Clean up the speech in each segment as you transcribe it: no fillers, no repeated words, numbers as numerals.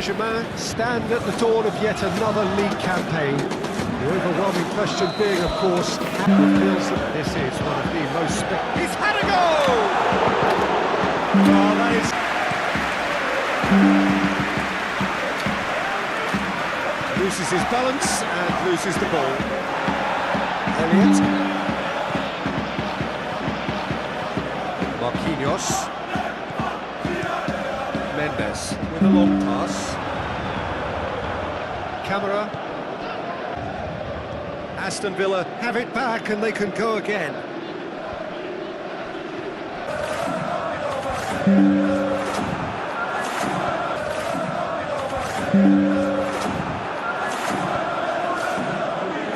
Saint-Germain stand at the dawn of yet another league campaign. The overwhelming question being, of course, feels that this is one of the most He's had a goal! Oh, that is... Loses his balance and loses the ball. Elliott. Marquinhos. Mendes with a long pass. Camera. Aston Villa have it back and they can go again.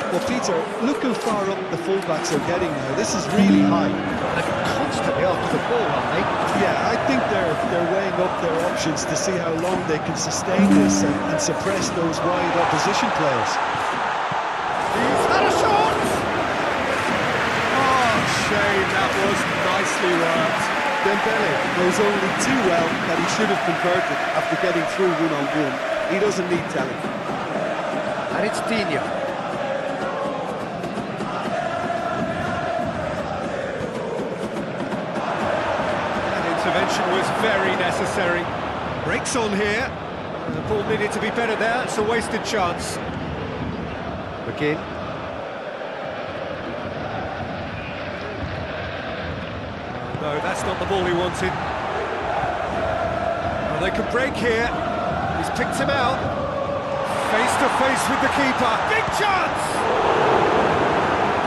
Well, Peter, look how far up the fullbacks are getting now. This is really high. And constantly after the ball, aren't they? Yeah, I think they're weighing up their options to see how long they can sustain this and suppress those wide opposition players. He's had a shot! Oh, shame, that was nicely worked. Dembele knows only too well that he should have converted after getting through one-on-one. He doesn't need telling. And it's Dino. Intervention was very necessary. Breaks on here. The ball needed to be better there. It's a wasted chance. McGinn. No, that's not the ball he wanted. Well, they can break here. He's picked him out. Face to face with the keeper. Big chance!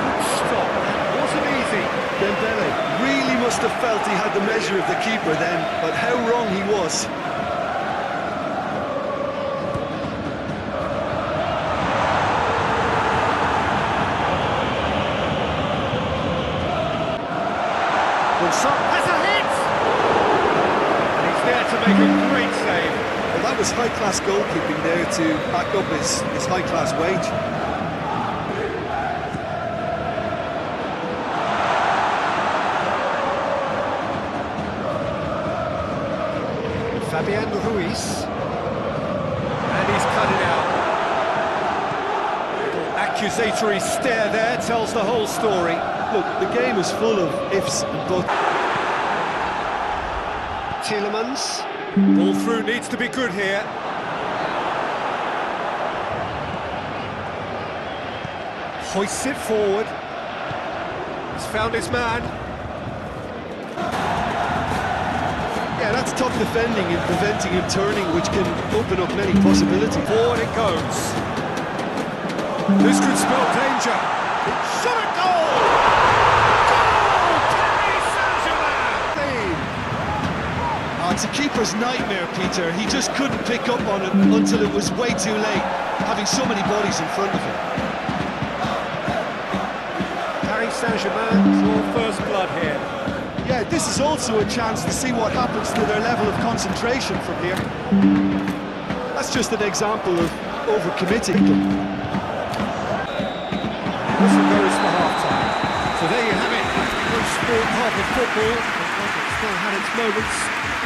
Good stop. That wasn't easy. Dembele really must have felt he had the measure of the keeper then, but how wrong he was. Has a hit! And he's there to make a great save. Well, that was high-class goalkeeping there to back up his high-class wage. Fabian Ruiz. And he's cut it out. Little accusatory stare there tells the whole story. Look, the game is full of ifs and buts. Tielemans. Ball through needs to be good here. Hoists it forward. He's found his man. Yeah, that's tough defending and preventing him turning, which can open up many possibilities. Forward it goes. This could spell danger. Shot at goal! Goal! Paris Saint-Germain! Oh, it's a keeper's nightmare, Peter. He just couldn't pick up on it until it was way too late, having so many bodies in front of him. Paris Saint-Germain draw first blood here. Yeah, this is also a chance to see what happens to their level of concentration from here. That's just an example of overcommitting. Whistle goes for half-time. So there you have it. Good sport, half of football. It still had its moments,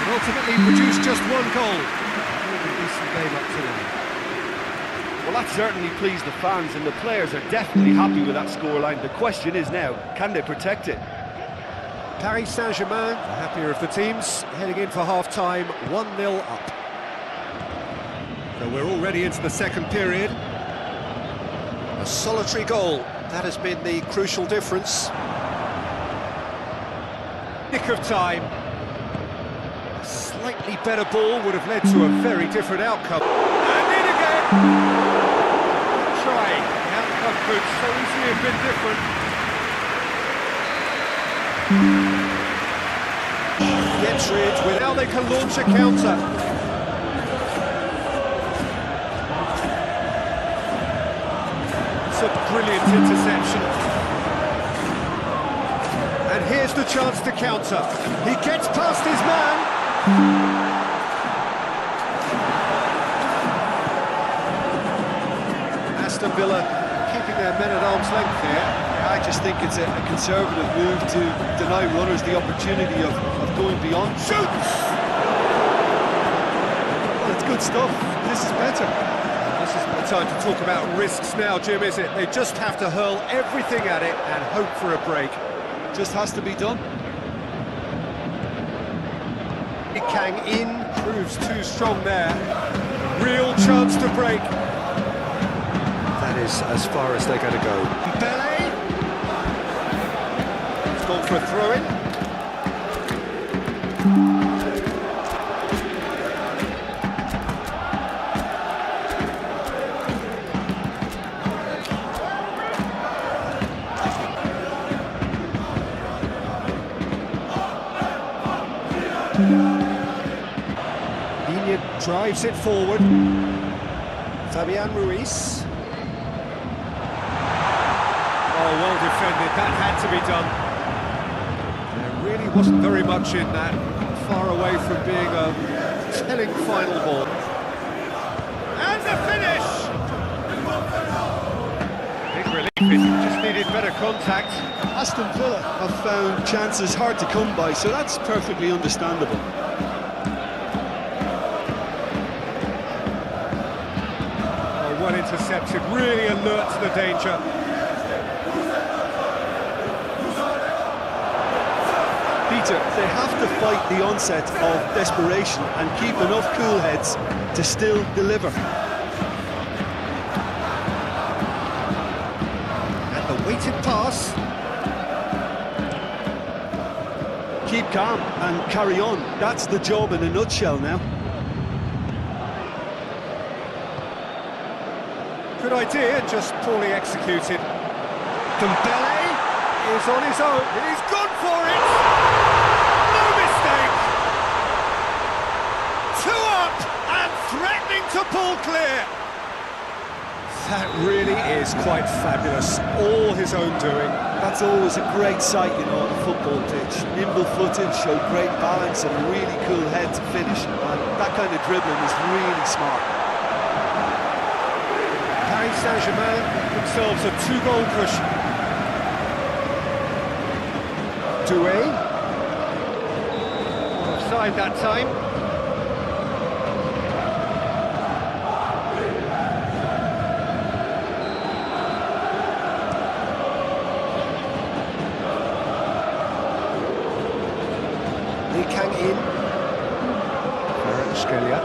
and ultimately produced just one goal. Really decent game up to now. Well, that certainly pleased the fans, and the players are definitely happy with that scoreline. The question is now, can they protect it? Paris Saint-Germain, the happier of the teams, heading in for half-time, 1-0 up. So we're already into the second period. A solitary goal, that has been the crucial difference. Nick of time. A slightly better ball would have led to a very different outcome. And in again! Trying. The outcome could so easily have been different. Gets rid, now they can launch a counter. It's a brilliant interception. And here's the chance to counter. He gets past his man. Aston Villa keeping their men at arm's length here. I just think it's a conservative move to deny runners the opportunity of going beyond. Shoots! Well, it's good stuff. This is better. This isn't the time to talk about risks now, Jim, is it? They just have to hurl everything at it and hope for a break. Just has to be done. Kang in, proves too strong there. Real chance to break. That is as far as they're going to go. Belay. It's gone for a throw-in. Drives it forward. Fabian Ruiz. Oh, well defended. That had to be done. There really wasn't very much in that. Far away from being a telling final ball. And the finish! Big relief. It just needed better contact. Aston Villa have found chances hard to come by, so that's perfectly understandable. Well intercepted, really alert to the danger. Peter, they have to fight the onset of desperation and keep enough cool heads to still deliver. And the weighted pass. Keep calm and carry on. That's the job in a nutshell now. Good idea, just poorly executed. Dembele is on his own. He's gone for it! No mistake! 2 up and threatening to pull clear. That really is quite fabulous. All his own doing. That's always a great sight, you know, on a football pitch. Nimble-footed, showed great balance and a really cool head to finish. And that kind of dribbling is really smart. Paris Saint-Germain themselves a 2-goal cushion. Doué. Offside that time. Liga in. Scalia.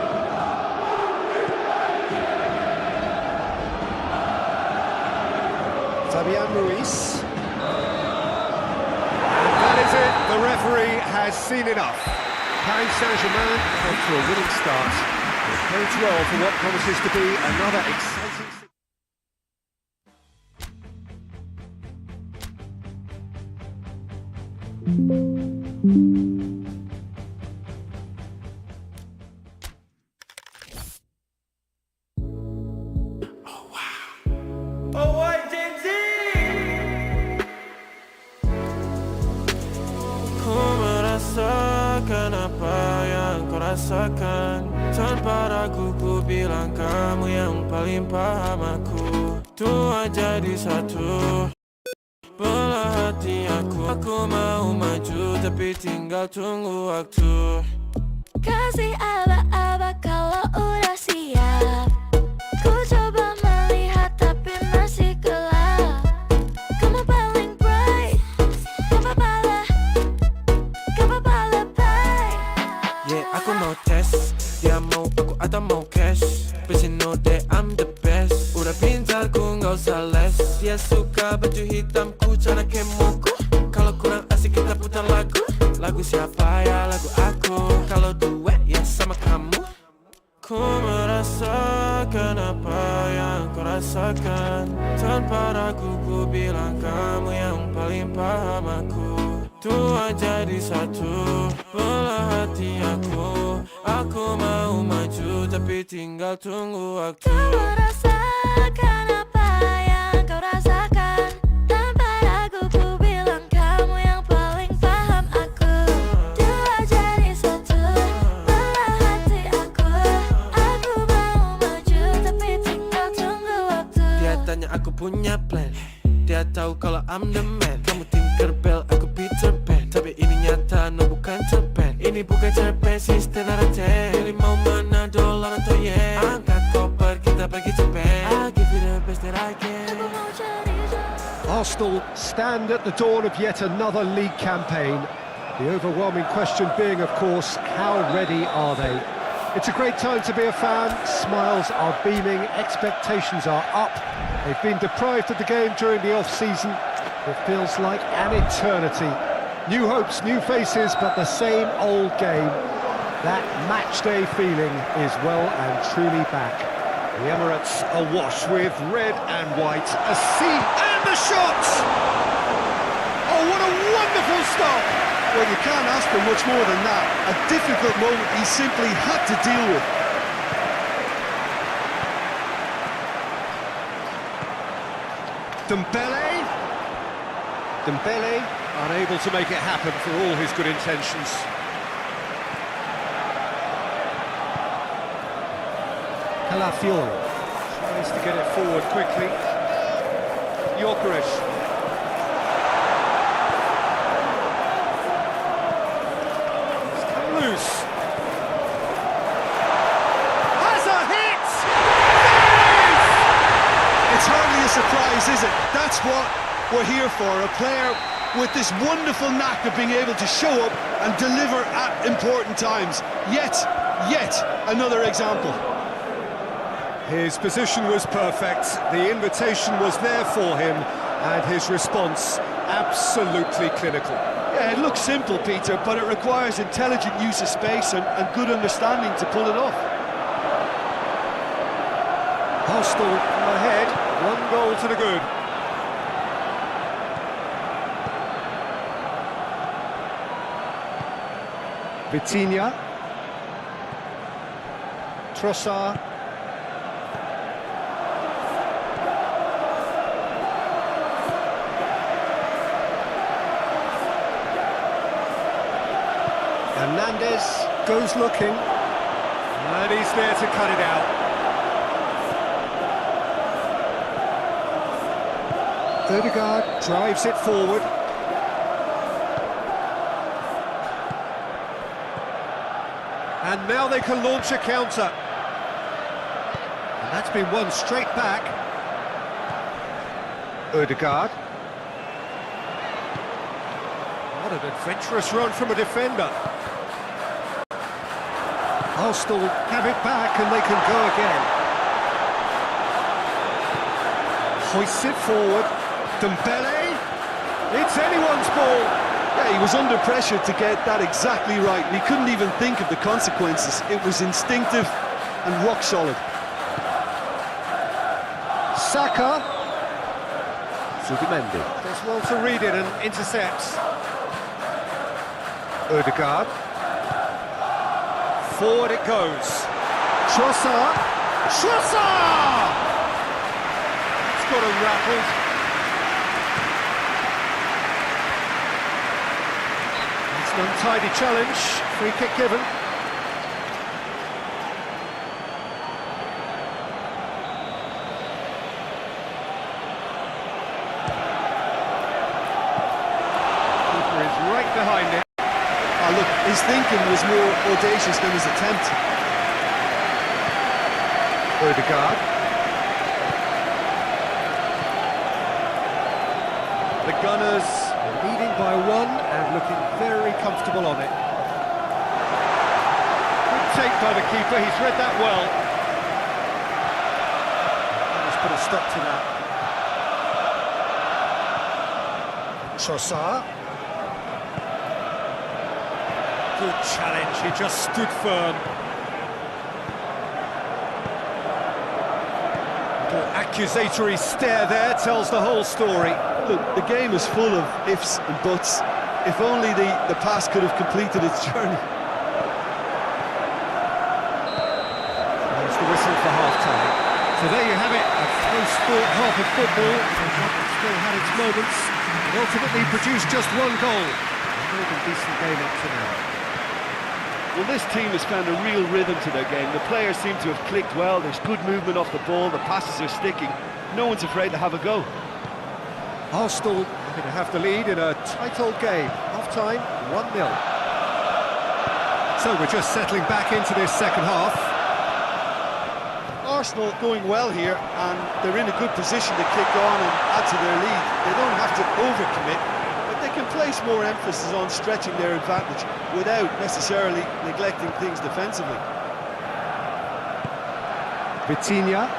Fabian Ruiz. And that is it. The referee has seen enough. Paris Saint-Germain off to a winning start. It bodes well for what promises to be another exciting... Apa yang kau rasakan tanpa ragu ku bilang kamu yang paling paham aku. Tua jadi satu belah hati aku. Aku mau maju tapi tinggal tunggu waktu. Kasih aba-aba kalau udah siap. Ku coba melihat tapi masih gelap. Kamu paling bright. Kepala baik. Yeah, aku mau tes. Dia mau aku atau mau cash. But you know that I'm the best. Udah pintar ku gak usah les. Dia suka baju hitamku, cara kemoku. Kalau kurang asik kita putar lagu. Lagu siapa ya? Lagu aku. Kalau duet ya sama kamu. Ku merasakan apa yang kau rasakan. Tanpa ragu ku bilang kamu yang paling paham aku. Tua jadi satu belah hati aku. Aku mau maju tapi tinggal tunggu waktu. Kau merasakan apa yang kau rasakan. Tanpa ragu ku bilang kamu yang paling paham aku. Dua jadi satu belah hati aku. Aku mau maju tapi tinggal tunggu waktu. Dia tanya aku punya plan. Dia tahu kalau I'm the man. Kamu Tinkerbell, aku Peter Pan. Tapi ini nyata, no bukan cerpen. Ini bukan cerpen sistem narate. Pilih mau mana dolar atau yen. Angkat koper kita pergi cepet. I'll give you the best that I can. Aku mau cari jalan. Arsenal stand at the dawn of yet another league campaign. The overwhelming question being, of course, how ready are they? It's a great time to be a fan. Smiles are beaming, expectations are up. They've been deprived of the game during the off-season. It feels like an eternity. New hopes, new faces, but the same old game. That match-day feeling is well and truly back. The Emirates awash with red and white. A sea and the shot! Oh, what a wonderful stop! Well, you can't ask for much more than that. A difficult moment he simply had to deal with. Dembele, unable to make it happen for all his good intentions. Calafiori tries to get it forward quickly. Gyökeres. It's come loose. Has a hit! It's hardly a surprise, is it? That's what we're here for, a player with this wonderful knack of being able to show up and deliver at important times. Yet another example. His position was perfect, the invitation was there for him, and his response absolutely clinical. Yeah, it looks simple, Peter, but it requires intelligent use of space and good understanding to pull it off. Arsenal ahead, 1 goal to the good. Vitinha. Trossard. Hernandez goes looking, and he's there to cut it out. Ødegaard drives it forward. And now they can launch a counter. And that's been won straight back. Ødegaard. What an adventurous run from a defender. Arsenal have it back and they can go again. Hoists it forward. Dembele. It's anyone's ball. Yeah, he was under pressure to get that exactly right, and he couldn't even think of the consequences. It was instinctive and rock solid. Saka. Zubimendi does well to read it and intercepts. Ødegaard. Forward it goes. Trossard. Trossard! It's got him rattled. It's an untidy challenge. Free kick given. Keeper is right behind it. Oh, look, his thinking was more audacious than his attempt. Ødegaard. The Gunners are leading by 1 and looking very comfortable on it. Good take by the keeper, he's read that well. Let's put a stop to that. Trossard. Good challenge, he just stood firm. Little accusatory stare there tells the whole story. Look, the game is full of ifs and buts. If only the pass could have completed its journey. There's the whistle for half-time. So there you have it, a close-fought half of football. It still had its moments. It ultimately produced just 1 goal. A very decent game up to now. Well, this team has found a real rhythm to their game. The players seem to have clicked well. There's good movement off the ball. The passes are sticking. No one's afraid to have a go. Arsenal are going to have the lead in a tight old game. Half-time, 1-0. So we're just settling back into this second half. Arsenal going well here, and they're in a good position to kick on and add to their lead. They don't have to overcommit, but they can place more emphasis on stretching their advantage without necessarily neglecting things defensively. Vitinha.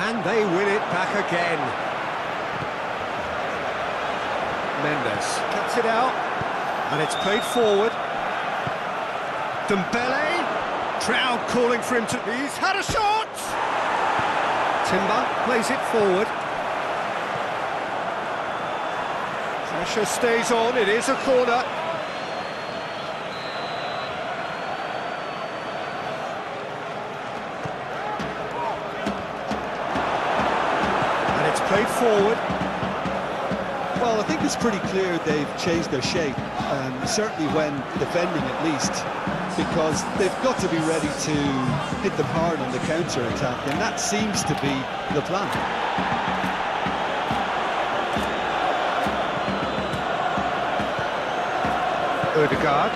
And they win it back again. Mendes cuts it out, and it's played forward. Dembele, crowd calling for him to... He's had a shot! Timber plays it forward. Pressure stays on, it is a corner. And it's played forward. Well, I think it's pretty clear they've changed their shape, certainly when defending at least, because they've got to be ready to hit them hard on the counter-attack, and that seems to be the plan. Odegaard.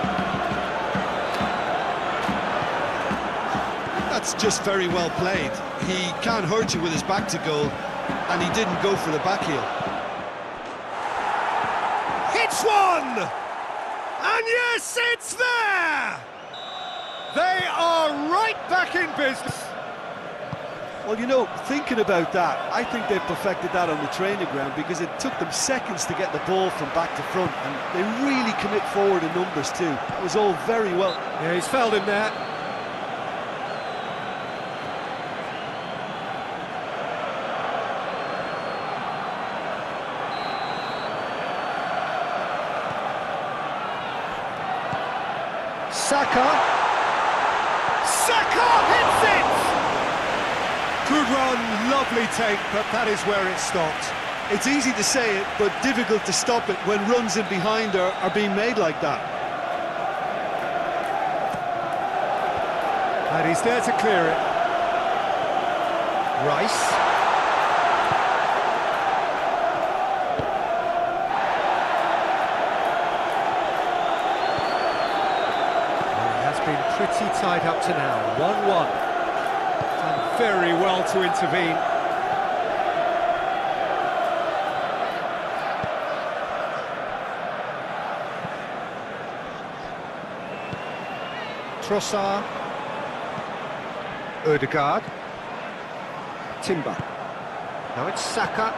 That's just very well played. He can't hurt you with his back to goal, and he didn't go for the back heel. Hits one! And yes, it's there! They are right back in business. Well, you know, thinking about that, I think they've perfected that on the training ground, because it took them seconds to get the ball from back to front, and they really commit forward in numbers too. It was all very well. Yeah, he's fouled him there. Saka hits it! Good run, lovely take, but that is where it stopped. It's easy to say it, but difficult to stop it when runs in behind are being made like that. And he's there to clear it. Rice. Been pretty tight up to now, 1-1. Done very well to intervene. Trossard. Odegaard. Timber. Now it's Saka.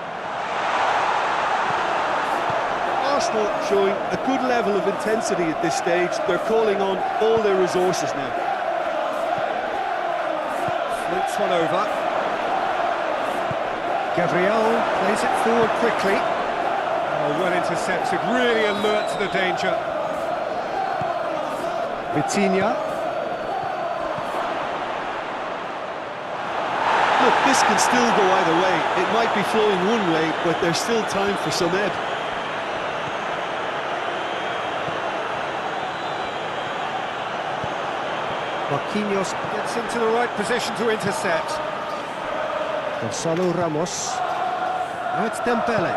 Arsenal showing a good level of intensity at this stage. They're calling on all their resources now. Floats one over. Gabriel plays it forward quickly. Oh, well intercepted, really alert to the danger. Vitinha. Look, this can still go either way. It might be flowing one way, but there's still time for some ebb. Marquinhos gets into the right position to intercept. Gonzalo Ramos. Now it's Dembele.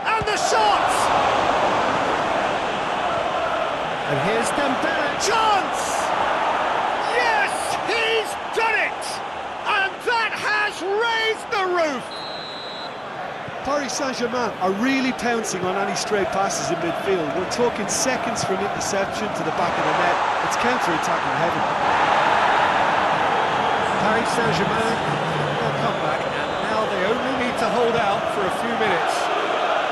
And the shot! And here's Dembele. Chance! Yes, he's done it! And that has raised the roof! Paris Saint-Germain are really pouncing on any stray passes in midfield. We're talking seconds from interception to the back of the net. It's counter-attacking heaven. Paris Saint-Germain, they'll come back, and now they only need to hold out for a few minutes.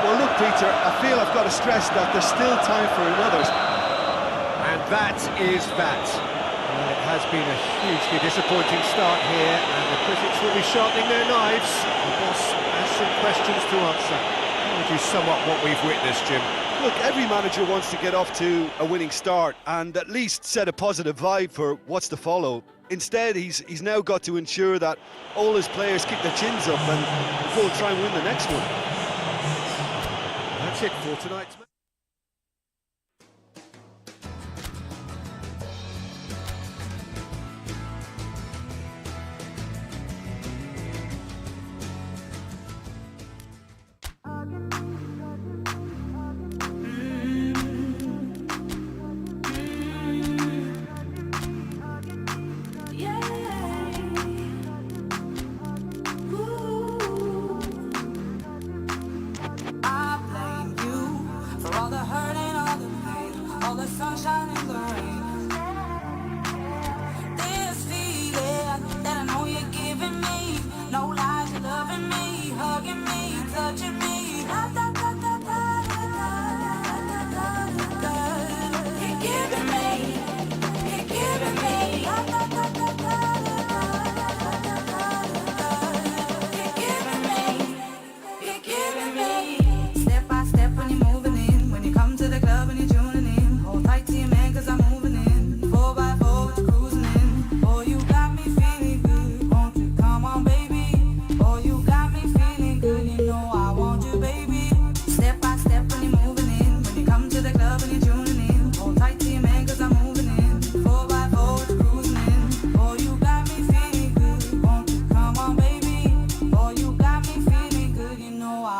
Well, look, Peter, I feel I've got to stress that there's still time for another. And that is that. Well, it has been a hugely disappointing start here, and the critics will be sharpening their knives. The boss has some questions to answer. How would you sum up what we've witnessed, Jim? Look, every manager wants to get off to a winning start and at least set a positive vibe for what's to follow. Instead, he's now got to ensure that all his players keep their chins up and go and try and win the next one. That's it for tonight's match.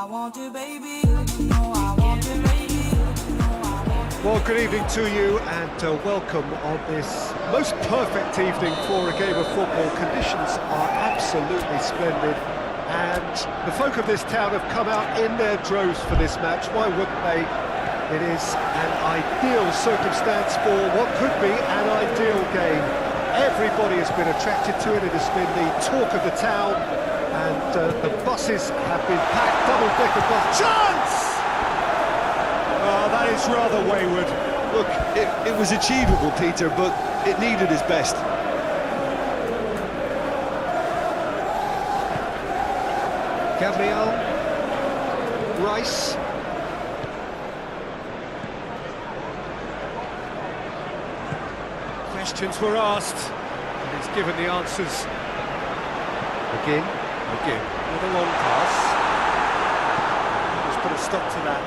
want it, baby. You know I want it, baby. You know I want it. Well, good evening to you and welcome on this most perfect evening for a game of football. Conditions are absolutely splendid and the folk of this town have come out in their droves for this match. Why wouldn't they? It is an ideal circumstance for what could be an ideal game. Everybody has been attracted to it. It has been the talk of the town, and the buses have been packed, double-decker bus. Chance! Oh, that is rather wayward. Look, it was achievable, Peter, but it needed his best. Gabriel, Rice. Questions were asked, and he's given the answers. Again, with a long pass. Just put a stop to that.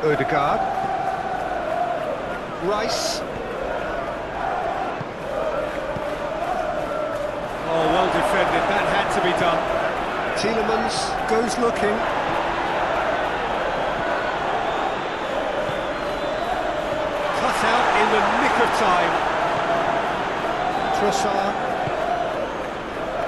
Odegaard. Rice. Oh, well defended, that had to be done. Tielemans goes looking. Cut out in the nick of time. Trossard.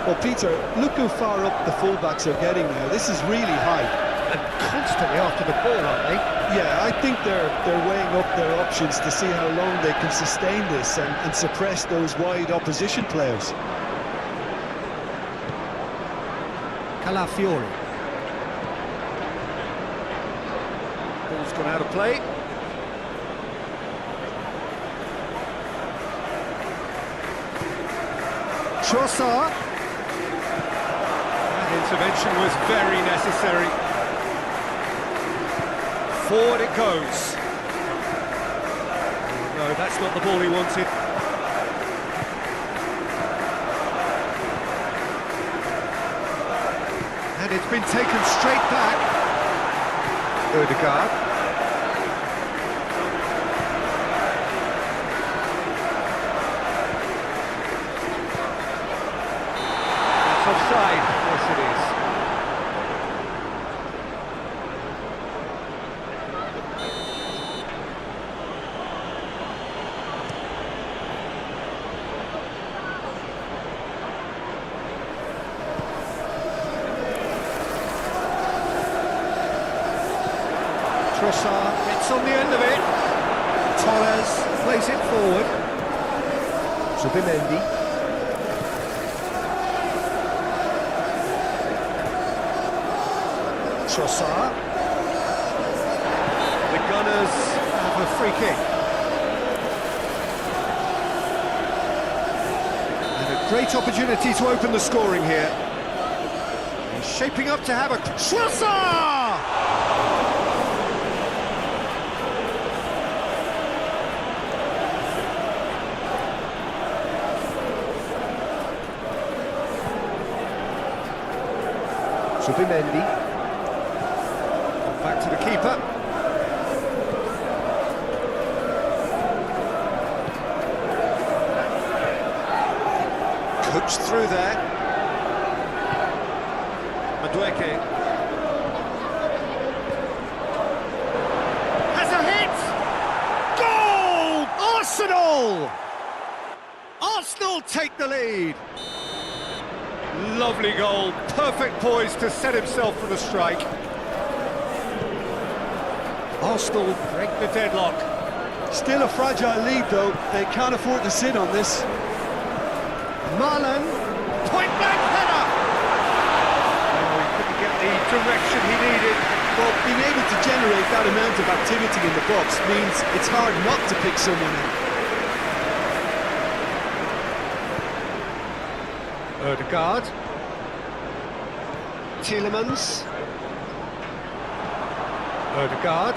Well, Peter, look how far up the fullbacks are getting now. This is really high. And constantly after the ball, aren't they? Yeah, I think they're weighing up their options to see how long they can sustain this and suppress those wide opposition players. Calafiori. Ball's gone out of play. Trossard. That intervention was very necessary. Forward it goes. No, that's not the ball he wanted. And it's been taken straight back. Odegaard. That's offside. Yes, it is. Trossard gets on the end of it. Torres plays it forward. Zubimendi. Trossard. The Gunners have a free kick. And a great opportunity to open the scoring here. He's shaping up to have a... Trossard! Zubimendi. Back to the keeper. Coached through there. Madueke. Has a hit! Goal! Arsenal! Arsenal take the lead. Lovely goal, perfect poise to set himself for the strike. Arsenal break the deadlock. Still a fragile lead, though. They can't afford to sit on this. Marlon, point-blank header! Oh, he couldn't get the direction he needed. Well, being able to generate that amount of activity in the box means it's hard not to pick someone out. Odegaard. Tielemans. Odegaard.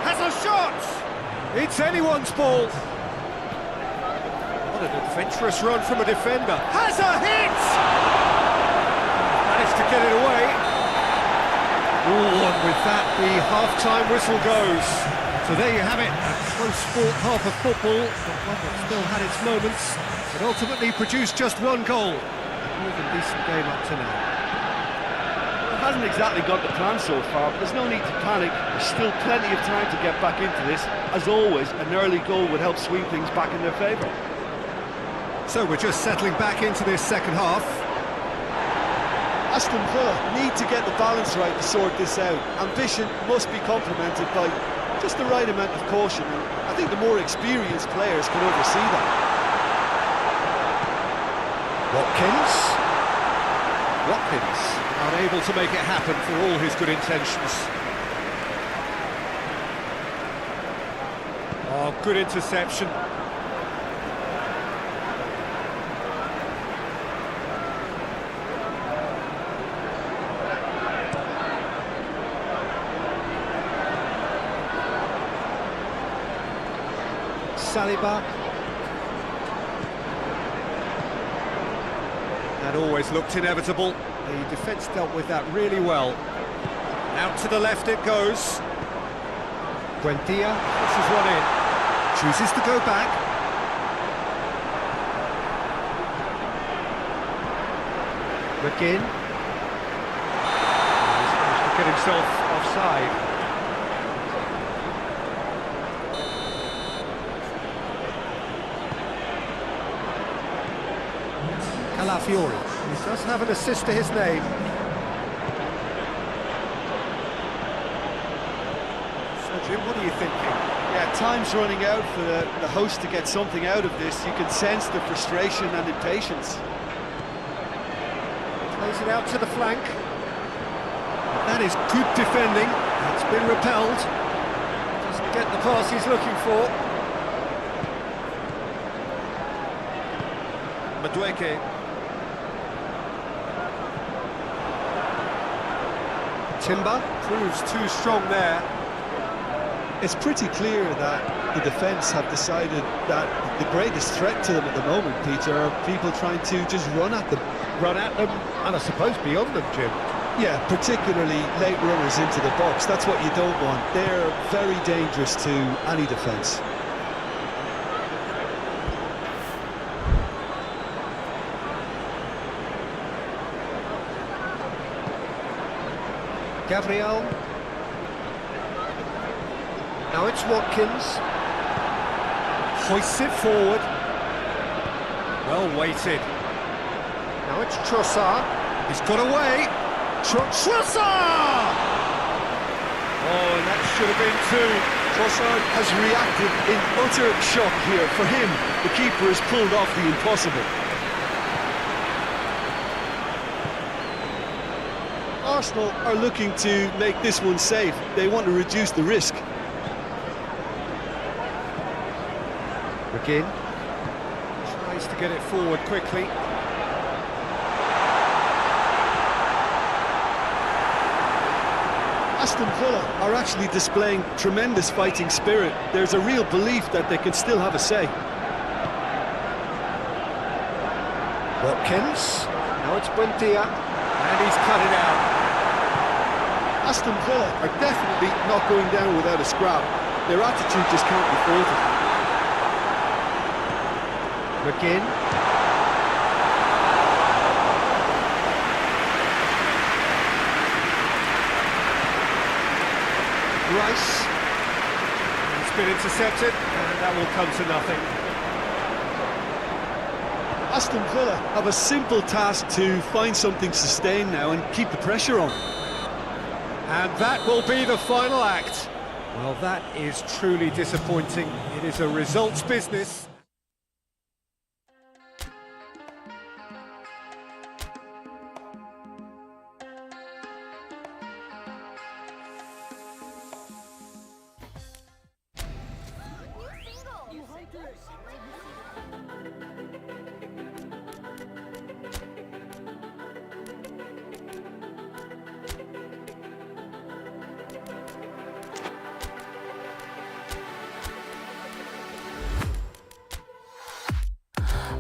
Has a shot! It's anyone's ball. What an adventurous run from a defender. Has a hit! Managed to get it away. Oh, and with that, the half-time whistle goes. So there you have it, a close-fought half of football, but one that still had its moments. It ultimately produced just one goal. More than decent game up to now. It hasn't exactly got the plan so far, but there's no need to panic. There's still plenty of time to get back into this. As always, an early goal would help swing things back in their favour. So we're just settling back into this second half. Aston Villa need to get the balance right to sort this out. Ambition must be complemented by just the right amount of caution, and I think the more experienced players can oversee that. Watkins, unable to make it happen for all his good intentions. Oh, good interception. Saliba. That always looked inevitable. The defence dealt with that really well. Out to the left it goes. Buendia pushes one in. Chooses to go back. McGinn. He's managed to get himself offside. Calafiori. He does have an assist to his name. So Jim, what are you thinking? Yeah, time's running out for the host to get something out of this. You can sense the frustration and impatience. Plays it out to the flank. That is good defending. It's been repelled. Doesn't get the pass he's looking for. Madueke. Timber proves too strong there. It's pretty clear that the defence have decided that the greatest threat to them at the moment, Peter, are people trying to just run at them. Run at them, and I suppose beyond them, Jim. Yeah, particularly late runners into the box. That's what you don't want. They're very dangerous to any defence. Gabriel. Now it's Watkins. Hoists it forward. Well weighted. Now it's Trossard. He's got away. Trossard! Oh, and that should have been two. Trossard has reacted in utter shock here. For him, the keeper has pulled off the impossible. Arsenal are looking to make this one safe. They want to reduce the risk. McGinn tries to get it forward quickly. Aston Villa are actually displaying tremendous fighting spirit. There's a real belief that they can still have a say. Watkins. Now it's Buendia. And he's cut it out. Aston Villa are definitely not going down without a scrap. Their attitude just can't be faulted. McGinn. Rice. It's been intercepted, and that will come to nothing. Aston Villa have a simple task to find something sustained now and keep the pressure on. And that will be the final act. Well, that is truly disappointing. It is a results business.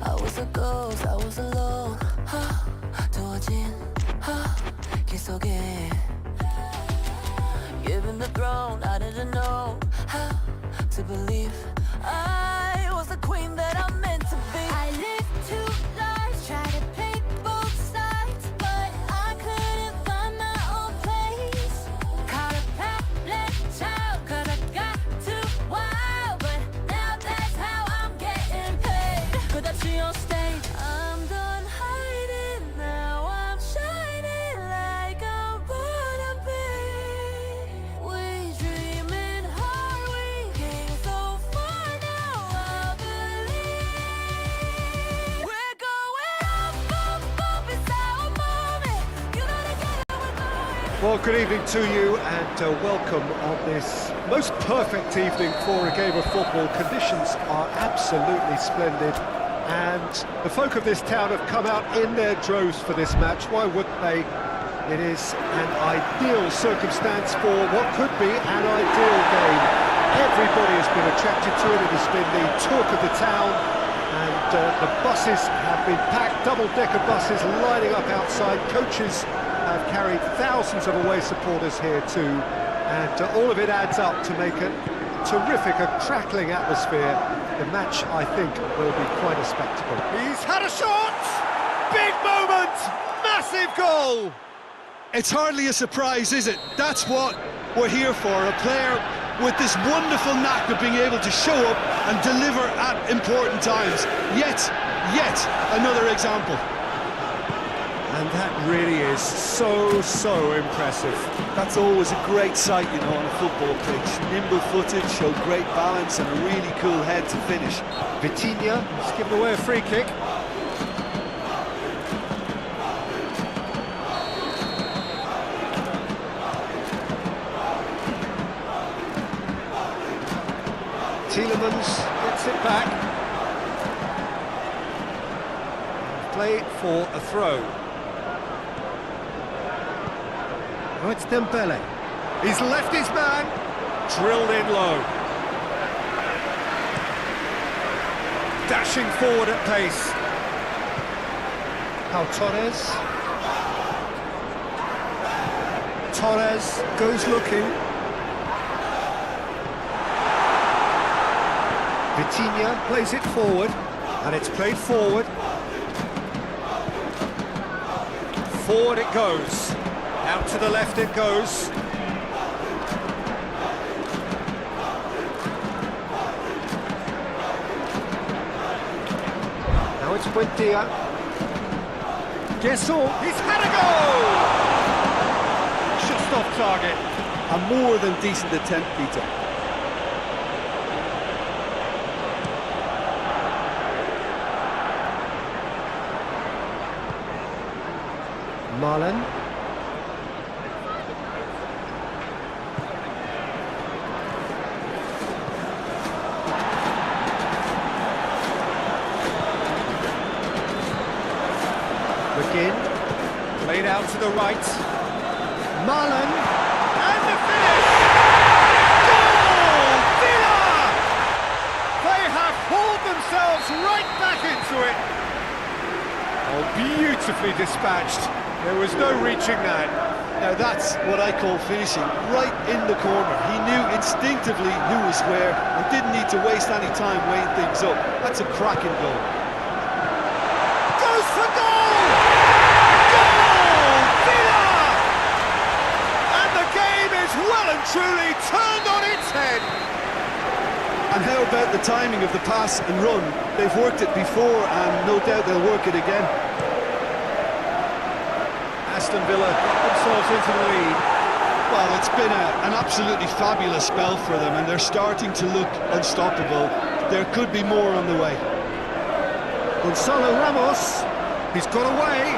I was a ghost, I was alone. 두어진 길 속에 given the throne, I didn't know how to believe I was the queen that I'm meant to be. I live Well, good evening to you and welcome on this most perfect evening for a game of football. Conditions are absolutely splendid and the folk of this town have come out in their droves for this match. Why wouldn't they? It is an ideal circumstance for what could be an ideal game. Everybody has been attracted to it. It has been the talk of the town, and the buses have been packed, double-decker buses lining up outside. Coaches have carried thousands of away supporters here too, and all of it adds up to make a terrific, a crackling atmosphere. The match, I think, will be quite a spectacle. He's had a shot! Big moment! Massive goal! It's hardly a surprise, is it? That's what we're here for, a player with this wonderful knack of being able to show up and deliver at important times. Yet another example. And that really is so impressive. That's always a great sight, you know, on a football pitch. Nimble-footed, showed great balance and a really cool head to finish. Vitinha has given away a free kick. Tielemans gets it back. Play for a throw. Oh, it's Dembele. He's left his man. Drilled in low. Dashing forward at pace. How Torres goes looking. Vitinha plays it forward, and it's played forward. Forward it goes. Out to the left it goes. Now it's Buendia. Guessel, he's had a goal! Just off target. A more than decent attempt, Peter. Marlon. McGinn. Played out to the right. Marlon. And the finish! Goal! Villa! They have hauled themselves right back into it. Oh, beautifully dispatched. There was no reaching that. Now that's what I call finishing, right in the corner. He knew instinctively who was where and didn't need to waste any time weighing things up. That's a cracking goal. Goes for goal! Goal! Villa! And the game is well and truly turned on its head. And how about the timing of the pass and run? They've worked it before and no doubt they'll work it again. Aston Villa got themselves into the lead. Well, it's been an absolutely fabulous spell for them and they're starting to look unstoppable. There could be more on the way. Gonzalo Ramos, he's got away.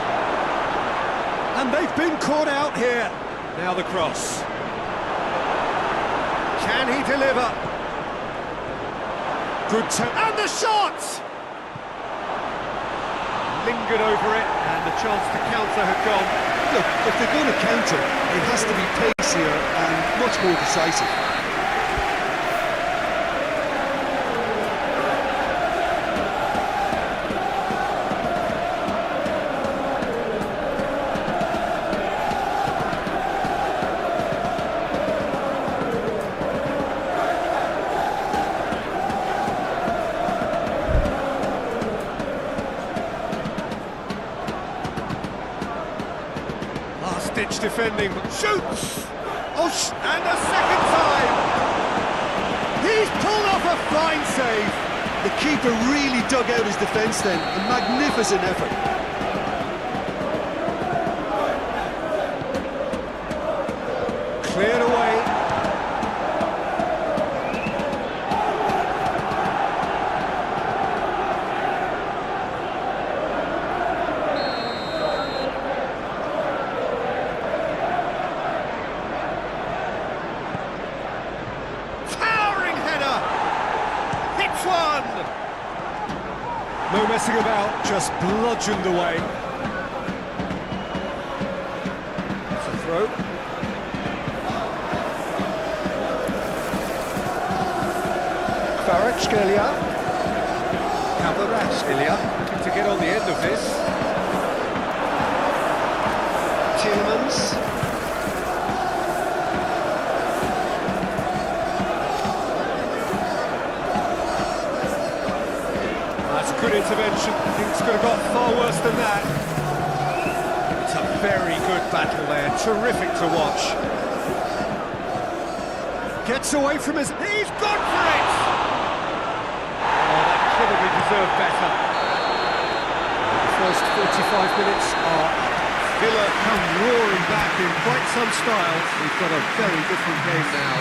And they've been caught out here. Now the cross. Can he deliver? Good turn. And the shot! Lingered over it, and the chance to counter had gone. Look, if they're going to counter, it has to be pacier and much more decisive. Last-ditch defending, shoots! Oh, and a second time! He's pulled off a fine save! The keeper really dug out his defence then, a magnificent effort. Cleared away. messing about, just bludgeoned away. It's a throw. Kvaratskhelia. Kvaratskhelia looking to get on the end of this. Tielemans. That's a good intervention. Things could have got far worse than that. It's a very good battle there. Terrific to watch. Gets away from his... He's gone for it! Oh, that probably deserved better. The first 45 minutes are up. Villa come roaring back in quite some style. We've got a very different game now.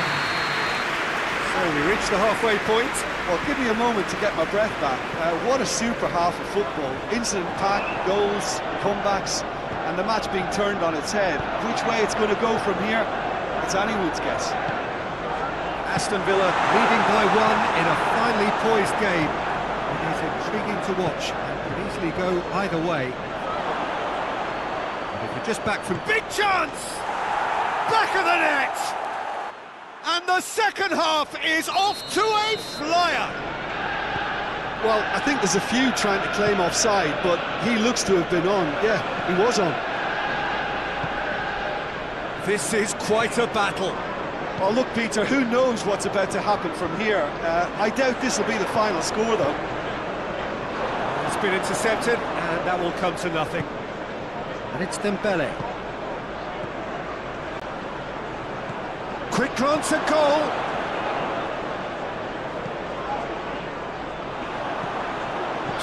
So we reach the halfway point. Well, give me a moment to get my breath back. What a super half of football. Incident-packed, goals, comebacks, and the match being turned on its head. Which way it's going to go from here, it's anyone's guess. Aston Villa leading by one in a finely poised game. It is intriguing to watch and can easily go either way. If you're just back from big chance! Back of the net! And the second half is off to a flyer! Well, I think there's a few trying to claim offside, but he looks to have been on. Yeah, he was on. This is quite a battle. Oh, look, Peter, who knows what's about to happen from here? I doubt this will be the final score, though. It's been intercepted, and that will come to nothing. And it's Dembele. Quick glance at goal.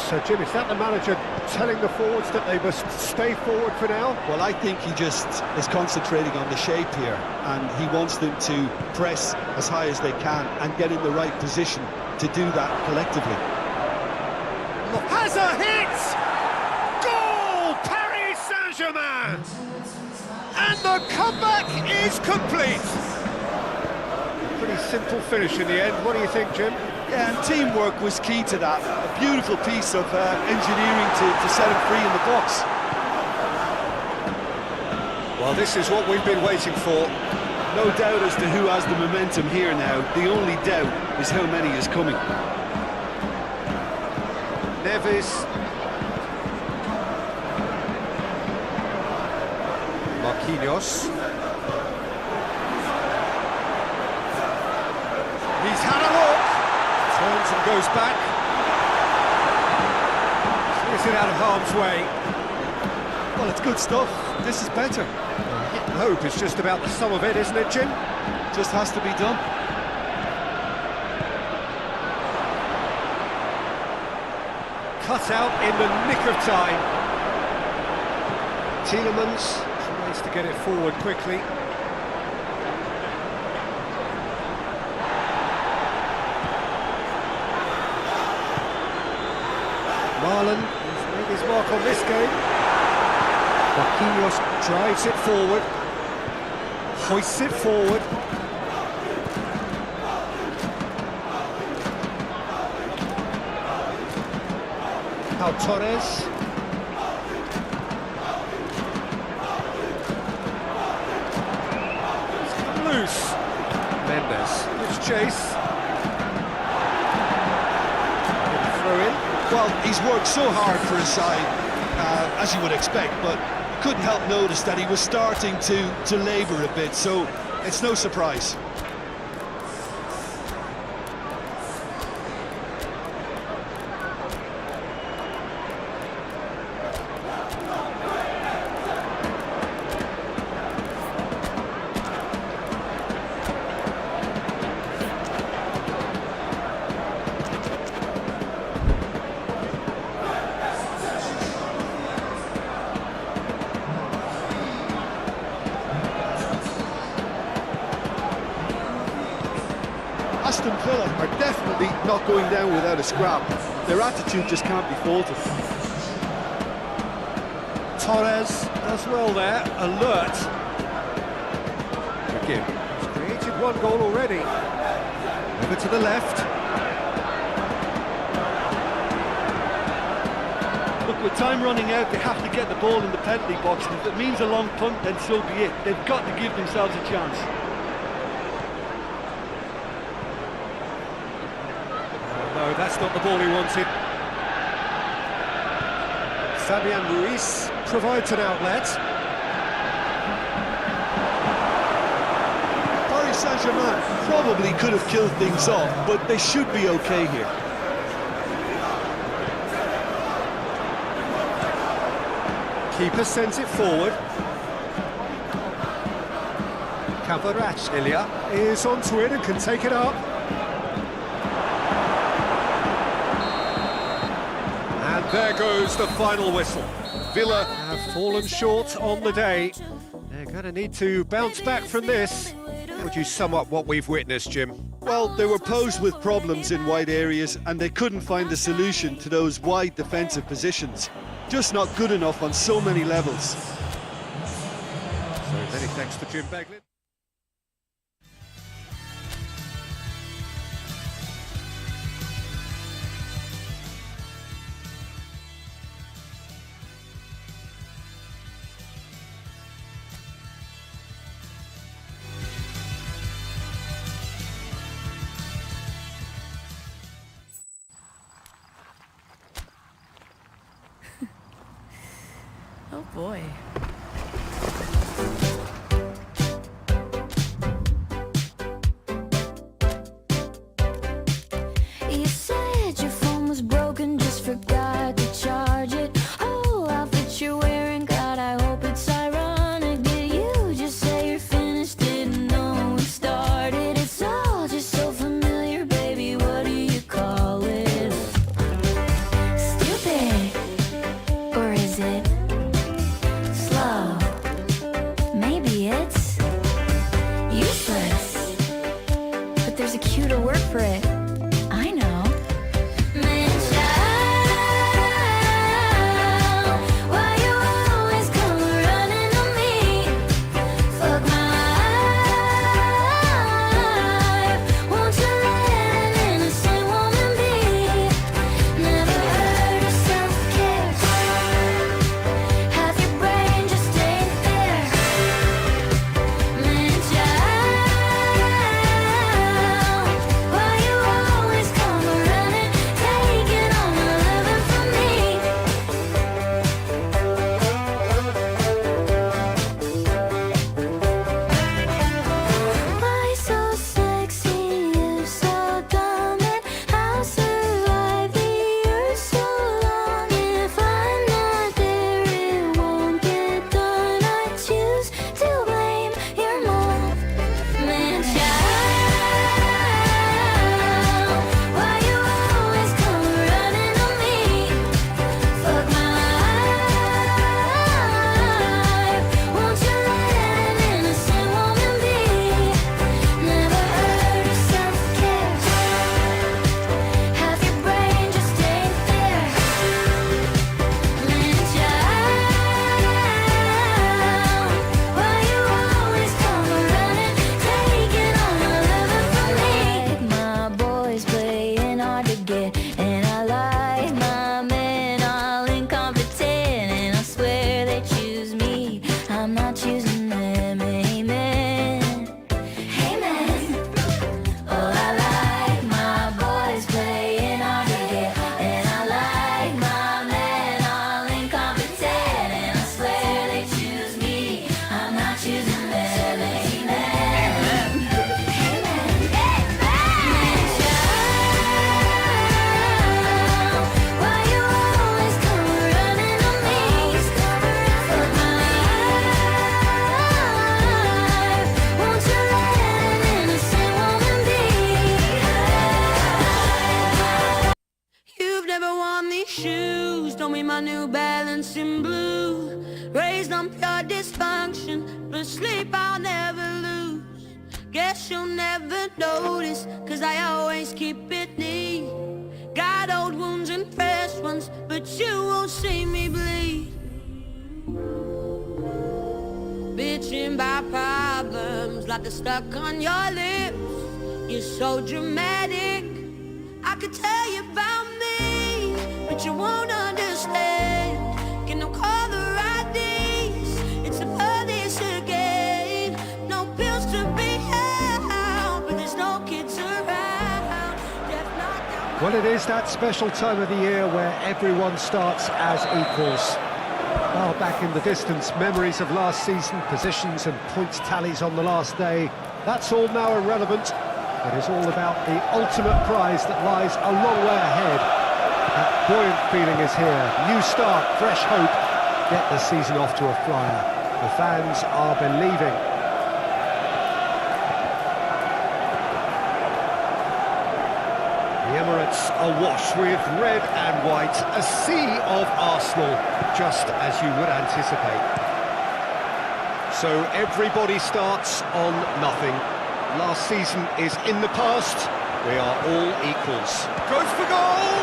So, Jim, is that the manager telling the forwards that they must stay forward for now? Well, I think he just is concentrating on the shape here, and he wants them to press as high as they can and get in the right position to do that collectively. Has a hit! Goal! Paris Saint-Germain! And the comeback is complete! Pretty simple finish in the end. What do you think, Jim? Yeah, and teamwork was key to that. A beautiful piece of engineering to set him free in the box. Well, this is what we've been waiting for. No doubt as to who has the momentum here now. The only doubt is how many is coming. Neves. Marquinhos. He's had a look. Turns and goes back. Clears it out of harm's way. Well, it's good stuff. This is better. Hope is just about the sum of it, isn't it, Jim? Just has to be done. Cut out in the nick of time. Tielemans tries to get it forward quickly. Marlon has made his mark on this game. Marquinhos drives it forward, hoists it forward. Now Torres. It's come loose. Mendes. Good chase. Good throw in. Well, he's worked so hard for his side, as you would expect, but couldn't help notice that he was starting to labour a bit, so it's no surprise. Aston Villa are definitely not going down without a scrap. Their attitude just can't be faulted. Torres does well there, alert. Again, he's created one goal already. Over to the left. Look, with time running out, they have to get the ball in the penalty box, and if it means a long punt, then so be it. They've got to give themselves a chance. No, that's not the ball he wanted. Fabian Ruiz provides an outlet. Paris Saint-Germain probably could have killed things off, but they should be okay here. Keeper sends it forward. Kavarat Ilya is onto it and can take it up. And there goes the final whistle. Villa have fallen short on the day. They're going to need to bounce back from this. How would you sum up what we've witnessed, Jim? Well, they were posed with problems in wide areas and they couldn't find a solution to those wide defensive positions. Just not good enough on so many levels. So many thanks to Jim Beglin. Oh boy. You said your phone was broken, just forgot to charge it. Oh, outfit you're wearing, God, I hope it's ironic. Did you just say you're finished, didn't know it started? It's all just so familiar, baby, what do you call it? Stupid, or is it slow? Maybe it's useless, but there's a cuter word for it. I know. Man, child, why you always come running to me? Fuck my life. Won't you let an innocent woman be? Never heard of self-care. Half your brain just ain't there. Man, child, why you always come running, taking all my loving from me? Why so sexy, you so dumb, and I'll survive the earth so long. If I'm not there, it won't get done. I choose to blame your mom. Man, child, why you always come running to me? Fuck my life. Won't you let an innocent woman be? Never heard of self-care. Half your brain just ain't there. Man, child, why you always come running, taking all my loving from me? My boys playing hard to get, and I like my men all incompetent, and I swear they choose me, I'm not choosing them. Amen. Amen. Oh, I like my boys playing hard to get, and I like my men all incompetent, and I swear they choose me, I'm not choosing them. Amen. Amen. Man, child, why you always come running to me? Fuck my life. Won't you let an innocent woman be? You've never worn these shoes, don't be my New Balance in blue. Raised on pure dysfunction, but sleep I'll never lose. Guess you'll never notice, cause I always keep it neat. Got old wounds and fresh ones, but you won't see me bleed. Bitching by problems like they're stuck on your lips. You're so dramatic, I could tell you about me, but you won't understand. Well, it is that special time of the year where everyone starts as equals. Far back in the distance, memories of last season, positions and points tallies on the last day, that's all now irrelevant. It is all about the ultimate prize that lies a long way ahead. That buoyant feeling is here. New start, fresh hope. Get the season off to a flyer. The fans are believing. The Emirates awash with red and white, a sea of Arsenal, just as you would anticipate. So everybody starts on nothing. Last season is in the past, we are all equals. Goes for goal!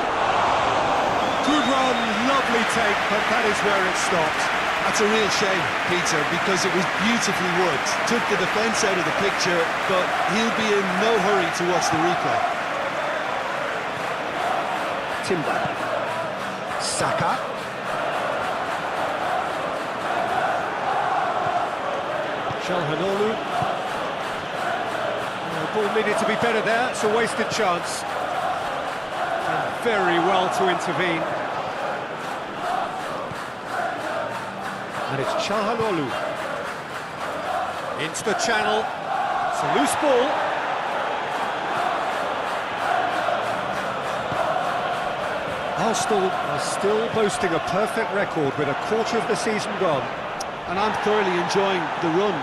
Good run, lovely take, but that is where it stopped. That's a real shame, Peter, because it was beautifully worked. Took the defence out of the picture, but he'll be in no hurry to watch the replay. Timber. Saka. Calhanoglu. The ball needed to be better there, it's a wasted chance. And very well to intervene. And it's Calhanoglu. Into the channel. It's a loose ball. Arsenal are still boasting a perfect record with a quarter of the season gone. And I'm thoroughly enjoying the run.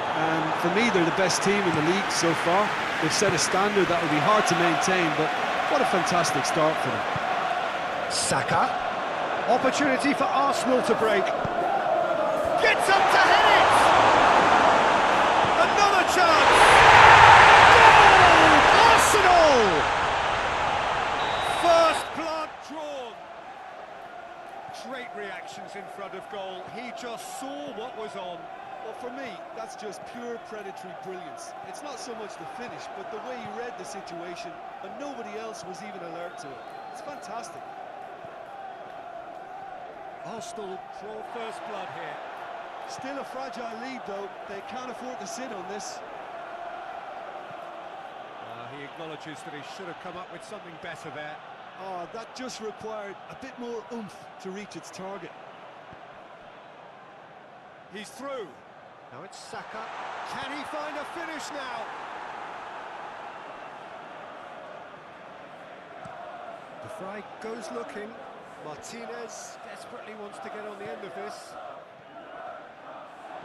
For me, they're the best team in the league so far. They've set a standard that will be hard to maintain, but what a fantastic start for them. Saka. Opportunity for Arsenal to break. Gets up to head it! Another chance! Goal! Arsenal! First blood drawn. Great reactions in front of goal. He just saw what was on. Well, for me, that's just pure predatory brilliance. It's not so much the finish, but the way he read the situation, and nobody else was even alert to it. It's fantastic. Arsenal draw first blood here. Still a fragile lead, though. They can't afford to sit on this. He acknowledges that he should have come up with something better there. Oh, that just required a bit more oomph to reach its target. He's through. Now it's Saka. Can he find a finish now? The Fry goes looking. Martinez desperately wants to get on the end of this.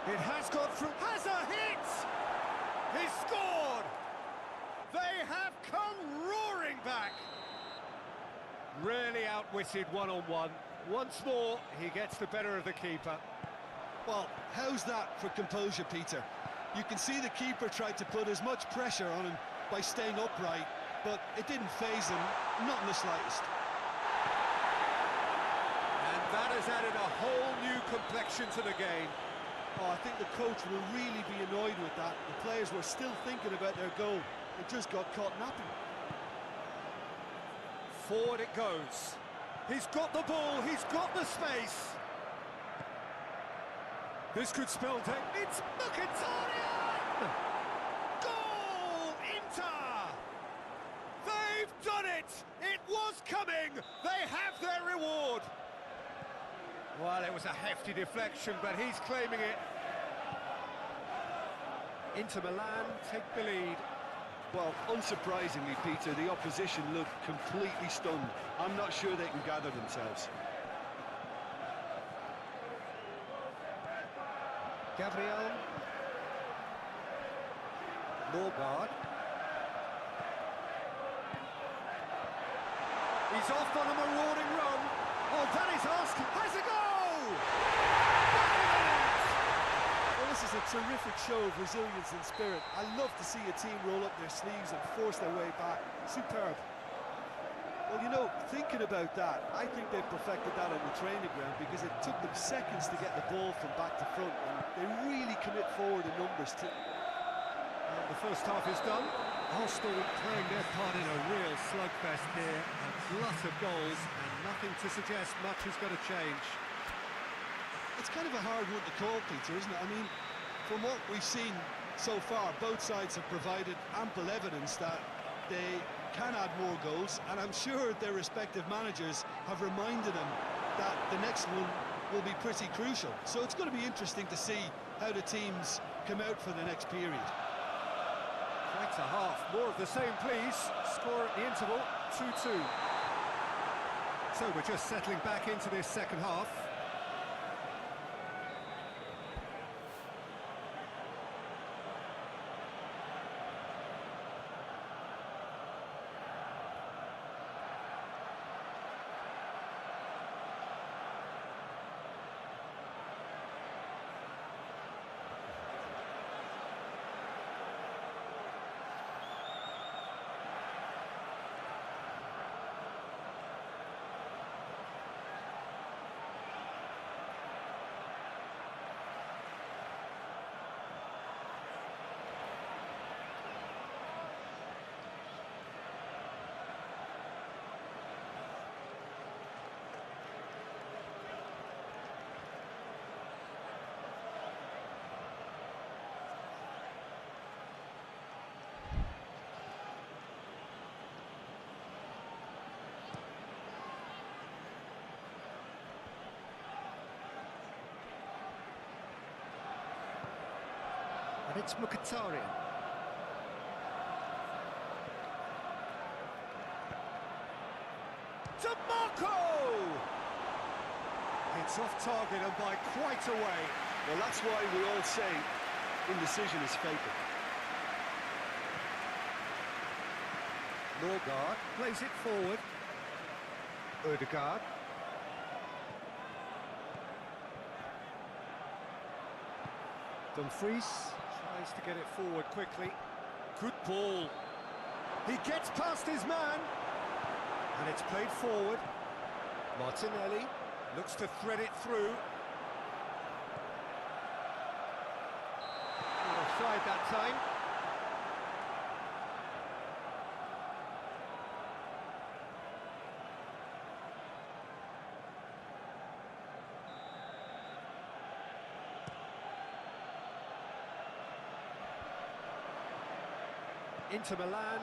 It has got through. Has a hit! He's scored! They have come roaring back. Really outwitted one-on-one. Once more, he gets the better of the keeper. Well, how's that for composure, Peter? You can see the keeper tried to put as much pressure on him by staying upright, but it didn't faze him, not in the slightest. And that has added a whole new complexion to the game. Oh, I think the coach will really be annoyed with that. The players were still thinking about their goal. It just got caught napping. Forward it goes. He's got the ball, he's got the space. This could spell death. It's Mkhitaryan! Goal! Inter! They've done it! It was coming! They have their reward! Well, it was a hefty deflection, but he's claiming it. Inter Milan take the lead. Well, unsurprisingly, Peter, the opposition looked completely stunned. I'm not sure they can gather themselves. Gabriel. Norgard. He's off on a marauding run. Oh, that is asked. Has a goal! Well, this is a terrific show of resilience and spirit. I love to see a team roll up their sleeves and force their way back. Superb. Well, you know, thinking about that, I think they've perfected that on the training ground because it took them seconds to get the ball from back to front, and they really commit forward in numbers too. And the first half is done. Arsenal playing their part in a real slugfest here. A glut of goals, and nothing to suggest much is going to change. It's kind of a hard one to call, Peter, isn't it? I mean, from what we've seen so far, both sides have provided ample evidence that they can add more goals, and I'm sure their respective managers have reminded them that the next one will be pretty crucial. So it's going to be interesting to see how the teams come out for the next period. Quite a half. More of the same, please. Score at the interval, 2-2. So we're just settling back into this second half. And it's Mkhitaryan. To Marco! It's off target and by quite a way. Well, that's why we all say indecision is fatal. Norgard plays it forward. Ødegaard. Dumfries tries to get it forward quickly. Good ball. He gets past his man. And it's played forward. Martinelli looks to thread it through. Offside that time. Inter Milan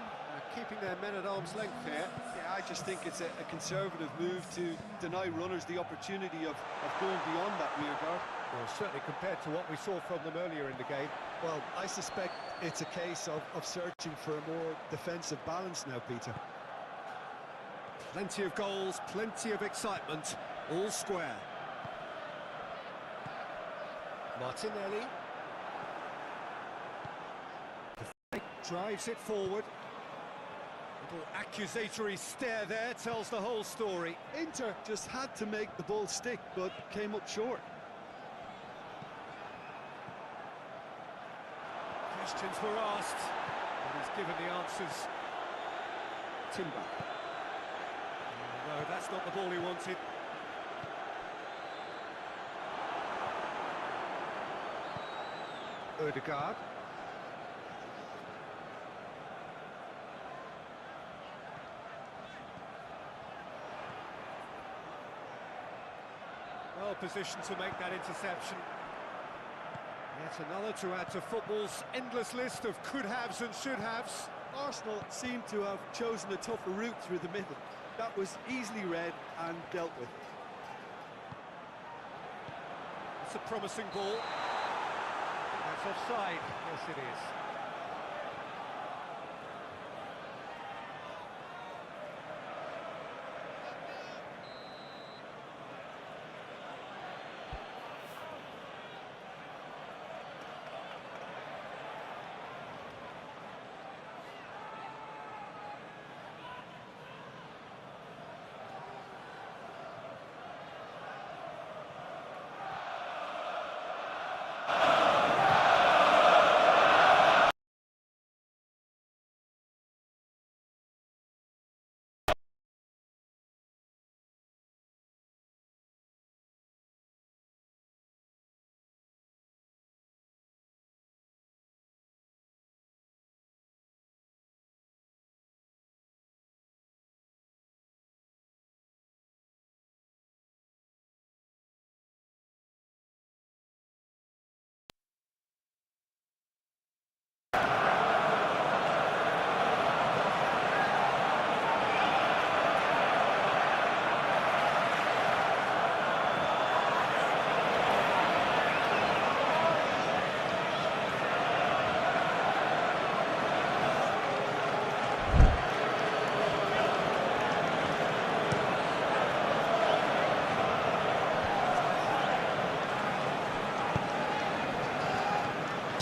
keeping their men at arm's length here. Yeah, I just think it's a conservative move to deny runners the opportunity of going beyond that rear guard. Well, certainly compared to what we saw from them earlier in the game. Well, I suspect it's a case of searching for a more defensive balance now, Peter. Plenty of goals, plenty of excitement, all square. Martinelli. Drives it forward. Little accusatory stare there tells the whole story. Inter just had to make the ball stick, but came up short. Questions were asked, but he's given the answers. Timber. No, that's not the ball he wanted. Ødegaard. Well positioned to make that interception. Yet another to add to football's endless list of could-haves and should-haves. Arsenal seem to have chosen a tougher route through the middle. That was easily read and dealt with. It's a promising ball. That's offside. Yes, it is.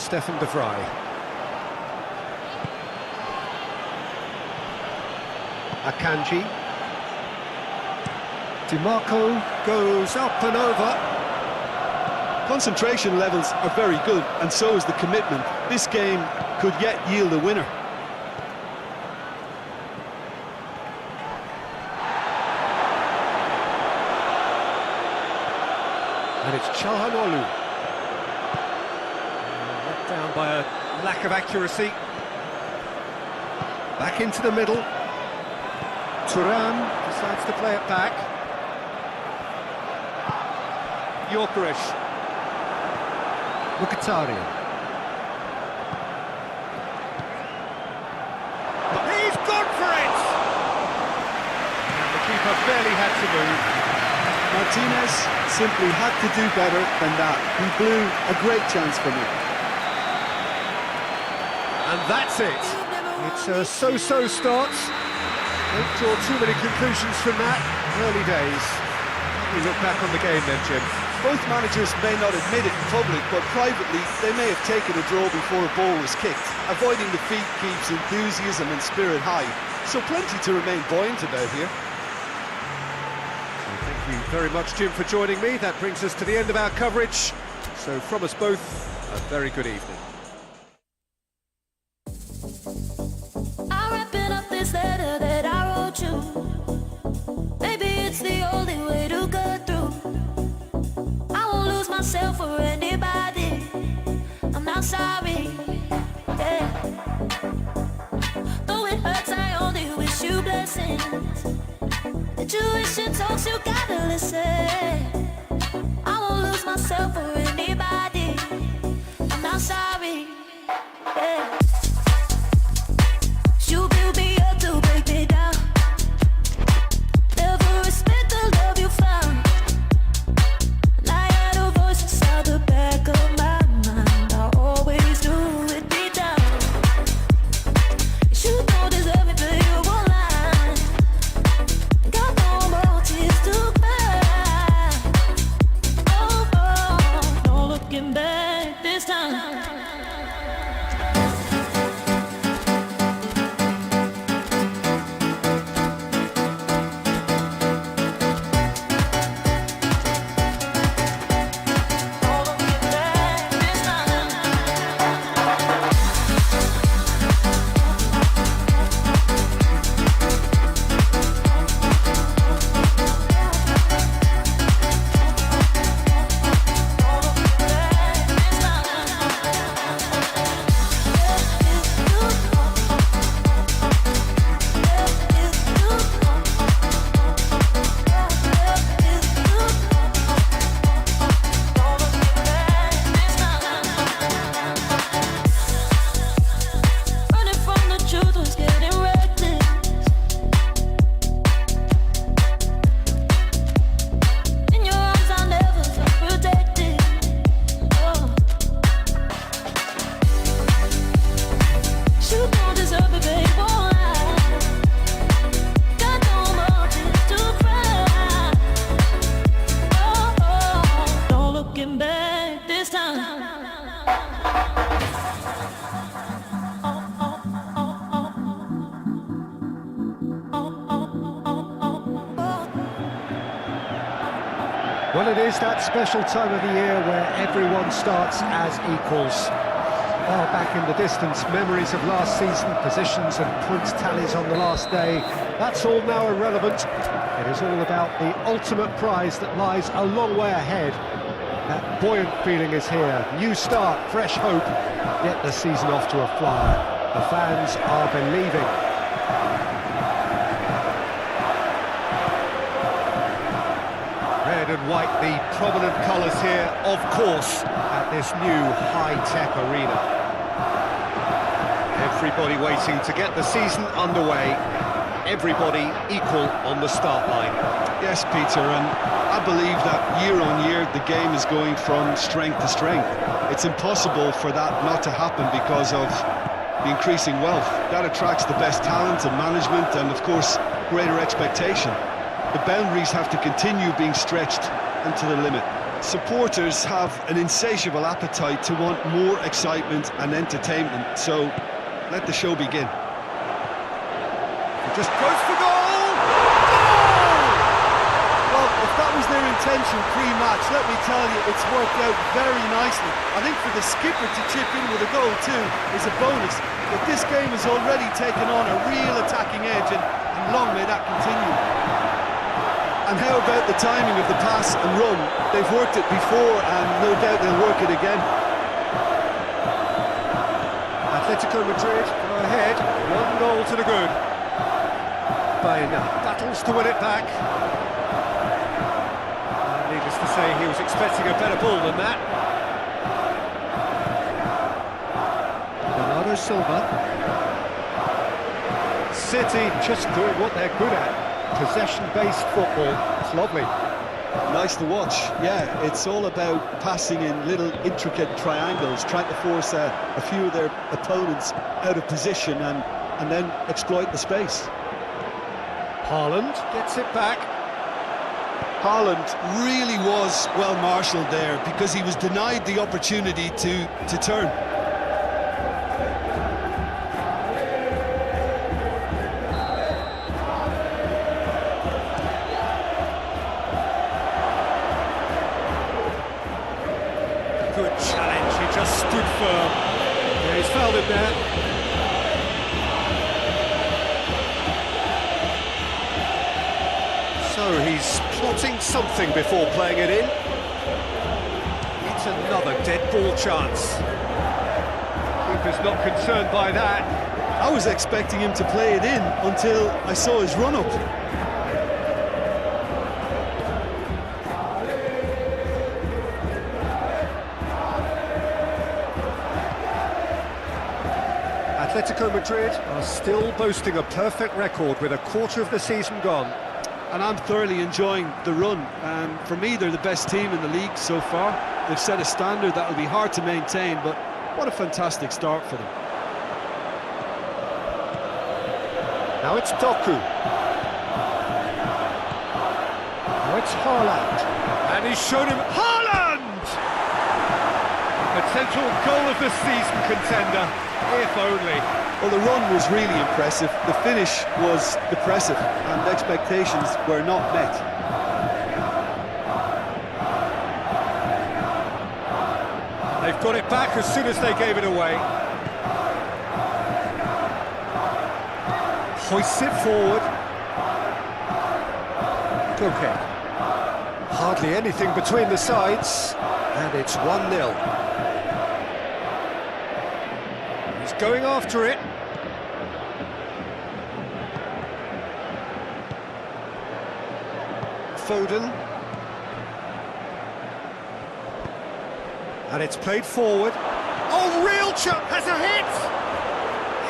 Stefan de Vrij. Akanji. DiMarco goes up and over. Concentration levels are very good, and so is the commitment. This game could yet yield a winner. And it's Çalhanoğlu. Let down by a lack of accuracy. Back into the middle. Turan decides to play it back. Gyökeres. Mkhitaryan. He's gone for it! And the keeper barely had to move. Martinez simply had to do better than that. He blew a great chance for me. And that's it. It's a so-so start. Don't draw too many conclusions from that. Early days. How do you look back on the game then, Jim? Both managers may not admit it in public, but privately they may have taken a draw before a ball was kicked. Avoiding defeat keeps enthusiasm and spirit high, so plenty to remain buoyant about here. Thank you very much, Jim, for joining me. That brings us to the end of our coverage. So from us both, a very good evening. I'm wrapping up this letter that I wrote you. Maybe it's the only way to get through. I won't lose myself for anybody. I'm not sorry. Yeah. Though it hurts, I only wish you blessings. The tuition talks, you gotta listen. I won't lose myself for anybody. I'm not sorry. Yeah. You build me up to break me down. Never respect the love you found. And I had a voice inside the back of my mind. I always knew it'd be down. You don't deserve it, but you won't lie. Got no more tears to cry. Oh, oh, no looking back this time. Well, it is that special time of the year where everyone starts as equals. Far back in the distance, memories of last season, positions and points tallies on the last day, that's all now irrelevant. It is all about the ultimate prize that lies a long way ahead. That buoyant feeling is here. New start, fresh hope. Get the season off to a flyer. The fans are believing. Red and white, the prominent colours here, of course, at this new high-tech arena. Everybody waiting to get the season underway. Everybody equal on the start line. Yes, Peter, and I believe that year on year the game is going from strength to strength. It's impossible for that not to happen because of the increasing wealth. That attracts the best talent and management and, of course, greater expectation. The boundaries have to continue being stretched and to the limit. supporters have an insatiable appetite to want more excitement and entertainment, so let the show begin. Just goes for goal! Well, if that was their intention pre-match, let me tell you, it's worked out very nicely. I think for the skipper to chip in with a goal too is a bonus. But this game has already taken on a real attacking edge, and long may that continue. And how about the timing of the pass and run? They've worked it before, and no doubt they'll work it again. Atletico Madrid go ahead, 1 goal to the good. Baena battles to win it back. Needless to say, he was expecting a better ball than that. Bernardo Silva. City just doing what they're good at. Possession-based football. It's lovely. Nice to watch, yeah. It's all about passing in little intricate triangles, trying to force a few of their opponents out of position and then exploit the space. Haaland gets it back. Haaland really was well marshalled there because he was denied the opportunity to turn. Good challenge, he just stood firm. Yeah, he's fouled it there. So he's plotting something before playing it in. It's another dead ball chance. Keeper's not concerned by that. I was expecting him to play it in until I saw his run-up. Atletico Madrid are still boasting a perfect record with a quarter of the season gone. And I'm thoroughly enjoying the run. For me, they're the best team in the league so far. They've set a standard that will be hard to maintain, but what a fantastic start for them. Now it's Doku. Now it's Haaland. And he's shown him... Haaland! Potential goal of the season contender, if only. Well, the run was really impressive. The finish was depressive, and expectations were not met. They've got it back as soon as they gave it away. Hoists it forward. Okay. Hardly anything between the sides, and it's 1-0. He's going after it. Foden. And it's played forward. Oh, real chance! Has a hit!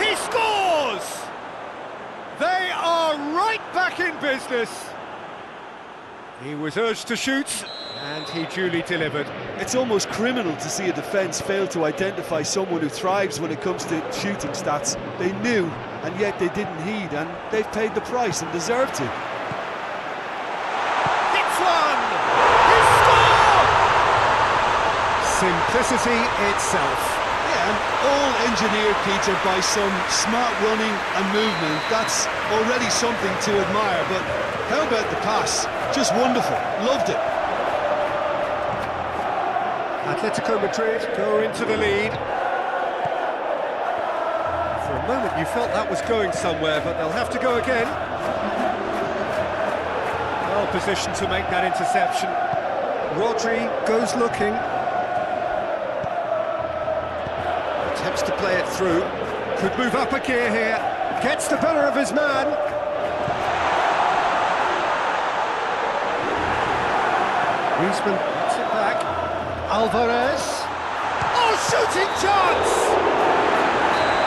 He scores! They are right back in business. He was urged to shoot, and he duly delivered. It's almost criminal to see a defence fail to identify someone who thrives when it comes to shooting stats. They knew, and yet they didn't heed, and they've paid the price and deserve to. Hits one! He scored! Simplicity itself. Yeah, and all engineered, Peter, by some smart running and movement. That's already something to admire, but how about the pass? Just wonderful. Loved it. Atletico Madrid go into the lead. For a moment you felt that was going somewhere, but they'll have to go again. Well positioned to make that interception. Rodri goes looking. Attempts to play it through. Could move up a gear here. Gets the better of his man. Griezmann gets it back. Alvarez. Oh, shooting chance!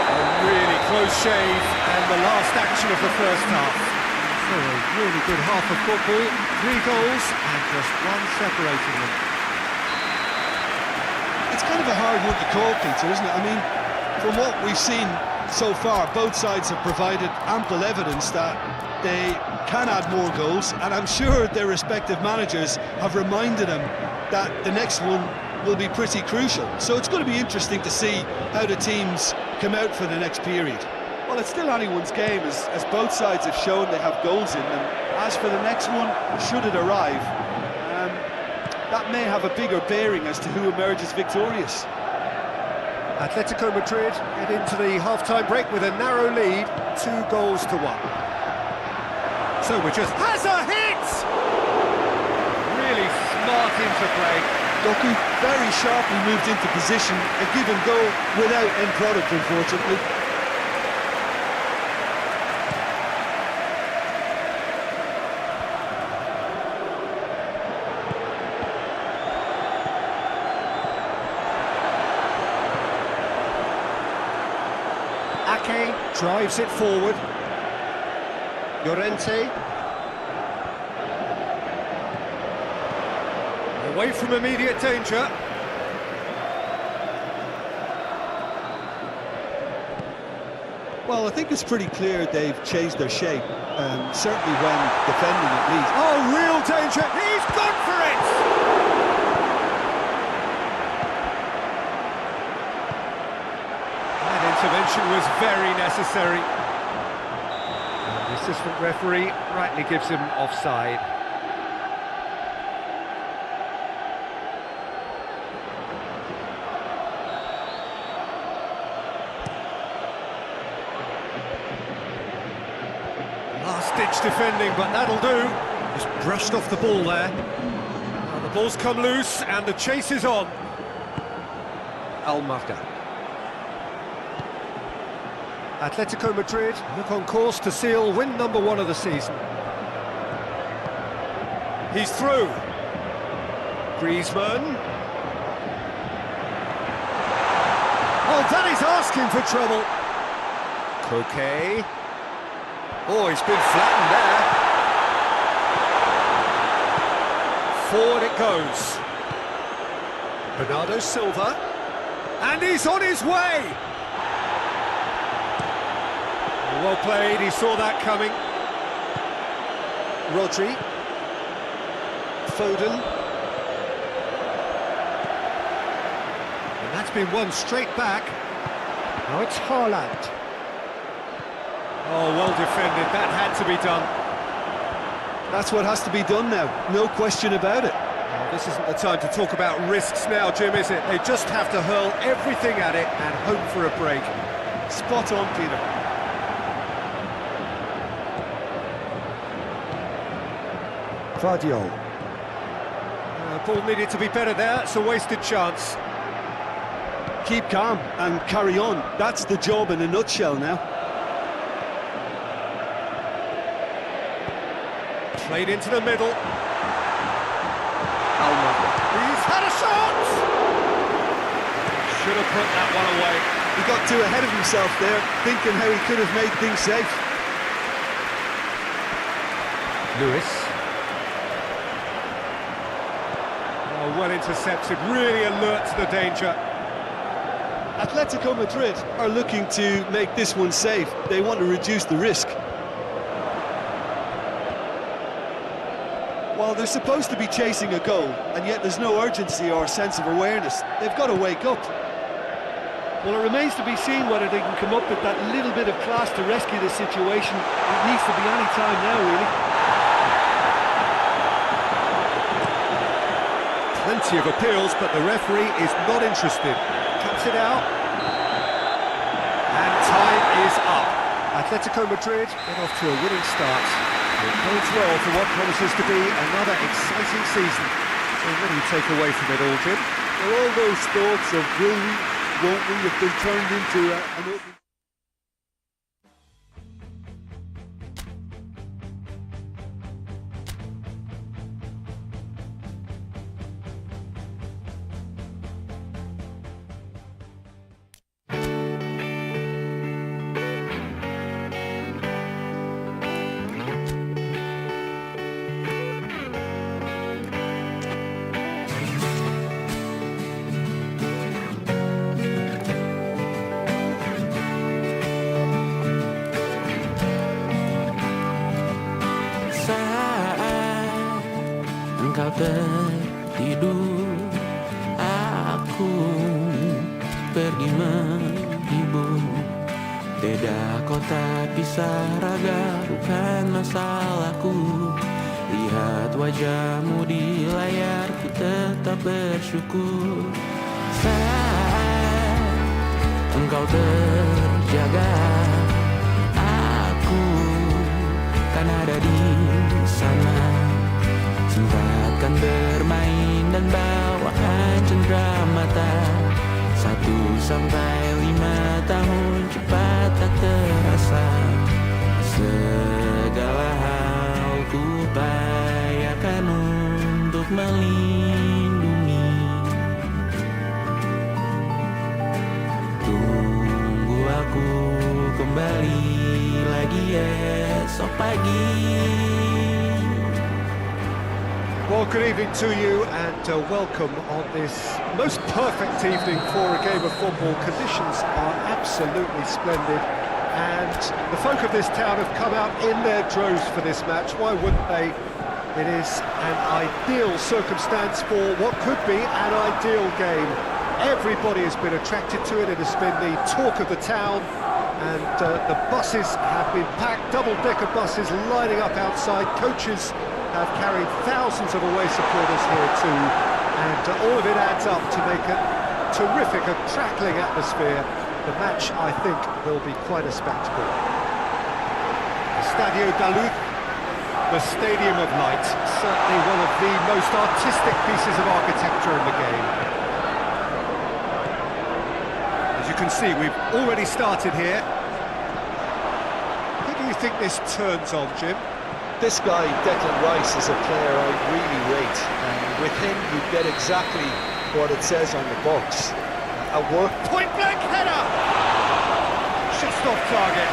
A really close shave, and the last action of the first half. So a really good half of football. 3 goals, and just one separating them. It's kind of a hard one to call, Peter, isn't it? I mean, from what we've seen so far, both sides have provided ample evidence that they can add more goals, and I'm sure their respective managers have reminded them that the next one will be pretty crucial. So it's going to be interesting to see how the teams come out for the next period. Well, it's still anyone's game, as both sides have shown they have goals in them. As for the next one, should it arrive, that may have a bigger bearing as to who emerges victorious. Atletico Madrid head into the half-time break with a narrow lead, 2-1. So we're just... has a hit! Really smart interplay. Doku very sharply moved into position, a give and go without end product, unfortunately. Ake drives it forward. Llorente. Away from immediate danger. Well, I think it's pretty clear they've changed their shape, certainly when defending at least. Oh, real danger! He's gone for it! That intervention was very necessary. And the assistant referee rightly gives him offside. Last-ditch defending, but that'll do. Just brushed off the ball there. Now the ball's come loose, and the chase is on. Almada. Atletico Madrid look on course to seal win number 1 of the season. He's through. Griezmann. Oh, that is asking for trouble. Koke. Oh, he's been flattened there. Forward it goes. Bernardo Silva. And he's on his way! Well played, he saw that coming. Rodri. Foden. And that's been won straight back. Now it's Haaland. Oh, well defended, that had to be done. That's what has to be done now, no question about it. Well, this isn't the time to talk about risks now, Jim, is it? They just have to hurl everything at it and hope for a break. Spot on, Peter. Vardiol. Ball needed to be better there, it's a wasted chance. Keep calm and carry on, that's the job in a nutshell now. Played into the middle. Almada. He's had a shot! Should have put that one away. He got too ahead of himself there, thinking how he could have made things safe. Lewis. Oh, well intercepted, really alert to the danger. Atletico Madrid are looking to make this one safe. They want to reduce the risk. Well, they're supposed to be chasing a goal, and yet there's no urgency or sense of awareness. They've got to wake up. Well, it remains to be seen whether they can come up with that little bit of class to rescue the situation. It needs to be any time now, really. Plenty of appeals, but the referee is not interested. Cuts it out. And time is up. Atletico Madrid get off to a winning start. It bodes well for what promises to be another exciting season. So what do you take away from it all, Jim? Well, all those thoughts of will we, won't we, if they turned into an open... tertidur, aku pergi menghibur. Beda kota pisah raga bukan masalahku. Lihat wajahmu di layar, ku tetap bersyukur. Saat engkau terjaga, aku kan ada di sana. Sempatkan bermain dan bawakan cendera mata. 1-5 tahun cepat tak terasa. Segala hal ku upayakan untuk melindungi. Tunggu aku kembali lagi esok pagi. Well, good evening to you and welcome on this most perfect evening for a game of football. Conditions are absolutely splendid and the folk of this town have come out in their droves for this match. Why wouldn't they? It is an ideal circumstance for what could be an ideal game. Everybody has been attracted to it. It has been the talk of the town and the buses have been packed, double-decker buses lining up outside. Coaches have carried thousands of away supporters here too, and all of it adds up to make a terrific, crackling atmosphere. The match, I think, will be quite a spectacle. Estadio da Luz, the Stadium of Light, certainly one of the most artistic pieces of architecture in the game. As you can see, we've already started here. Who do you think this turns on, Jim? This guy, Declan Rice, is a player I really rate, and with him you get exactly what it says on the box. A work Point-blank header! Just off target.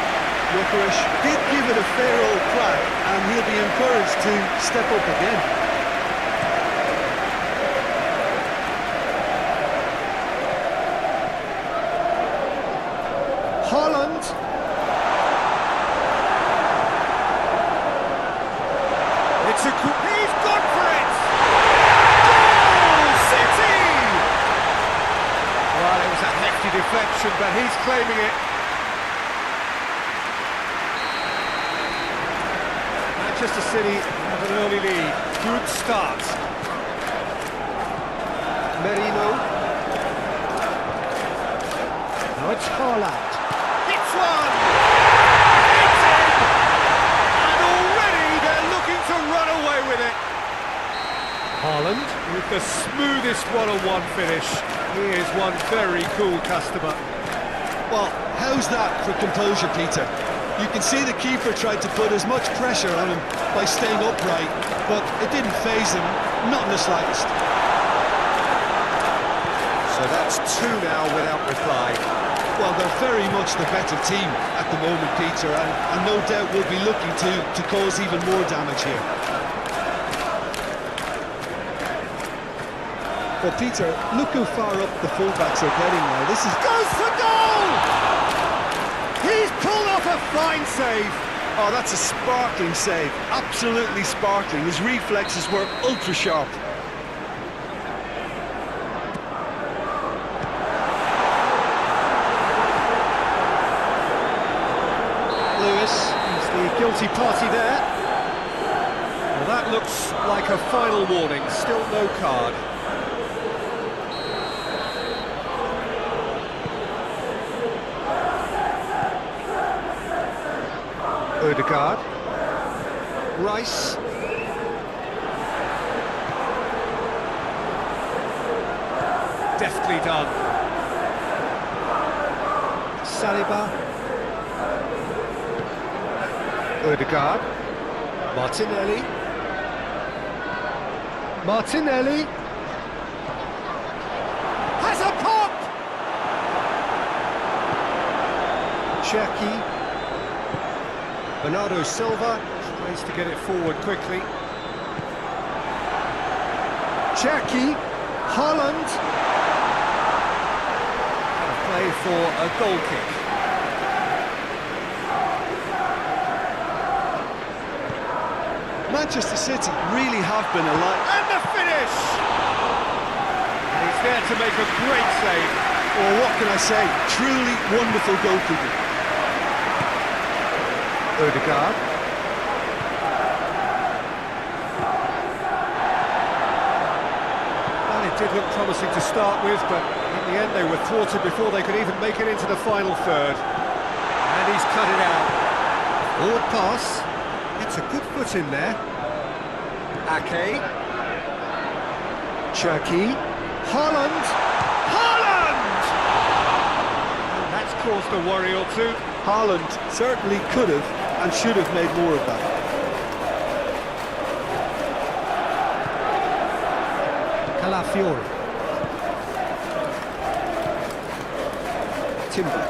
Jokeris did give it a fair old crack, and he'll be encouraged to step up again. Haaland. It's a coup. He's gone for it! Goal City! Well, it was a hefty deflection, but he's claiming it. Manchester City have an early lead. Good start. Merino. Now it's Haaland. Hits one! It's in! And already they're looking to run away with it. Haaland with the smoothest one-on-one finish. He is one very cool customer. Well, how's that for composure, Peter? You can see the keeper tried to put as much pressure on him by staying upright, but it didn't faze him, not in the slightest. So that's two now without reply. Well, they're very much the better team at the moment, Peter, and no doubt will be looking to cause even more damage here. Well, Peter, look how far up the fullbacks are getting now. This is... Goes for goal! He's pulled off a fine save. Oh, that's a sparkling save. Absolutely sparkling. His reflexes were ultra sharp. Lewis is the guilty party there. Well, that looks like a final warning. Still no card. Odegaard, Rice, deftly done. Saliba, Odegaard, Martinelli, has a pop! Cherki. Bernardo Silva tries to get it forward quickly. Cherki, Haaland. Play for a goal kick. Manchester City really have been alive. And the finish! And he's there to make a great save. Well, what can I say? Truly wonderful goalkeeping. Odegaard. Well, it did look promising to start with, but in the end they were thwarted before they could even make it into the final third. And he's cut it out. Forward pass. It's a good foot in there. Ake. Cherki. Haaland. Haaland! And that's caused a worry or two. Haaland certainly could have and should have made more of that. Calafiori. Timber.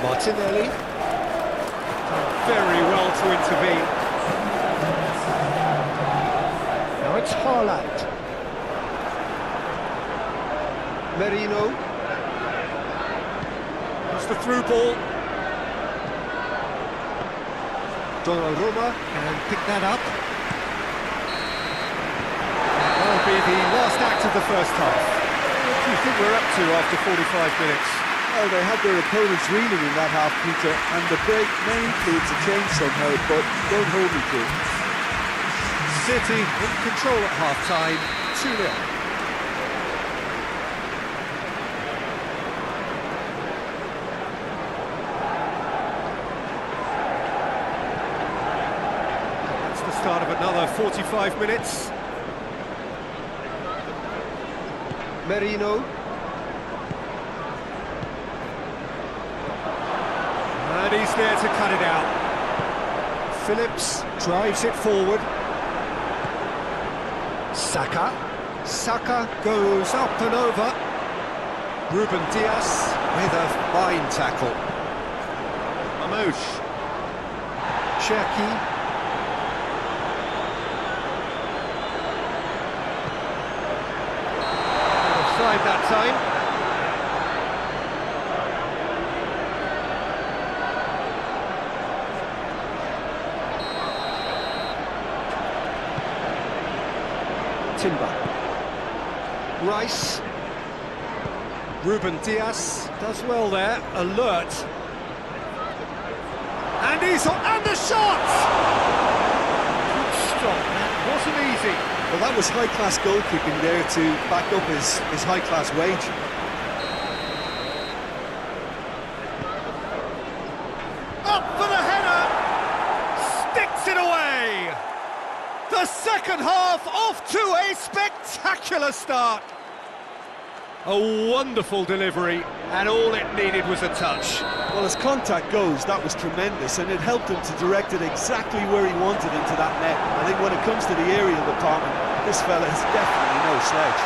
Martinelli. Done very well to intervene. Now it's Haaland. Merino. It's the through ball. Donnarumma can pick that up. That'll be the last act of the first half. What do you think we're up to after 45 minutes? Well, they had their opponents reeling in that half, Peter, and the break may influence a change somehow, but don't hold me to it. City in control at half-time, 2-0. Start of another 45 minutes. Merino. And he's there to cut it out. Phillips drives it forward. Saka. Saka goes up and over. Ruben Dias with a fine tackle. Mamouche. Cherki. Offside that time. Timber. Rice. Ruben Dias does well there, alert. And he's on, and the shot! Good stop, that wasn't easy. Well, that was high-class goalkeeping there to back up his high-class wage. Up for the header! Sticks it away! The second half off to a spectacular start. A wonderful delivery, and all it needed was a touch. Well, as contact goes, that was tremendous, and it helped him to direct it exactly where he wanted into that net. I think when it comes to the aerial department, this fella is definitely no slouch.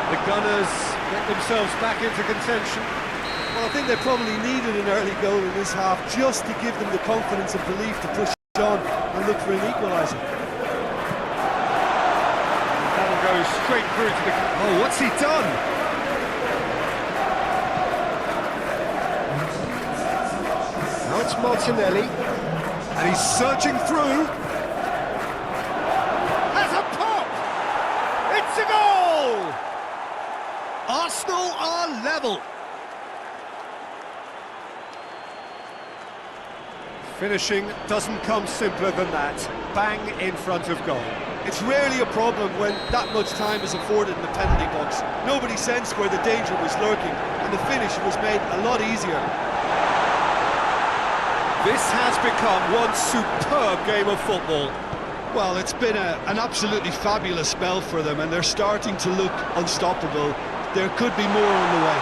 The Gunners get themselves back into contention. Well, I think they probably needed an early goal in this half just to give them the confidence and belief to push on and look for an equaliser. That'll go straight through to the... Oh, what's he done? Now it's Martinelli, and he's searching through. Has a pop! It's a goal! Arsenal are level. Finishing doesn't come simpler than that. Bang in front of goal. It's rarely a problem when that much time is afforded in the penalty box. Nobody sensed where the danger was lurking, and the finish was made a lot easier. This has become one superb game of football. Well, it's been an absolutely fabulous spell for them, and they're starting to look unstoppable. There could be more on the way.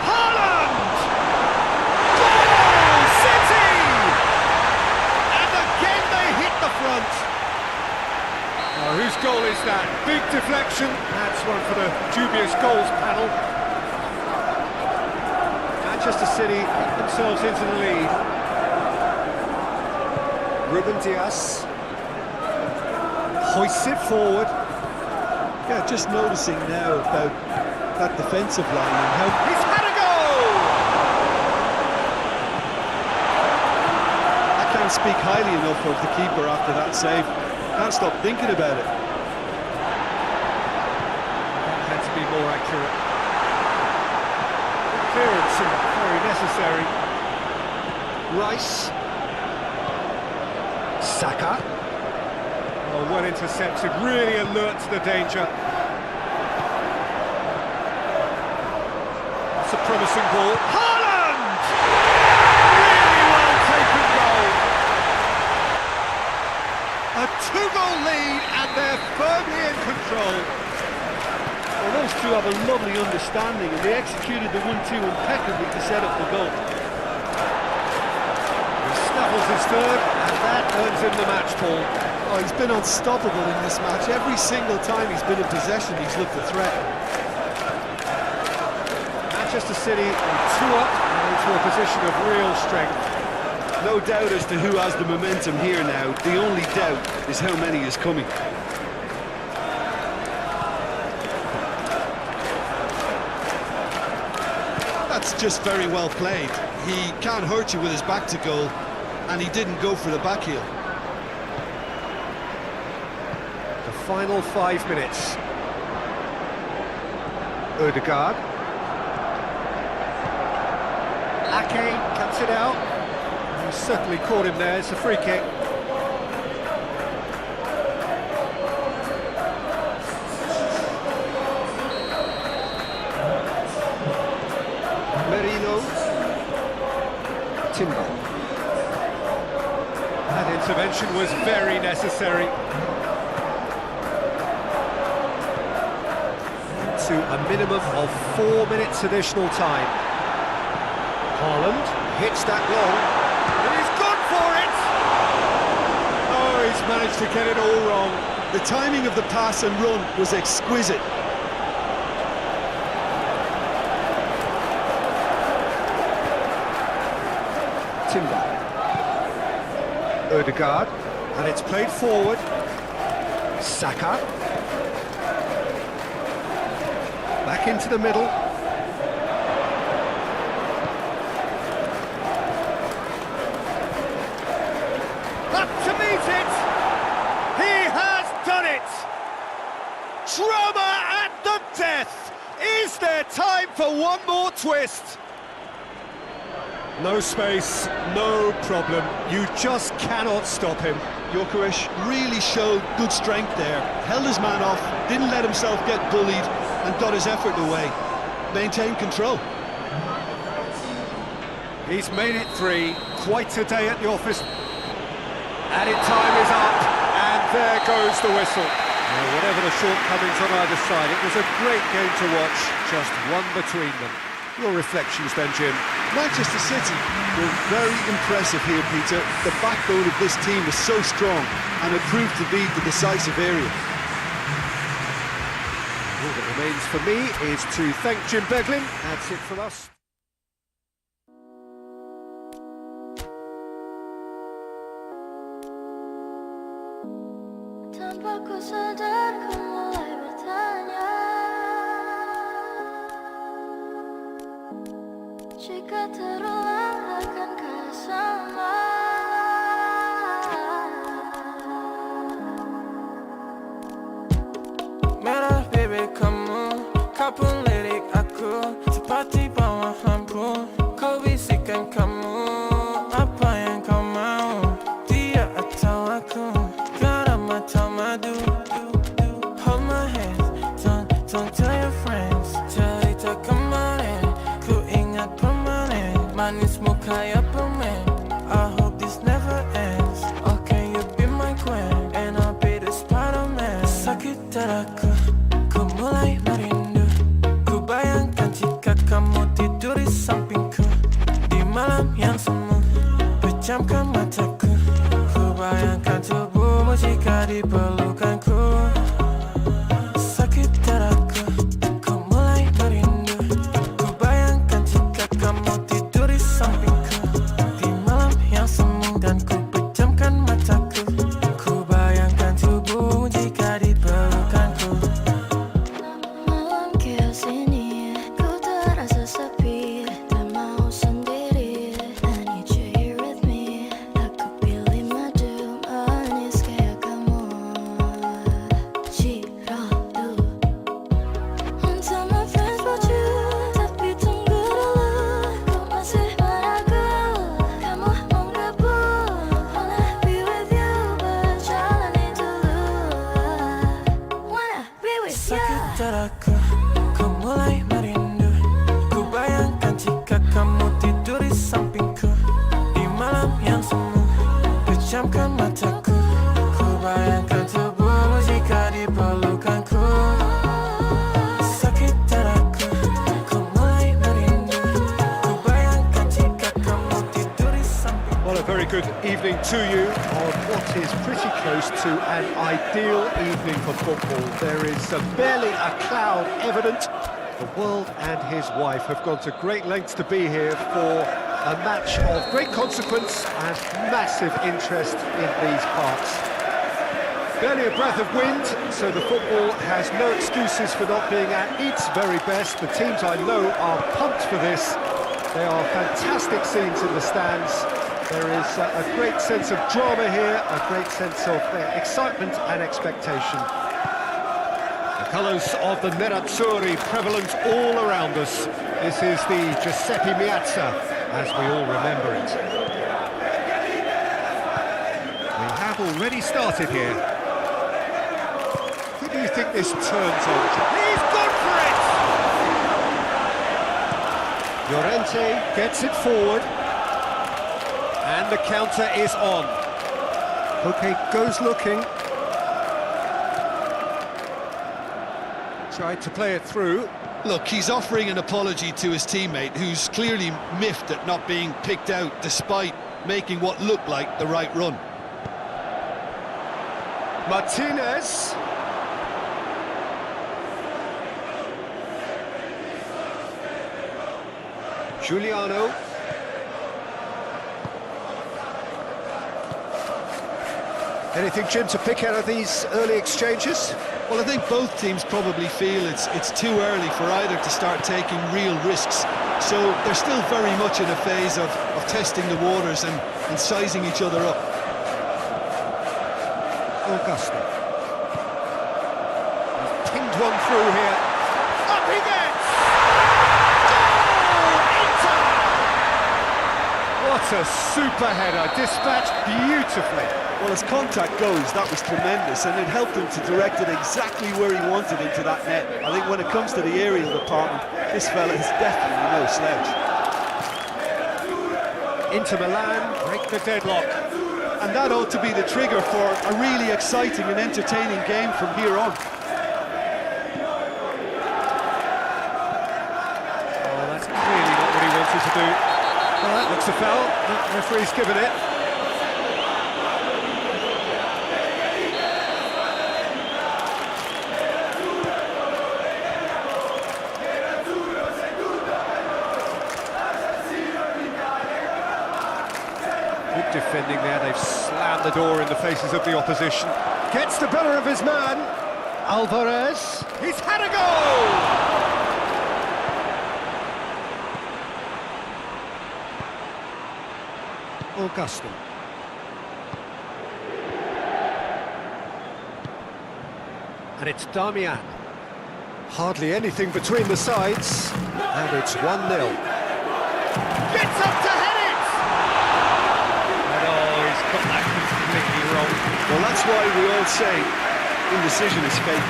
Haaland! Goal! City! And again they hit the front. Now, whose goal is that? Big deflection. That's one for the dubious goals panel. Manchester City get themselves into the lead. Ruben Dias hoists it forward. Yeah, just noticing now about that defensive line and how... He's had a goal! can't speak highly enough of the keeper after that save. Can't stop thinking about it. That had to be more accurate. Clearance and very necessary. Rice. Saka. Oh, well intercepted, really alert to the danger. It's a promising ball. Haaland! Really well taken goal. A two-goal lead and they're firmly in control. Well, those two have a lovely understanding and they executed the 1-2 impeccably to set up the goal. He snuffles his third and that earns him the match ball. Oh, he's been unstoppable in this match. Every single time he's been in possession, he's looked a threat. Manchester City are 2 up and into a position of real strength. No doubt as to who has the momentum here now. The only doubt is how many is coming. That's just very well played. He can't hurt you with his back to goal, and he didn't go for the back heel. The final 5 minutes. Odegaard. Ake cuts it out. He certainly caught him there. It's a free kick. Merino. Timber. That intervention was very necessary. To a minimum of 4 minutes additional time. Haaland hits that long, and he's gone for it! Oh, he's managed to get it all wrong. The timing of the pass and run was exquisite. Timber. Odegaard, and it's played forward. Saka. Back into the middle. Up to meet it! He has done it! Drama at the death! Is there time for one more twist? No space, no problem. You just cannot stop him. Gyökeres really showed good strength there. Held his man off, didn't let himself get bullied, and got his effort away. Maintained control. He's made it 3. Quite a day at the office. Added time is up, and there goes the whistle. Now, whatever the shortcomings on either side, it was a great game to watch, just one between them. Your reflections then, Jim? Manchester City were very impressive here, Peter. The backbone of this team was so strong, and it proved to be the decisive area. All that remains for me is to thank Jim Beglin. That's it from us. Tanpa ku sadar ku mulai bertanya, jika terulang akankah sama? Merah bebek kamu, kau pun lirik aku, seperti bawah lampu. Kau bisikan kamu, apa yang kau mau, dia atau aku. Garam atau madu, hold my hand, don't tell your friends. Cerita kemarin, ku ingat permanen, manismu kayak permen. I hope this never ends. Oh, can you be my queen, and I'll be the Spider-Man. Sakit dadaku, ku mulai merindu. Ku bayangkan jika kamu tidur di sampingku, di malam yang semu, pejamkan mataku. Ku bayangkan tubuhmu jika di pelukanku. Sakit dadaku, ku mulai merindu. Ku bayangkan jika kamu tidur di sampingku, di malam yang semu, dan ku pejamkan mataku. Ku bayangkan tubuhmu jika di pelukanku. Malam chaos ini, ku terasa sepi, tak mau sendiri. I need you here with me. Aku pejamkan mataku Ku bayangkan tubuhmu jika dipelukanku Sakit dadaku, ku mulai merindu Ku bayangkan jika kamu tidur di samping. Well, a very good evening to you on what is pretty close to an ideal evening for football. There is barely a cloud evident. The world and his wife have gone to great lengths to be here for a match of great consequence and massive interest in these parts. Barely a breath of wind, so the football has no excuses for not being at its very best. The teams I know are pumped for this. There are fantastic scenes in the stands. There is a great sense of drama here, a great sense of excitement and expectation. The colours of the Nerazzurri prevalent all around us. This is the Giuseppe Meazza, as we all remember it. We have already started here. Who do you think this turns on? He's gone for it! Llorente gets it forward. And the counter is on. Koke goes looking. Tried to play it through. Look, he's offering an apology to his teammate, who's clearly miffed at not being picked out despite making what looked like the right run. Martinez. Giuliano. Anything, Jim, to pick out of these early exchanges? Well, I think both teams probably feel it's too early for either to start taking real risks. So they're still very much in a phase of testing the waters and sizing each other up. Augusto. He's pinged one through here. Up he gets! Goal! Inter! What a super header, dispatched beautifully. Well, as contact goes, that was tremendous, and it helped him to direct it exactly where he wanted into that net. I think when it comes to the aerial department, this fella is definitely no slouch. Inter Milan break the deadlock. And that ought to be the trigger for a really exciting and entertaining game from here on. Oh, that's clearly not what he wanted to do. Well, that looks a foul. The referee's given it. Good defending there. They've slammed the door in the faces of the opposition. Gets the better of his man. Alvarez. He's had a goal! Augusto. And it's Damian. Hardly anything between the sides. And it's 1-0. Gets up to head it! And he's got that completely wrong. Well, that's why we all say indecision is fatal.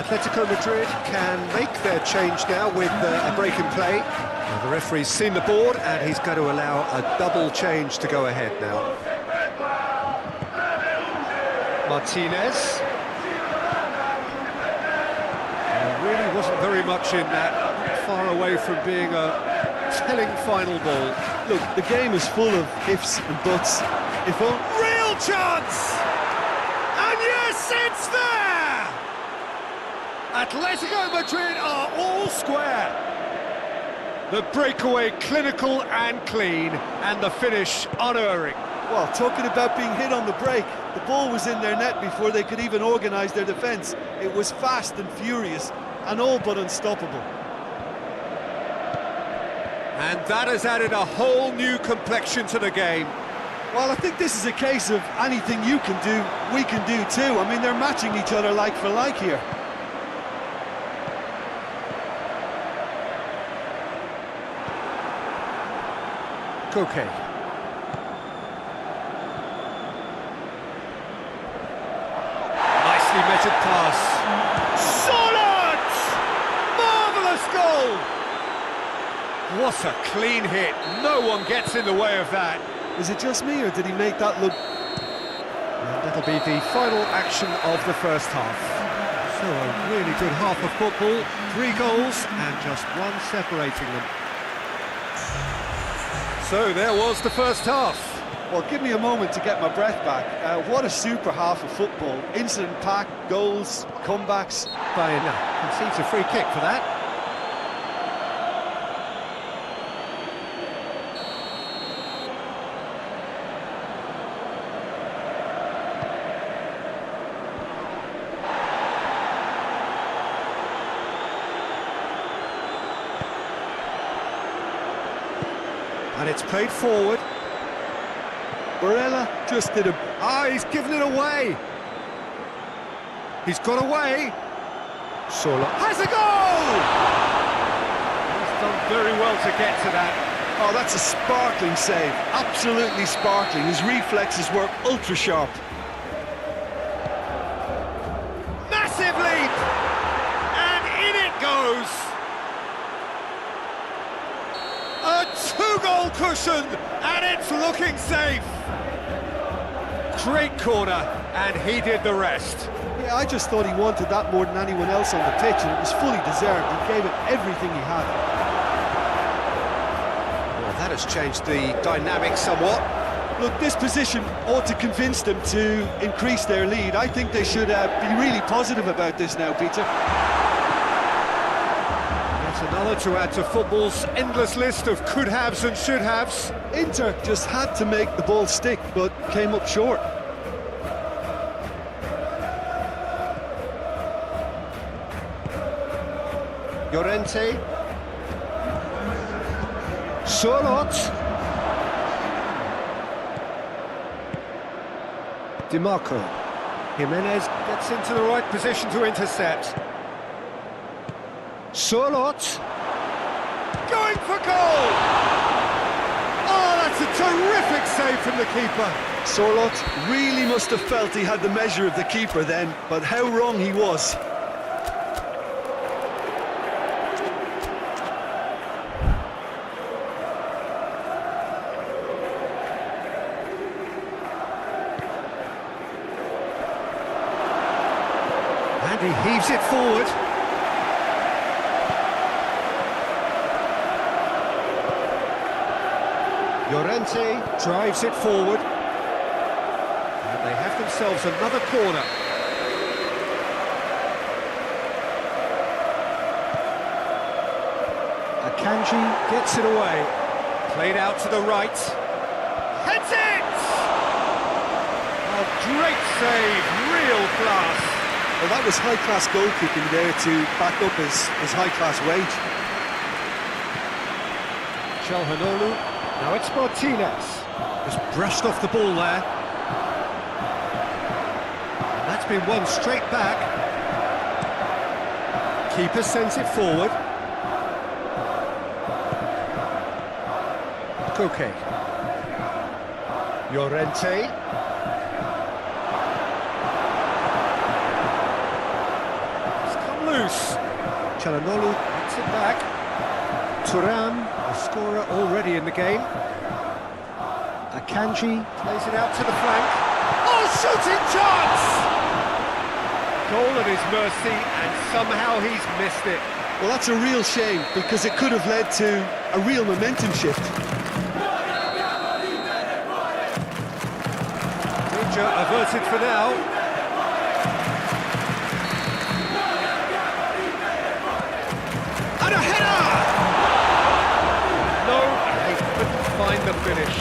Atletico Madrid can make their change now with a break in play. The referee's seen the board and he's going to allow a double change to go ahead now. Martinez. Really wasn't very much in that, far away from being a telling final ball. Look, the game is full of ifs and buts. If Real chance! And yes, it's there! Atletico Madrid are all square. The breakaway clinical and clean, and the finish unerring. Well, talking about being hit on the break, the ball was in their net before they could even organise their defence. It was fast and furious, and all but unstoppable. And that has added a whole new complexion to the game. Well, I think this is a case of anything you can do, we can do too. I mean, they're matching each other like for like here. Koke. Nicely measured pass. Solid! Marvellous goal! What a clean hit. No one gets in the way of that. Is it just me, or did he make that look... And that'll be the final action of the first half. So a really good half of football, 3 goals and just one separating them. So there was the first half. Well, give me a moment to get my breath back. What a super half of football. Incident-packed, goals, comebacks. Baena concedes a free kick for that. And it's played forward. Barella just did a... Ah, he's given it away. He's got away. Sola has a goal! He's done very well to get to that. Oh, that's a sparkling save. Absolutely sparkling. His reflexes work ultra sharp. Massive leap! And in it goes! A 2-goal cushion, and it's looking safe. Great corner, and he did the rest. Yeah, I just thought he wanted that more than anyone else on the pitch, and it was fully deserved. He gave it everything he had. Well, that has changed the dynamic somewhat. Look, this position ought to convince them to increase their lead. I think they should be really positive about this now, Peter. Another to add to football's endless list of could-haves and should-haves. Inter just had to make the ball stick, but came up short. Llorente. Sorot. Di Marco. Jimenez gets into the right position to intercept. Sorot. Going for goal! Oh, that's a terrific save from the keeper. Sorlot really must have felt he had the measure of the keeper then, but how wrong he was. And he heaves it forward. Llorente drives it forward. And they have themselves another corner. Akanji gets it away. Played out to the right. Heads it! A great save, real class. Well, that was high-class goalkeeping there to back up his high-class wage. Calhanoglu. Now it's Martinez. Just brushed off the ball there. And that's been won straight back. Keeper sends it forward. Koke. Llorente. He's come loose. Çalhanoğlu gets it back. Thuram, the scorer already in the game. Akanji plays it out to the flank. Oh, shooting chance! Goal at his mercy, and somehow he's missed it. Well, that's a real shame, because it could have led to a real momentum shift. Danger averted for now. And a header! No, he couldn't find the finish.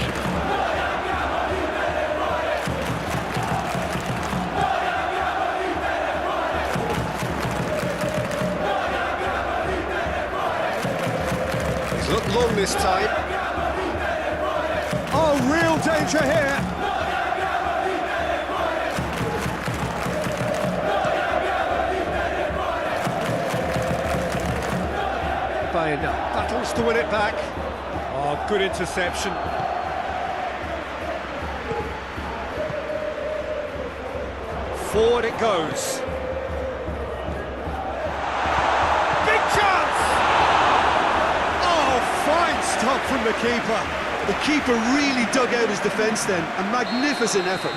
He's looked long this time. Oh, real danger here. Battles to win it back. Oh, good interception. Forward it goes. Big chance! Oh, fine stop from the keeper. The keeper really dug out his defence then. A magnificent effort.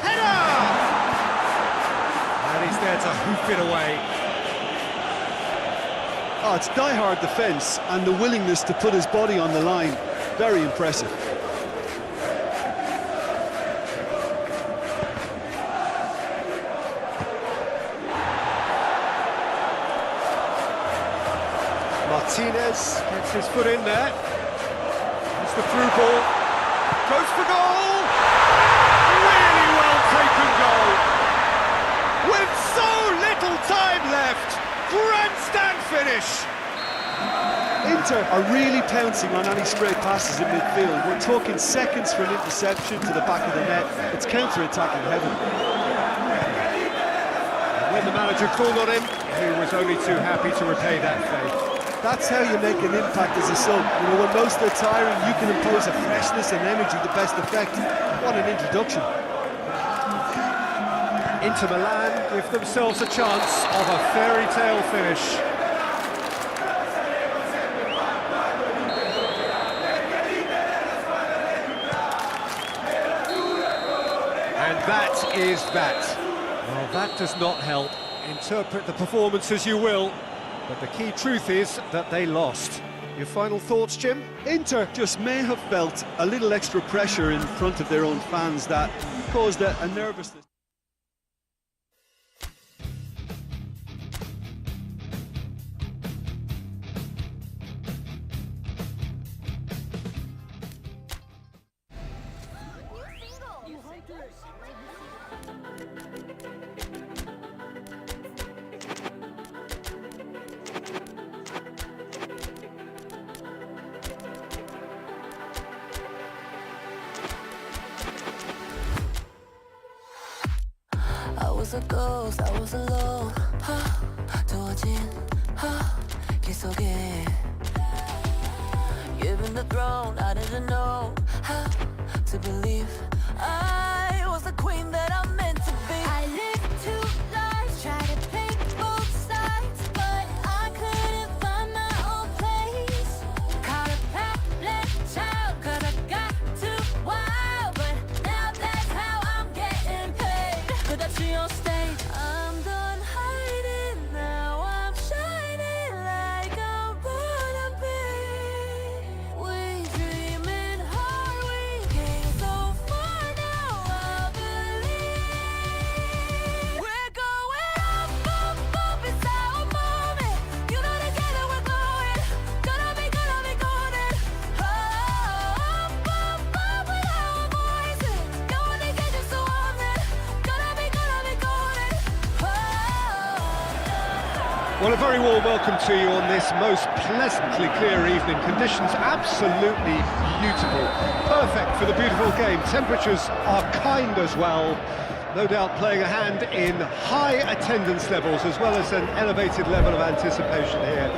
Header! And he's there to hoof it away. Oh, it's die-hard defence and the willingness to put his body on the line. Very impressive. Martinez gets his foot in there. It's the through ball. Goes for goal! Really well taken goal! With so little time left! Grandstand finish! Inter are really pouncing on any stray passes in midfield. We're talking seconds from interception to the back of the net. It's counter-attacking heaven. When the manager called on him, he was only too happy to repay that favour. That's how you make an impact as a sub. You know, when most are tiring, you can impose a freshness and energy to best effect. What an introduction. Inter Milan give themselves a chance of a fairy tale finish. And that is that. Well, that does not help. Interpret the performance as you will, but the key truth is that they lost. Your final thoughts, Jim? Inter just may have felt a little extra pressure in front of their own fans that caused a nervousness. I was a ghost, I was alone. 두어진 길 속에 given the throne, I didn't know how to believe I was the queen that I'm meant to be. I lived 2 lives, tried to play both sides, but I couldn't find my own place. Caught a pat-led child, 'cause I got too wild, but now that's how I'm getting paid. 끝없이 on stage, I'm done hiding, now I'm shining like I'm born to be. We dreaming hard, we came so far, now I believe we're going up, up, up, it's our moment. You know together we're glowing, gonna be golden. Up, up, up with our voices, no one to get you so often, gonna be golden. Well, a very warm welcome to you on this most pleasantly clear evening. Conditions absolutely beautiful. Perfect for the beautiful game. Temperatures are kind as well. No doubt playing a hand in high attendance levels as well as an elevated level of anticipation here.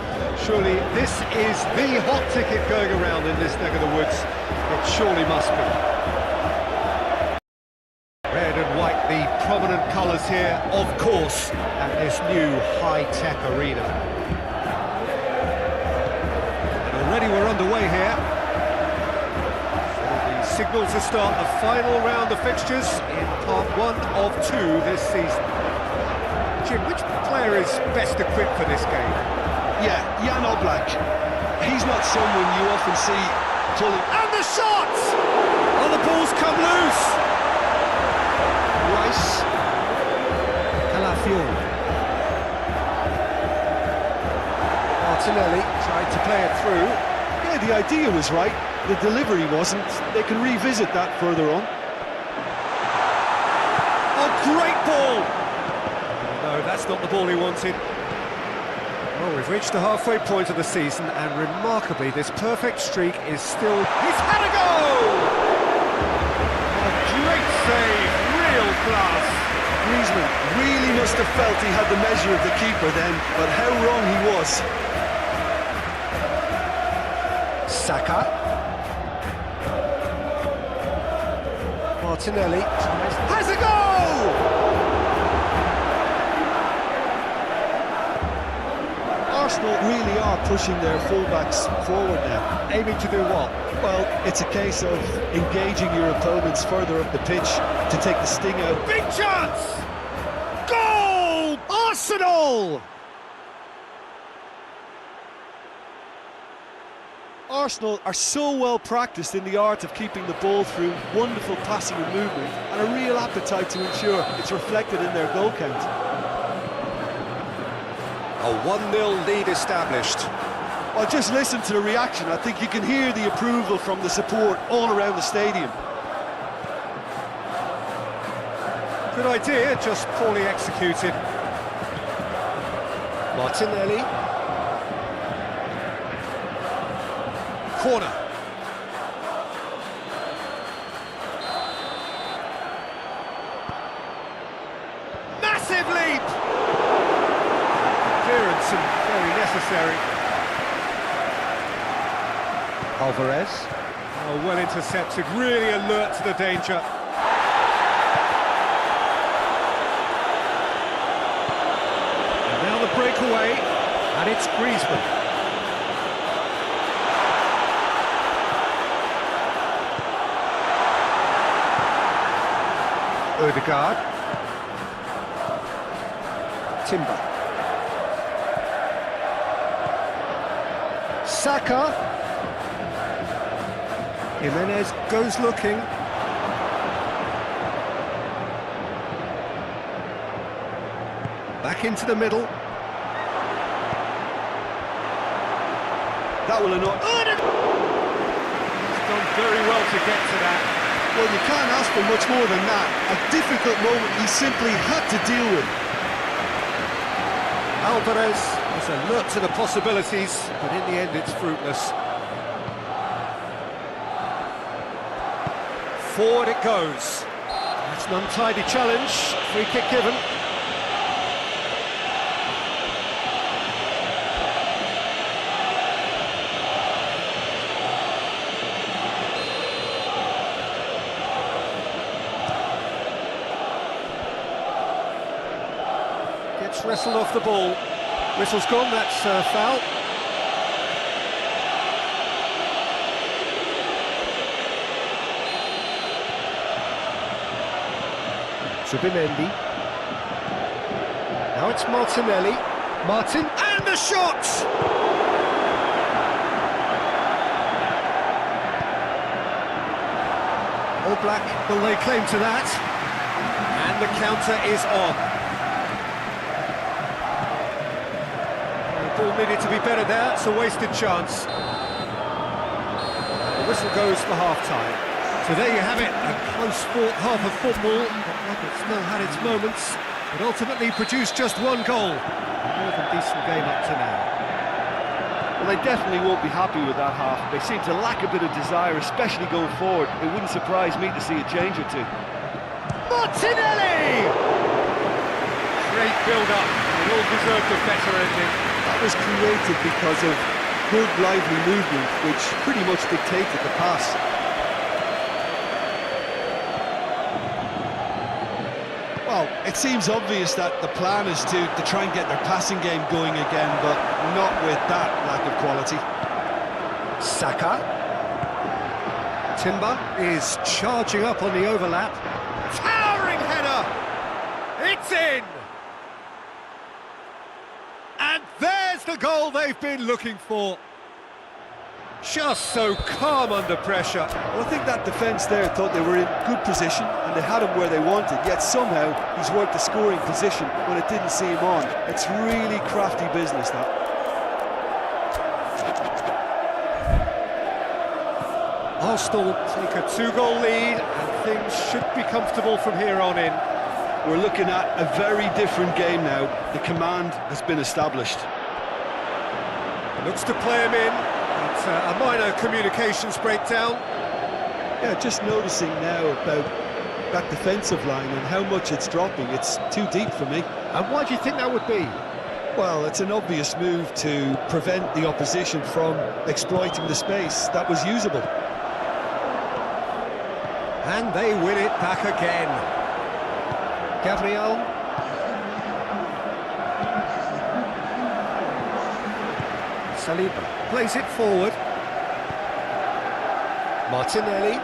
Surely this is the hot ticket going around in this neck of the woods. It surely must be. Red and white, the prominent colours colours here, of course, at this new high-tech arena. And already we're underway here. So the signal to start the final round of fixtures in part 1 of 2 this season. Jim, which player is best equipped for this game? Yeah, Jan Oblak. He's not someone you often see pulling... And the shot! Oh, the ball's come loose! Rice. Calafiori. Martinelli tried to play it through. Yeah, the idea was right. The delivery wasn't. They can revisit that further on. Oh, great ball! No, that's not the ball he wanted. Well, we've reached the halfway point of the season, and remarkably, this perfect streak is still... He's had a goal! A great save, real class. Griezmann really must have felt he had the measure of the keeper then, but how wrong he was. Saka. Martinelli has a goal! Arsenal really are pushing their fullbacks forward now. Aiming to do what? Well, it's a case of engaging your opponents further up the pitch to take the sting out. Big chance! Goal! Arsenal! Arsenal are so well practiced in the art of keeping the ball through wonderful passing and movement, and a real appetite to ensure it's reflected in their goal count. A 1-0 lead established. Well, just listen to the reaction. I think you can hear the approval from the support all around the stadium. Good idea, just poorly executed. Martinelli. Corner. Massive leap! Clearance and very necessary. Alvarez. Oh, well intercepted, really alert to the danger. And now the breakaway, and it's Griezmann. Odegaard. Timber. Saka. Jimenez goes looking. Back into the middle. That will annoy... He's done very well to get to that. Well, you can't ask for much more than that. A difficult moment he simply had to deal with. Alvarez is alert to the possibilities, but in the end it's fruitless. Forward it goes. That's an untidy challenge. Free kick given. Gets wrestled off the ball. Whistle's gone, that's foul. Zubimendi. Now it's Martinelli. Martin, and the shot! Oblak will lay claim to that. And the counter is on. The ball needed to be better there, it's a wasted chance. The whistle goes for half-time. So there you have it, a close-fought half of football, but it's still had its moments, but ultimately produced just one goal. A more than decent game up to now. Well, they definitely won't be happy with that half. They seem to lack a bit of desire, especially going forward. It wouldn't surprise me to see a change or two. Martinelli! Great build-up, it all deserved a better ending. That was created because of good, lively movement, which pretty much dictated the pass. Well, Well, it seems obvious that the plan is to try and get their passing game going again, but not with that lack of quality. Saka. Timber is charging up on the overlap. Towering header! It's in! And there's the goal they've been looking for. Just so calm under pressure. Well, I think that defence there thought they were in good position and they had him where they wanted, yet somehow he's worked the scoring position when it didn't see him on. It's really crafty business, that. Arsenal take a 2-goal lead and things should be comfortable from here on in. We're looking at a very different game now. The command has been established. Looks to play him in. It's a minor communications breakdown. Yeah, just noticing now about that defensive line and how much it's dropping. It's too deep for me. And why do you think that would be? Well, it's an obvious move to prevent the opposition from exploiting the space that was usable. And they win it back again. Gabriel. Saliba plays it forward. Martinelli.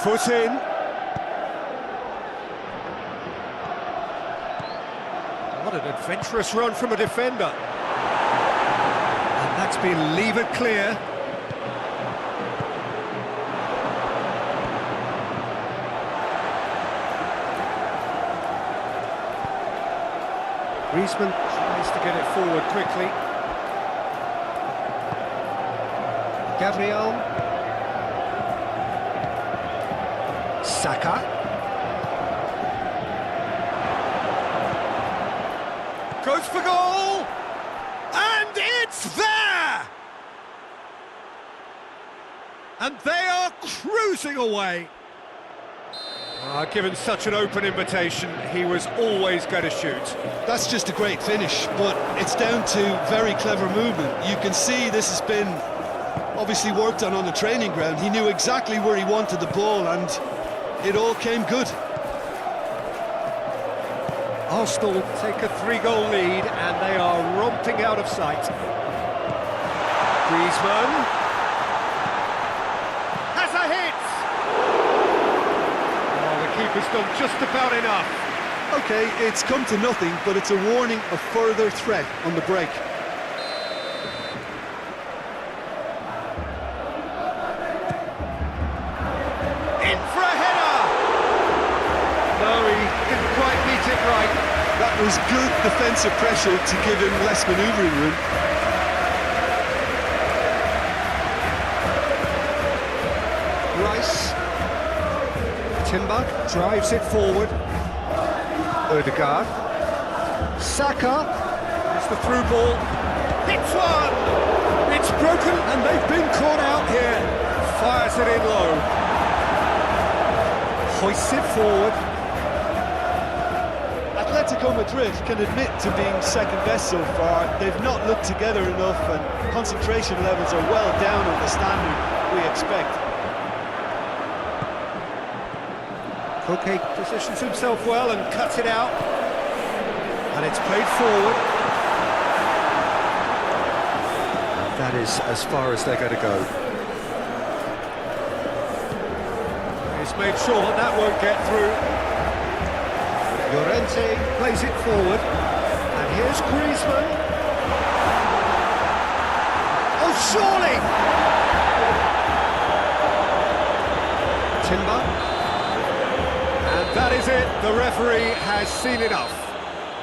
Foot in. What an adventurous run from a defender. And that's been levered clear. Griezmann tries to get it forward quickly. Gabriel. Saka. Goes for goal! And it's there! And they are cruising away. Given such an open invitation, he was always going to shoot. That's just a great finish, but it's down to very clever movement. You can see this has been obviously worked on the training ground. He knew exactly where he wanted the ball and it all came good. Arsenal take a 3-goal lead and they are romping out of sight. Griezmann has a hit! Oh, the keeper's done just about enough. Okay, it's come to nothing, but it's a warning of further threat on the break. In for a header! No, he didn't quite meet it right. That was good defensive pressure to give him less manoeuvring room. Rice. Timber drives it forward. Odegaard. Saka. It's the through ball. Hits one! It's broken and they've been caught out here. Fires it in low. Hoists it forward. Atletico Madrid can admit to being second best so far. They've not looked together enough and concentration levels are well down on the standard we expect. Koke positions himself well and cuts it out. And it's played forward. That is as far as they're going to go. He's made sure that that won't get through. Llorente plays it forward. And here's Griezmann. Oh, surely! Timber. And that is it, the referee has seen enough.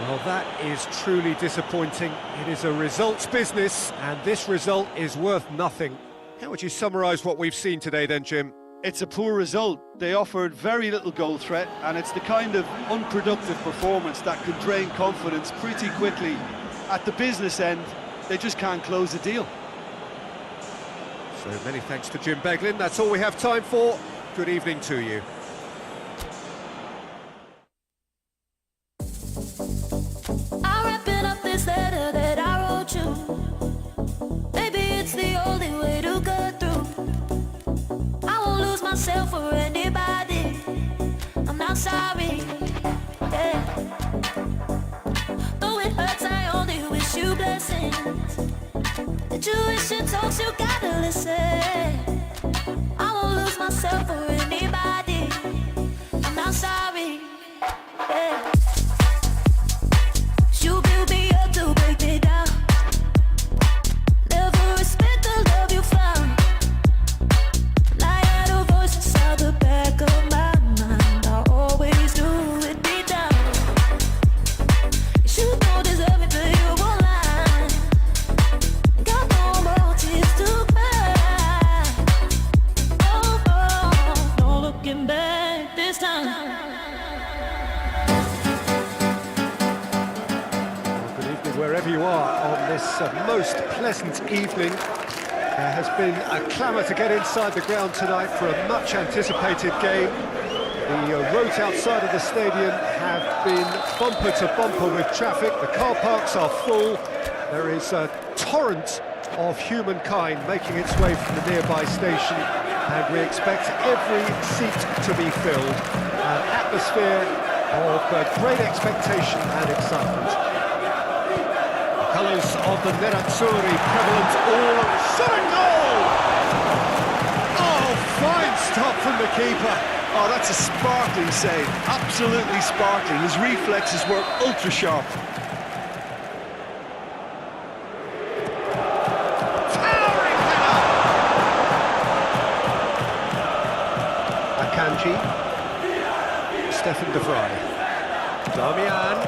Well, that is truly disappointing. It is a results business, and this result is worth nothing. How would you summarise what we've seen today then, Jim? It's a poor result. They offered very little goal threat, and it's the kind of unproductive performance that could drain confidence pretty quickly. At the business end, they just can't close the deal. So many thanks to Jim Beglin. That's all we have time for. Good evening to you. I'm wrapping up this letter that I wrote you. Maybe it's the only way to get through. I won't lose myself for anybody. I'm not sorry. Motivation talks, you gotta listen. I won't lose myself for anybody. I'm not sorry. Yeah. You build me up to break me down. Never respect the love you found. Lie out a voice inside the back of my mind. I always knew it'd be down. You don't deserve it, but you won't lie. Got no more tears to cry. Oh, no looking back this time. Wherever you are on this most pleasant evening, there has been a clamour to get inside the ground tonight for a much anticipated game. The roads outside of the stadium have been bumper to bumper with traffic. The car parks are full. There is a torrent of humankind making its way from the nearby station, and we expect every seat to be filled. An atmosphere of great expectation and excitement. Colours of the Nerazzurri prevalent all around. Shot and goal! Oh, fine stop from the keeper. Oh, that's a sparkling save. Absolutely sparkling. His reflexes were ultra sharp. Towering header! Akanji. Stefan de Vrij. Damian.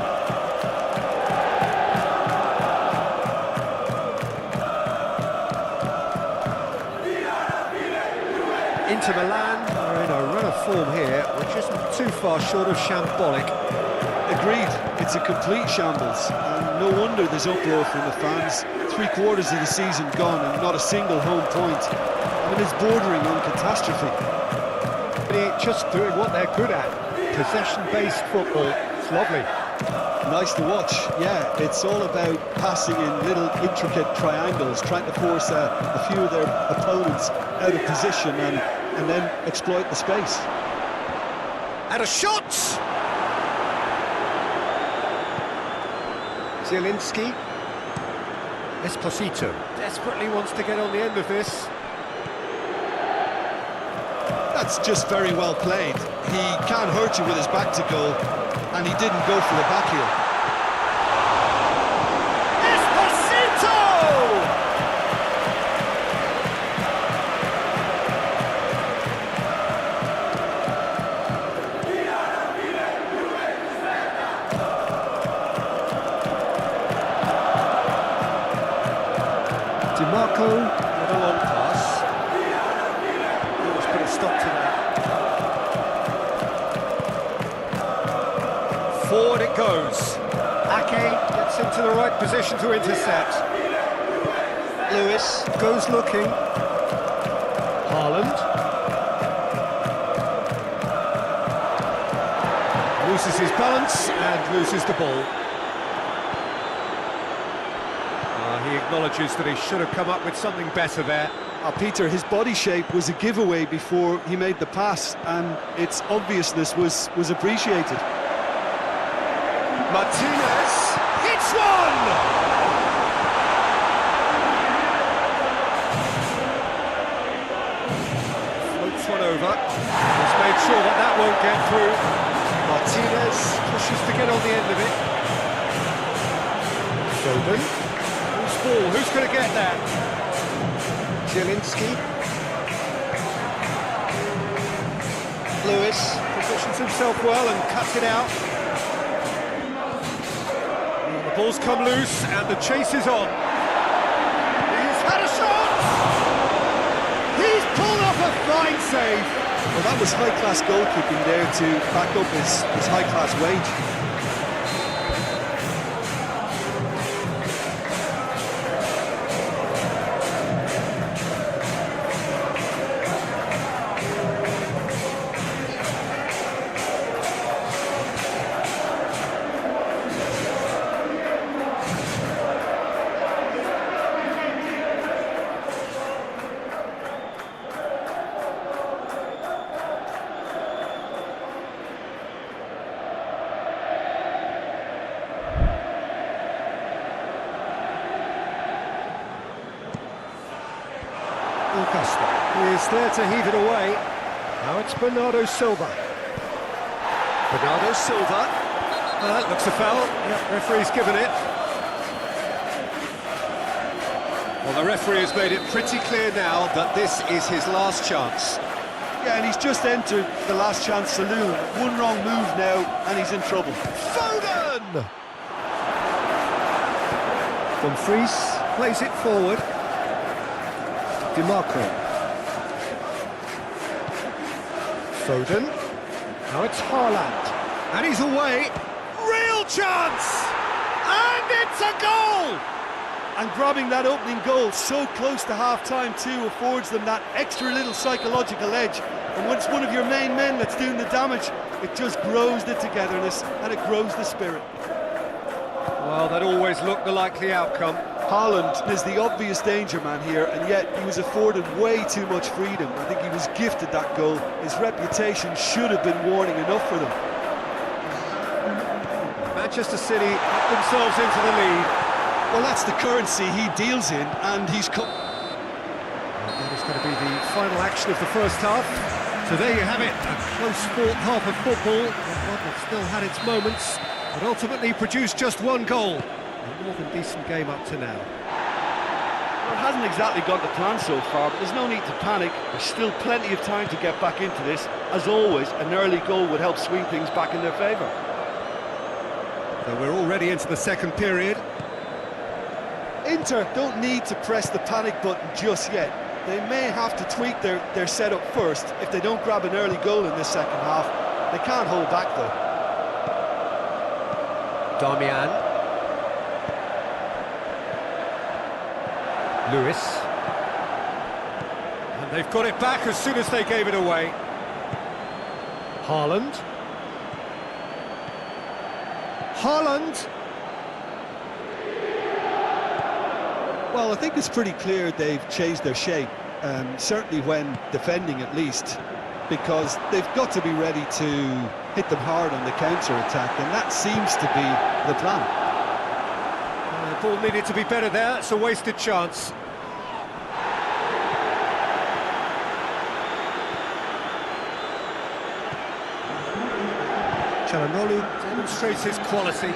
Inter Milan are in a run of form here, which isn't too far short of shambolic. Agreed, it's a complete shambles, and no wonder there's uproar from the fans. 3/4 of the season gone and not a single home point. I mean, it's bordering on catastrophe. They're just doing what they're good at, possession-based football. It's lovely. Nice to watch, yeah. It's all about passing in little intricate triangles, trying to force a few of their opponents out of position and then exploit the space. And a shot! Zielinski. Esposito desperately wants to get on the end of this. That's just very well played. He can't hurt you with his back to goal, and he didn't go for the back heel. Marco with a long pass. Let's put a stop to that. Forward it goes. Ake gets into the right position to intercept. Lewis goes looking. Haaland loses his balance and loses the ball. He acknowledges that he should have come up with something better there. Peter, his body shape was a giveaway before he made the pass, and its obviousness was appreciated. Martinez hits one! Floats one over. He's made sure that that won't get through. Martinez pushes to get on the end of it. Foden. Ball. Who's going to get that? Zielinski. Lewis positions himself well and cuts it out. And the ball's come loose and the chase is on. He's had a shot! He's pulled off a fine save. Well, that was high-class goalkeeping there to back up his high-class wage. Augusta. He is there to heave it away. Now it's Bernardo Silva. Bernardo Silva. That looks a foul. Yep, referee's given it. Well, the referee has made it pretty clear now that this is his last chance. Yeah, and he's just entered the last chance saloon. One wrong move now, and he's in trouble. Foden! Dumfries plays it forward. DiMarco. Foden. Now it's Haaland. And he's away. Real chance! And it's a goal! And grabbing that opening goal so close to half-time too affords them that extra little psychological edge. And when it's one of your main men that's doing the damage, it just grows the togetherness and it grows the spirit. Well, that always looked the likely outcome. Haaland is the obvious danger man here, and yet he was afforded way too much freedom. I think he was gifted that goal. His reputation should have been warning enough for them. Manchester City put themselves into the lead. Well, that's the currency he deals in, and he's come. And that is going to be the final action of the first half. So there you have it, a close-fought half of football, and one that still had its moments, but ultimately produced just one goal. A more than decent game up to now. Well, it hasn't exactly gone to plan so far, but there's no need to panic. There's still plenty of time to get back into this. As always, an early goal would help swing things back in their favour. So we're already into the second period. Inter don't need to press the panic button just yet. They may have to tweak their setup first if they don't grab an early goal in this second half. They can't hold back though. Darmian. Lewis. And they've got it back as soon as they gave it away. Haaland. Haaland. Well, I think it's pretty clear they've changed their shape, certainly when defending at least, because they've got to be ready to hit them hard on the counter-attack, and that seems to be the plan. The ball needed to be better there, it's a wasted chance. Çalhanoğlu demonstrates his quality.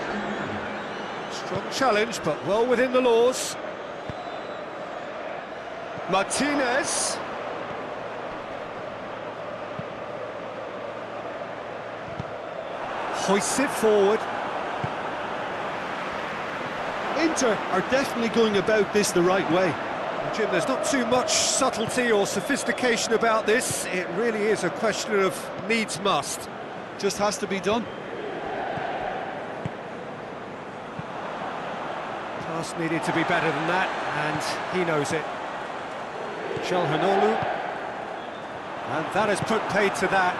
Strong challenge, but well within the laws. Martinez. Hoists it forward. Inter are definitely going about this the right way. Jim, there's not too much subtlety or sophistication about this. It really is a question of needs must. Just has to be done. Pass needed to be better than that, and he knows it. Çalhanoğlu, and that has put paid to that.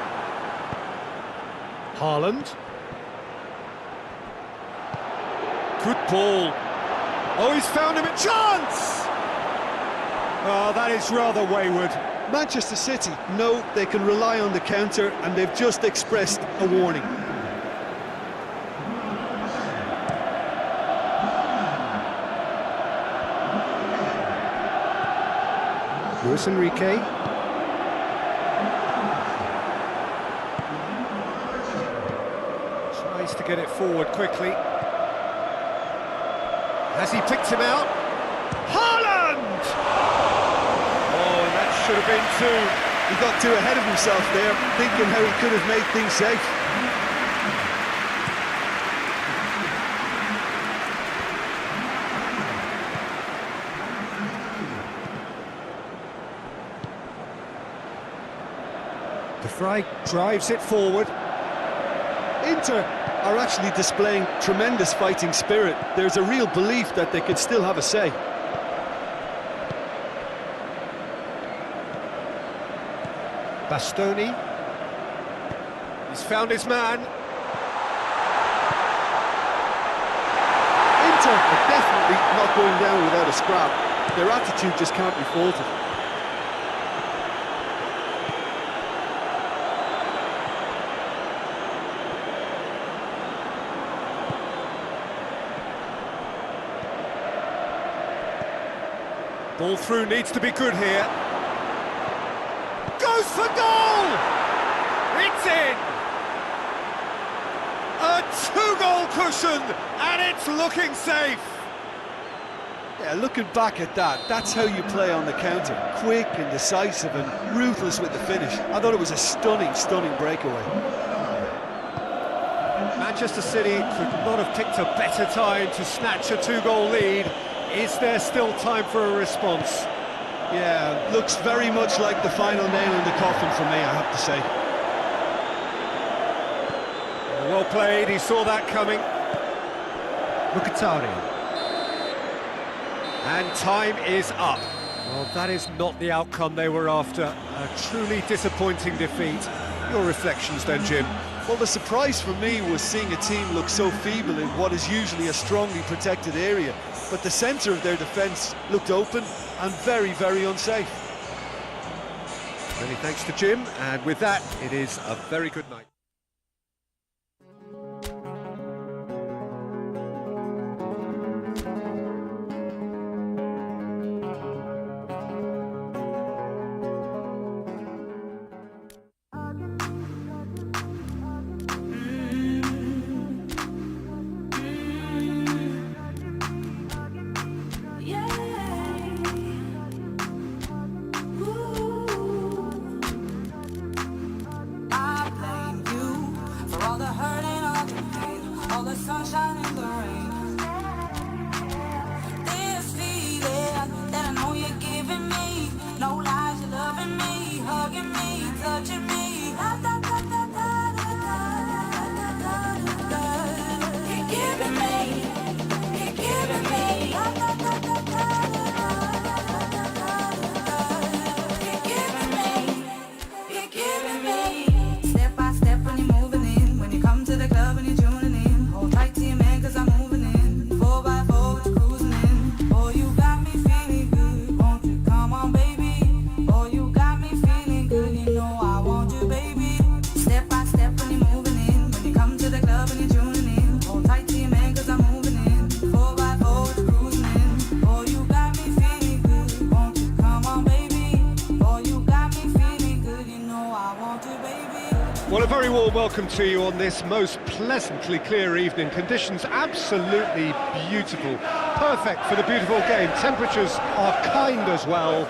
Haaland. Good ball. Oh, he's found him a chance! Oh, that is rather wayward. Manchester City know they can rely on the counter, and they've just expressed a warning. Luis Enrique. Tries to get it forward quickly. Has he picked him out? Haaland! Oh, and that should have been two. He got too ahead of himself there, thinking how he could have made things safe. De Vrij drives it forward. Inter are actually displaying tremendous fighting spirit. There's a real belief that they could still have a say. Bastoni. He's found his man. Inter are definitely not going down without a scrap. Their attitude just can't be faulted. Ball through needs to be good here. goes for goal! It's in! A two-goal cushion, and it's looking safe! Yeah, looking back at that, that's how you play on the counter. Quick and decisive and ruthless with the finish. I thought it was a stunning, stunning breakaway. Manchester City could not have picked a better time to snatch a two-goal lead. Is there still time for a response? Yeah, looks very much like the final nail in the coffin for me, I have to say. Well played, he saw that coming. Mkhitaryan. And time is up. Well, that is not the outcome they were after. A truly disappointing defeat. Your reflections then, Jim? Well, the surprise for me was seeing a team look so feeble in what is usually a strongly protected area. But the centre of their defence looked open and very, very unsafe. Many thanks to Jim, and with that, it is a very good night. Sunshine in the rain. This feeling that I know you're giving me. No lies, you're loving me, hugging me, touching me. Da, da, da, da, da, da, da, da, da. You're giving me, you're giving me. Da, da, da, da, da, da, you're giving me, you're giving me. Step by step when you're moving in, when you come to the club and you're tuning in. Tight to your man, cause I'm moving in. 4x4 with cruising in. Oh, you got me feeling good. Won't you come on, baby? Oh, you got me feeling good. You know I want you, baby. Step by step when you're moving in. When you come to the club and you're tuning in. Hold tight to your man, cause I'm moving in. 4x4 with cruising in. Oh, you got me feeling good. Won't you come on, baby? Oh, you got me feeling good. You know I want you, baby. Well, a very warm welcome to you on this most pleasantly clear evening. Conditions absolutely beautiful. Perfect for the beautiful game. Temperatures are kind as well.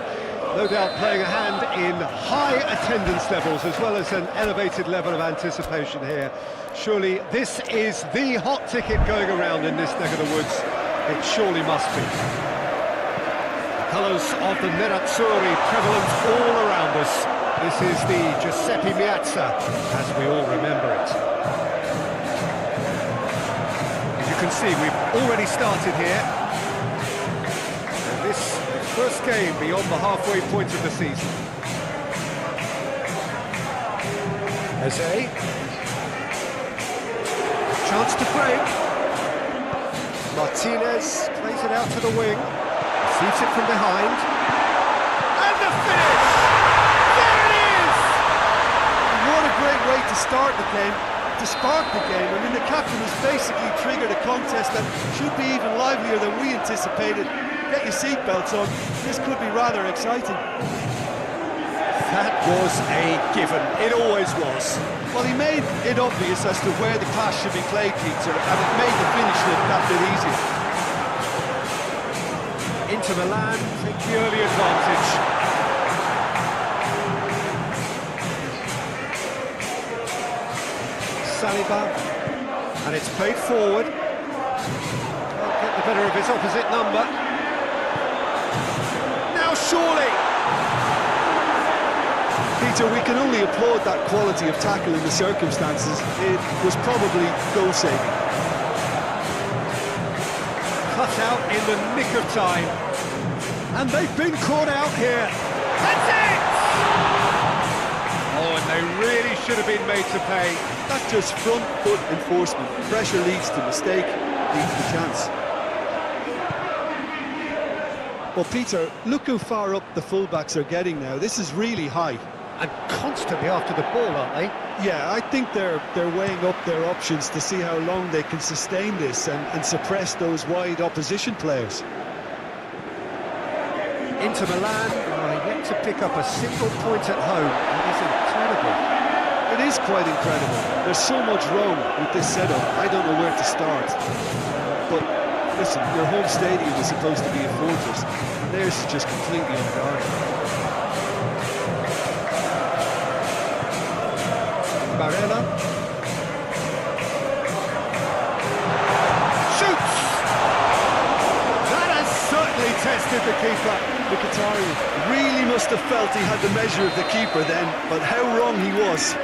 No doubt playing a hand in high attendance levels as well as an elevated level of anticipation here. Surely this is the hot ticket going around in this neck of the woods. It surely must be. The colours of the Nerazzurri prevalent all around us. This is the Giuseppe Meazza, as we all remember it. As you can see, we've already started here. And this first game beyond the halfway point of the season. Jose. Chance to break. Martinez plays it out to the wing. Receives it from behind. And the finish! What a great way to start the game, to spark the game. I mean, the captain has basically triggered a contest that should be even livelier than we anticipated. Get your seatbelts on, this could be rather exciting. That was a given, it always was. Well, he made it obvious as to where the pass should be played, Peter, and it made the finish look that bit easier. Inter Milan take the early advantage. Saliba, and it's played forward. Can't get the better of his opposite number. Now surely! Peter, we can only applaud that quality of tackle in the circumstances. It was probably goal-saving. Cut out in the nick of time. And they've been caught out here. That's it! Oh, and they really should have been made to pay. That's just front foot enforcement. Pressure leads to mistake, leads to chance. Well, Peter, look how far up the fullbacks are getting now. This is really high. And constantly after the ball, aren't they? Yeah, I think they're weighing up their options to see how long they can sustain this and suppress those wide opposition players. Inter Milan are yet to pick up a single point at home. It is incredible. It is quite incredible. There's so much wrong with this setup, I don't know where to start. But listen, your home stadium is supposed to be a fortress, and theirs is just completely unguarded. Barella shoots! That has certainly tested the keeper. Mkhitaryan really must have felt he had the measure of the keeper then, but how wrong he was.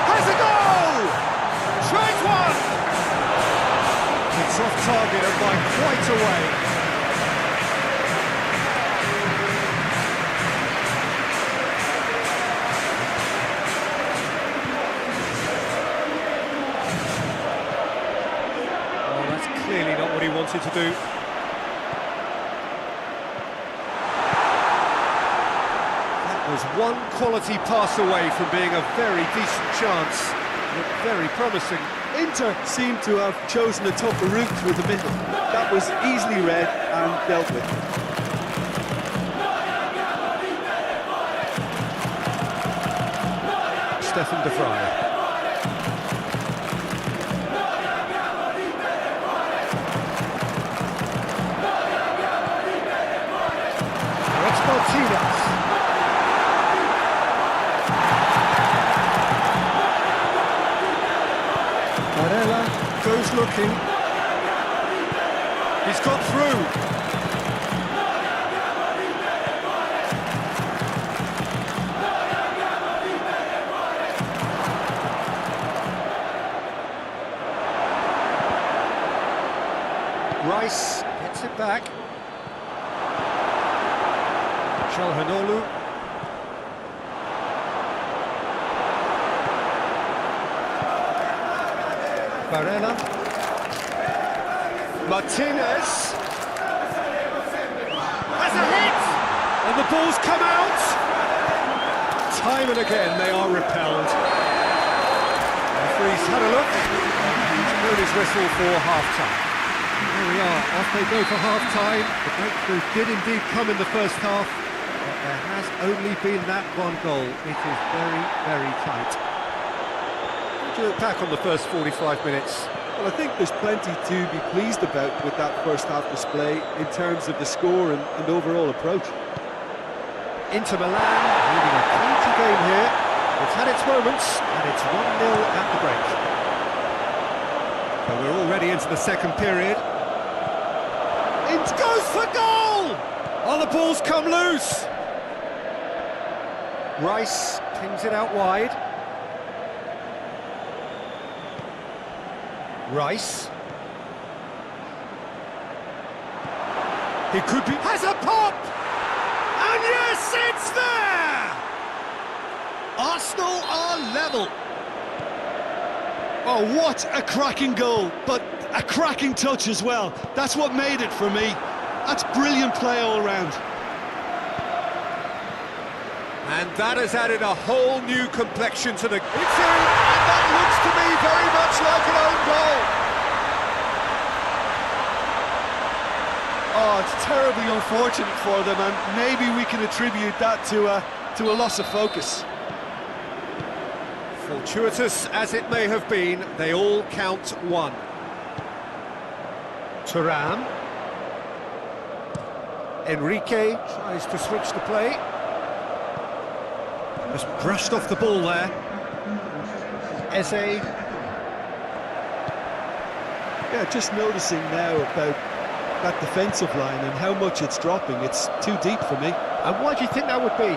Has a goal! Tries one! It's off target and by quite a way. Clearly not what he wanted to do. That was one quality pass away from being a very decent chance. Looked very promising. Inter seemed to have chosen a tougher route through the middle. That was easily read and dealt with. Stefan de Vrij. Martinez. Barella goes looking. He's got through. Rice gets it back. Çalhanoğlu. Barella. Martinez. Has a hit! And the ball's come out! Time and again they are repelled. The referee's had a look. He's blown his whistle for half-time. There we are, off they go for half-time. The breakthrough did indeed come in the first half. There has only been that one goal. It is very, very tight. How do you look back on the first 45 minutes? Well, I think there's plenty to be pleased about with that first half display in terms of the score and overall approach. Inter Milan leading a clingy game here. It's had its moments, and it's 1-0 at the break. So we're already into the second period. It goes for goal! Oh, the ball's come loose! Rice pings it out wide. Rice. He could be... Has a pop! And yes, it's there! Arsenal are level. Oh, what a cracking goal, but a cracking touch as well. That's what made it for me. That's brilliant play all round. And that has added a whole new complexion to the... It's in, and that looks to me very much like an own goal. Oh, it's terribly unfortunate for them, and maybe we can attribute that to a loss of focus. Fortuitous as it may have been, they all count one. Thuram. Enrique tries to switch the play. Just brushed off the ball there. Eze. Yeah, just noticing now about that defensive line and how much it's dropping. It's too deep for me. And why do you think that would be?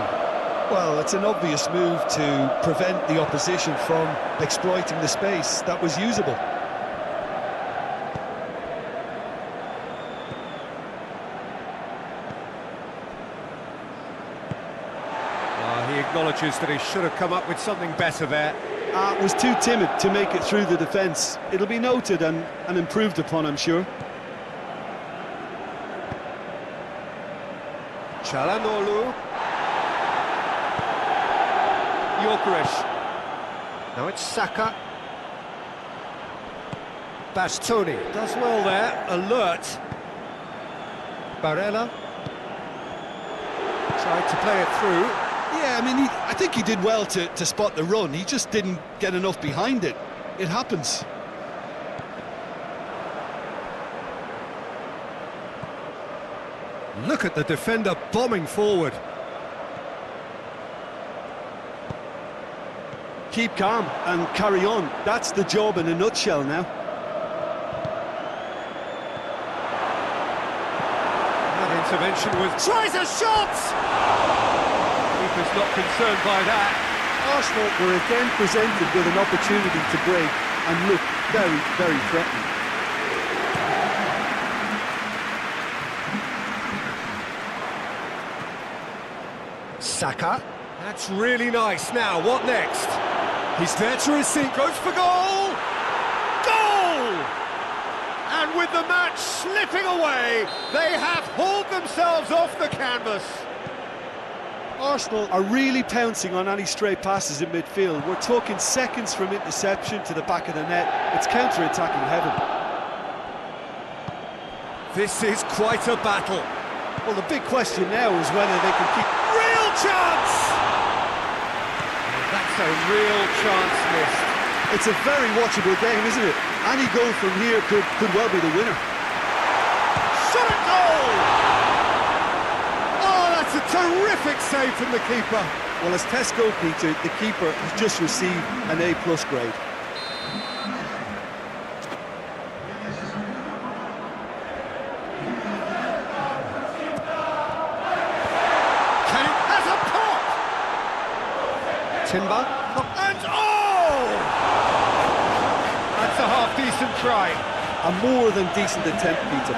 Well, it's an obvious move to prevent the opposition from exploiting the space that was usable. He acknowledges that he should have come up with something better there. Was too timid to make it through the defence. It'll be noted and improved upon, I'm sure. Çalhanoğlu. Gyökeres. Now it's Saka. Bastoni does well there, alert. Barella tried to play it through. Yeah, I mean, I think he did well to spot the run. He just didn't get enough behind it. It happens. Look at the defender bombing forward. Keep calm and carry on. That's the job in a nutshell now. That intervention was... Tries a shot! Keeper's not concerned by that. Arsenal were again presented with an opportunity to break and look very, very threatening. Saka. That's really nice. Now, what next? He's there to receive. Goes for goal! Goal! And with the match slipping away, they have hauled themselves off the canvas. Arsenal are really pouncing on any stray passes in midfield. We're talking seconds from interception to the back of the net. It's counter-attacking heaven. This is quite a battle. Well, the big question now is whether they can keep... Real chance! That's a real chance missed. It's a very watchable game, isn't it? Any goal from here could well be the winner. Shot at goal! Oh, that's a terrific save from the keeper. Well, as tests go, Peter, the keeper has just received an A+ grade. Timber, and oh! That's a half-decent try. A more than decent attempt, Peter.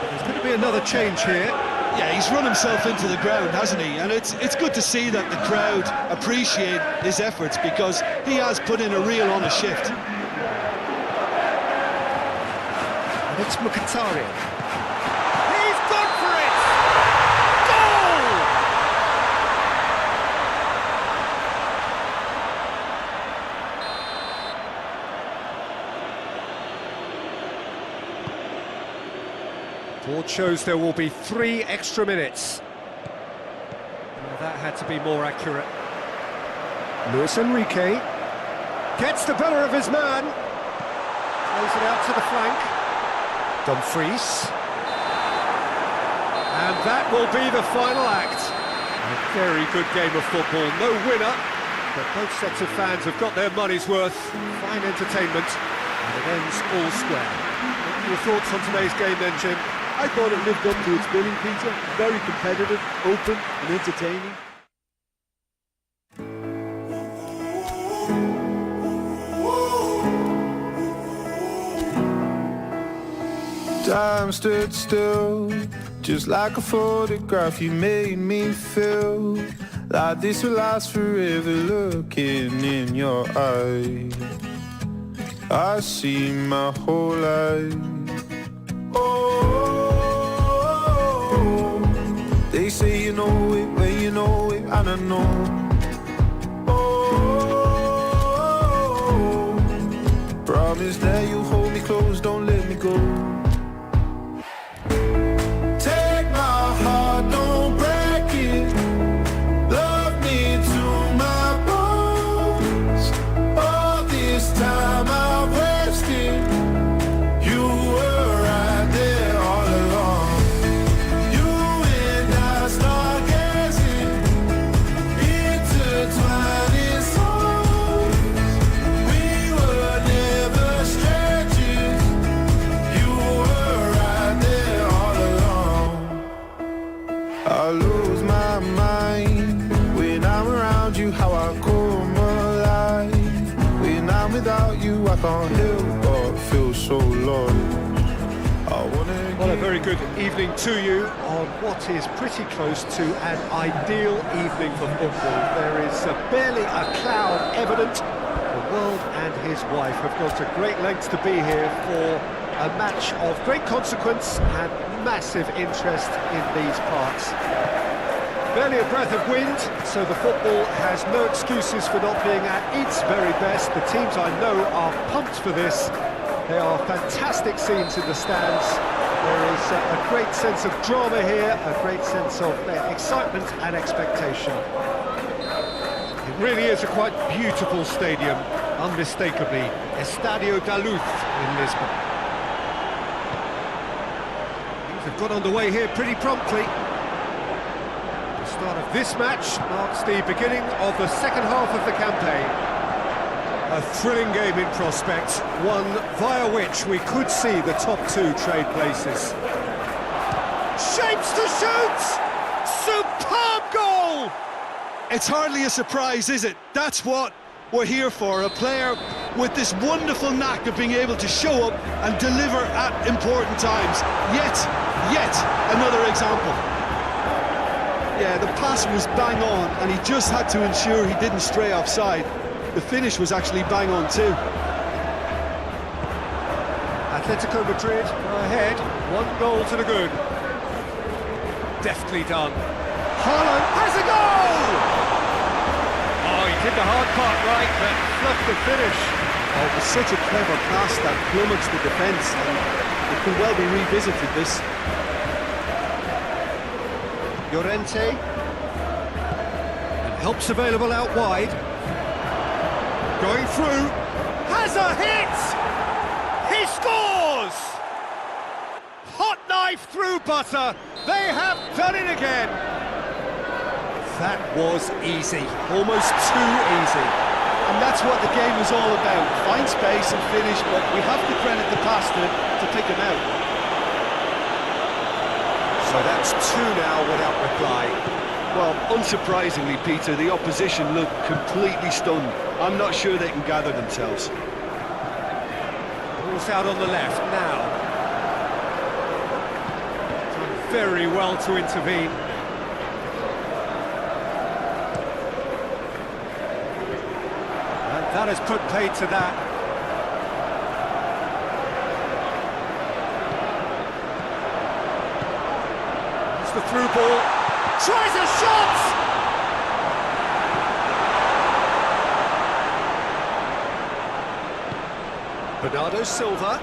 There's going to be another change here. Yeah, he's run himself into the ground, hasn't he? And it's good to see that the crowd appreciate his efforts because he has put in a real honest shift. And it's Mkhitaryan. He's gone for it! Goal! Board shows there will be 3 extra minutes. Well, that had to be more accurate. Luis Enrique gets the better of his man. Plays it out to the flank. Dumfries. And that will be the final act. A very good game of football. No winner, but both sets of fans have got their money's worth. Fine entertainment, and it ends all square. What are your thoughts on today's game then, Jim? I thought it lived up to its billing, Peter. Very competitive, open and entertaining. Time stood still, just like a photograph. You made me feel like this will last forever. Looking in your eyes, I see my whole life. They say you know it when you know it, and I know. Promise that you hold me close, don't let me go. Take my heart, don't break it. Love me to my bones. All this time I've wasted. You were right there all along. I lose my mind when I'm around you, how I come alive. When I'm without you, I can't help but feel so lost. Well, a very good evening to you on what is pretty close to an ideal evening for football. There is barely a cloud evident. The world and his wife have gone to great lengths to be here for a match of great consequence and massive interest in these parts. Barely a breath of wind, so the football has no excuses for not being at its very best. The teams I know are pumped for this. They are fantastic scenes in the stands. There is a great sense of drama here, a great sense of excitement and expectation. It really is a quite beautiful stadium, unmistakably. Estadio da Luz in Lisbon. Things have got underway here pretty promptly. The start of this match marks the beginning of the second half of the campaign. A thrilling game in prospect, one via which we could see the top two trade places. Shapes to shoot! Superb goal! It's hardly a surprise, is it? That's what we're here for, a player with this wonderful knack of being able to show up and deliver at important times. Yet another example. Yeah, the pass was bang on, and he just had to ensure he didn't stray offside. The finish was actually bang on too. Atletico Madrid are ahead, 1 goal to the good. Deftly done. Haaland has a goal! Oh, he did the hard part right, but fluffed the finish. Oh, it was such a clever pass that plummets the defence, and it could well be revisited, this. Llorente. And help's available out wide. Going through. Has a hit! He scores! Hot knife through butter. They have done it again. That was easy. Almost too easy. And that's what the game was all about. Find space and finish, but we have to credit the passer to pick him out. So that's 2 now without reply. Well, unsurprisingly, Peter, the opposition look completely stunned. I'm not sure they can gather themselves. Ball's out on the left now. Done very well to intervene. And that has put paid to that. It's the through ball. Tries a shot! Bernardo Silva.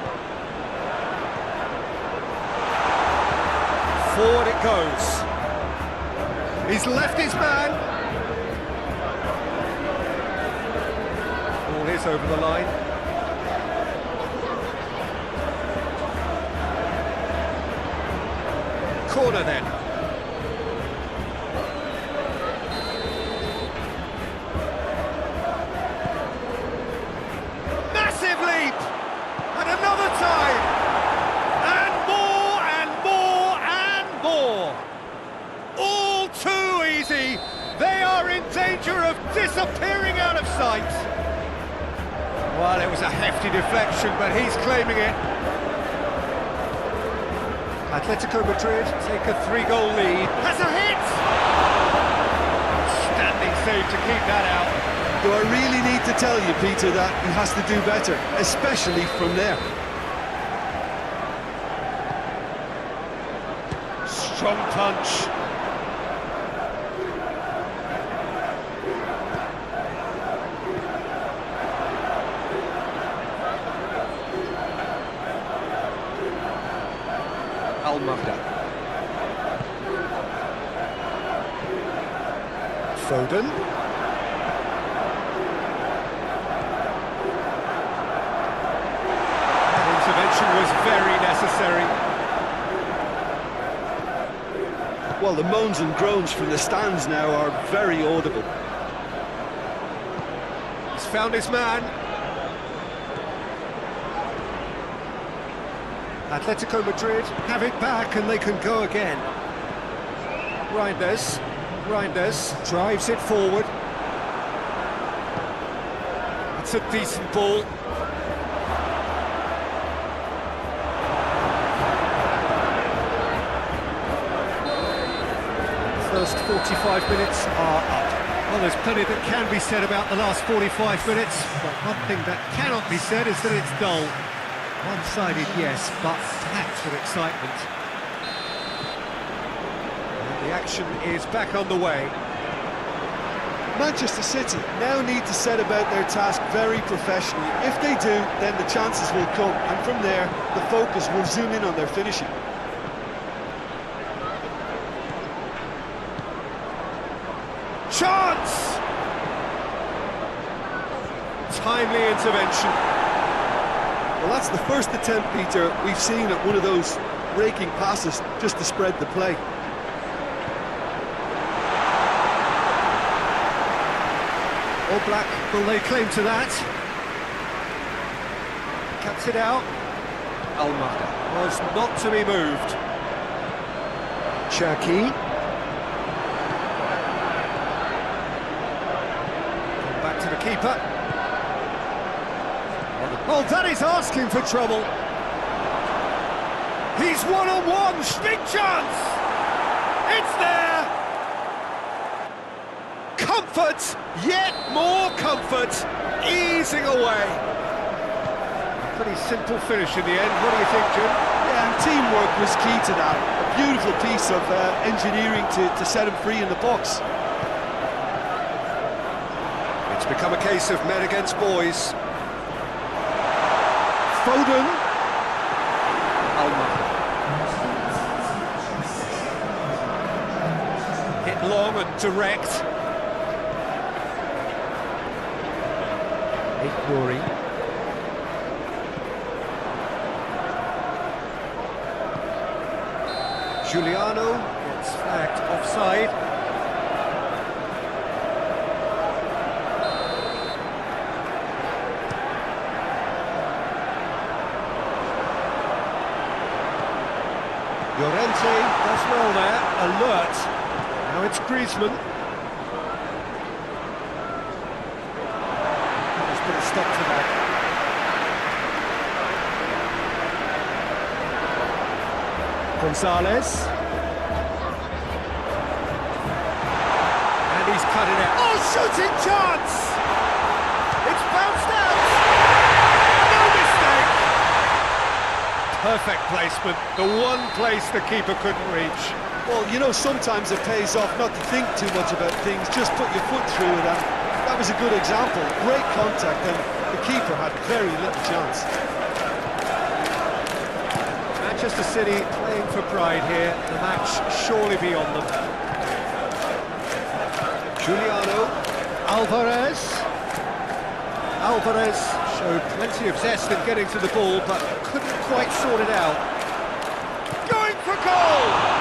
Forward it goes. He's left his man. Ball is over the line. Corner then. They are in danger of disappearing out of sight. Well, it was a hefty deflection, but he's claiming it. Atletico Madrid take a 3-goal lead. Has a hit! Standing save to keep that out. Do I really need to tell you, Peter, that he has to do better, especially from there? Strong punch. Almagda. Foden. That intervention was very necessary. Well, the moans and groans from the stands now are very audible. He's found his man. Atletico Madrid have it back and they can go again. Reinders drives it forward. It's a decent ball. First 45 minutes are up. Well, there's plenty that can be said about the last 45 minutes, but one thing that cannot be said is that it's dull. One-sided, yes, but packed with excitement. And The action is back on the way. Manchester City now need to set about their task very professionally. If they do, then the chances will come, and from there, the focus will zoom in on their finishing. Chance! Timely intervention. Well, that's the first attempt, Peter, we've seen at one of those raking passes just to spread the play. All Black will lay claim to that. Cuts it out. Almada was not to be moved. Cherki. Back to the keeper. Oh, that is asking for trouble. He's one-on-one, big chance! It's there! Comfort, yet more comfort, easing away. A pretty simple finish in the end, what do you think, Jim? Yeah, and teamwork was key to that. A beautiful piece of engineering to set him free in the box. It's become a case of men against boys. Foden. Almada. Hit long and direct. Ignoring. Giuliano gets flagged offside. Llorente does well there, alert. Now it's Griezmann. Let's put a stop to that. Gonzalez. And he's cut it out. Oh, shooting chance! It's bounced out! No mistake! Perfect placement, the one place the keeper couldn't reach. Well, you know, sometimes it pays off not to think too much about things, just put your foot through it, and that was a good example. Great contact, and the keeper had very little chance. Manchester City playing for pride here, the match surely beyond them. Giuliano, Alvarez. Alvarez showed plenty of zest in getting to the ball, but couldn't quite sort it out. Going for goal!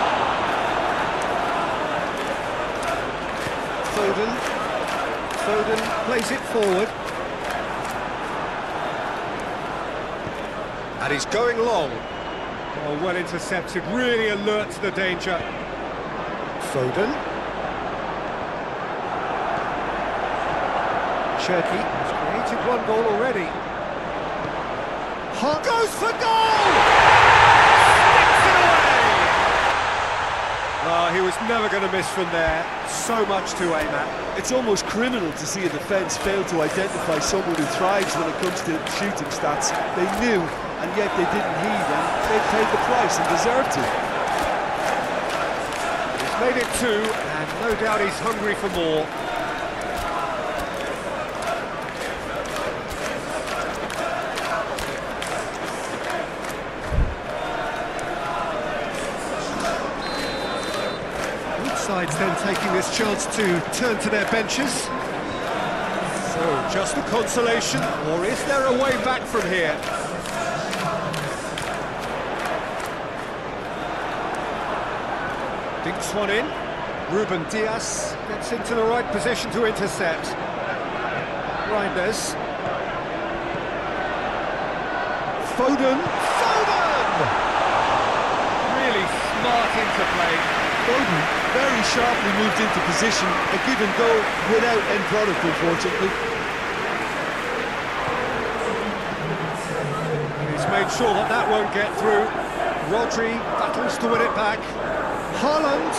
Foden plays it forward. And he's going long. Oh, well intercepted, really alert to the danger. Foden. Cherki has created one goal already. Hart goes for goal! Sticks it away! Oh, he was never going to miss from there. So much to aim at. It's almost criminal to see a defence fail to identify someone who thrives when it comes to shooting stats. They knew, and yet they didn't heed, and they paid the price and deserved to. He's made it two, and no doubt he's hungry for more. Sides then taking this chance to turn to their benches. So, just a consolation, or is there a way back from here? Dinks one in. Ruben Dias gets into the right position to intercept. Reinders. Foden! Really smart interplay. Foden very sharply moved into position, a give and go without end product, unfortunately. He's made sure that that won't get through. Rodri battles to win it back. Haaland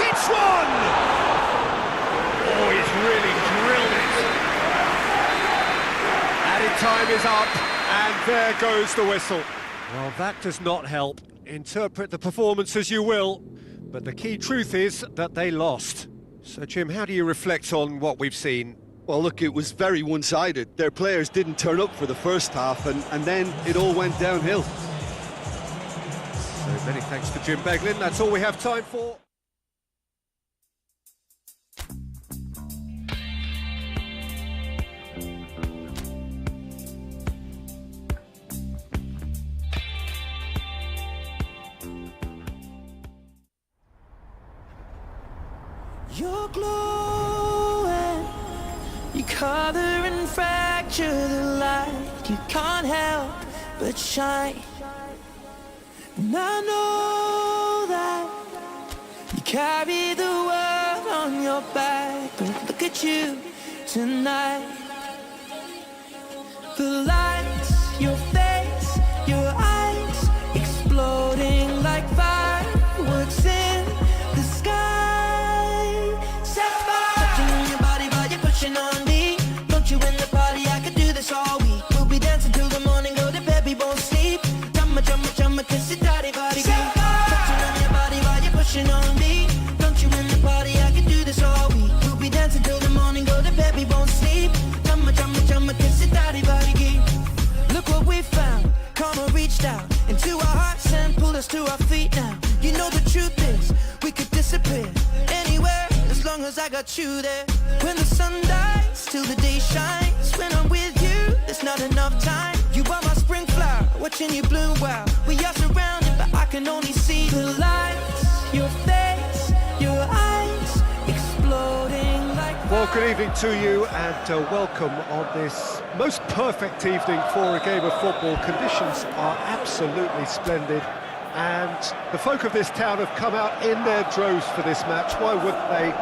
hits one! Oh, he's really drilled it. Added time is up, and there goes the whistle. Well, that does not help. Interpret the performance as you will, but the key truth is that they lost. So, Jim, how do you reflect on what we've seen? Well, look, it was very one-sided. Their players didn't turn up for the first half, and then it all went downhill. So many thanks to Jim Beglin. That's all we have time for. You're glowing, you color and fracture the light. You can't help but shine. And I know that you carry the world on your back, but look at you tonight. The lights, your face, your eyes, exploding like fireworks in the sky. Touching your body while you're pushing on me. Don't you in the party, I could do this all week. We'll be dancing till the morning, go to bed, we won't sleep. Chumma, chumma, chumma, kiss it, daddy, body, touching on your body while you're pushing on me. Don't you in the party, I could do this all week. We'll be dancing till the morning, go to bed, we won't sleep. Chumma, chumma, chumma, kiss it, daddy, body, look what we found. Karma reached out into our hearts and pulled us to our feet now. You know the truth is, we could disappear anywhere as long as I got you there. When the sun dies, till the day shines. When I'm with you, there's not enough time. You are my spring flower, watching you bloom wild. We are surrounded, but I can only see the lights, your face, your eyes, exploding like Well, good evening to you and welcome on this most perfect evening for a game of football. Conditions are absolutely splendid and the folk of this town have come out in their droves for this match. Why wouldn't they?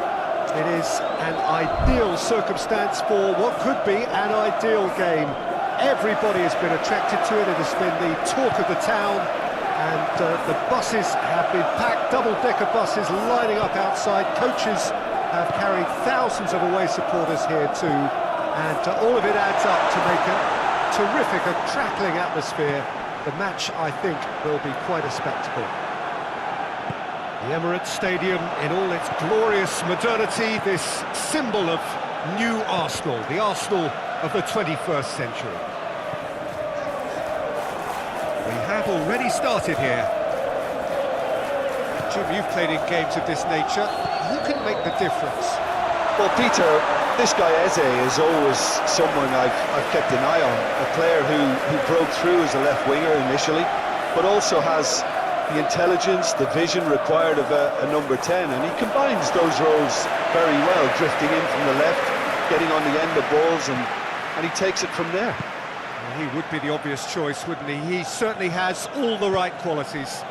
It is an ideal circumstance for what could be an ideal game. Everybody has been attracted to it. It has been the talk of the town and the buses have been packed, double-decker buses lining up outside. Coaches have carried thousands of away supporters here too, and all of it adds up to make a terrific, a crackling atmosphere. The match, I think, will be quite a spectacle. The Emirates Stadium in all its glorious modernity, this symbol of new Arsenal, the Arsenal of the 21st century. We have already started here. Jim, you've played in games of this nature. Who can make the difference? Well, Peter, this guy Eze is always someone I've kept an eye on. A player who broke through as a left winger initially, but also has the intelligence, the vision required of a number 10, and he combines those roles very well, drifting in from the left, getting on the end of balls, and he takes it from there. Well, he would be the obvious choice, wouldn't he? He certainly has all the right qualities.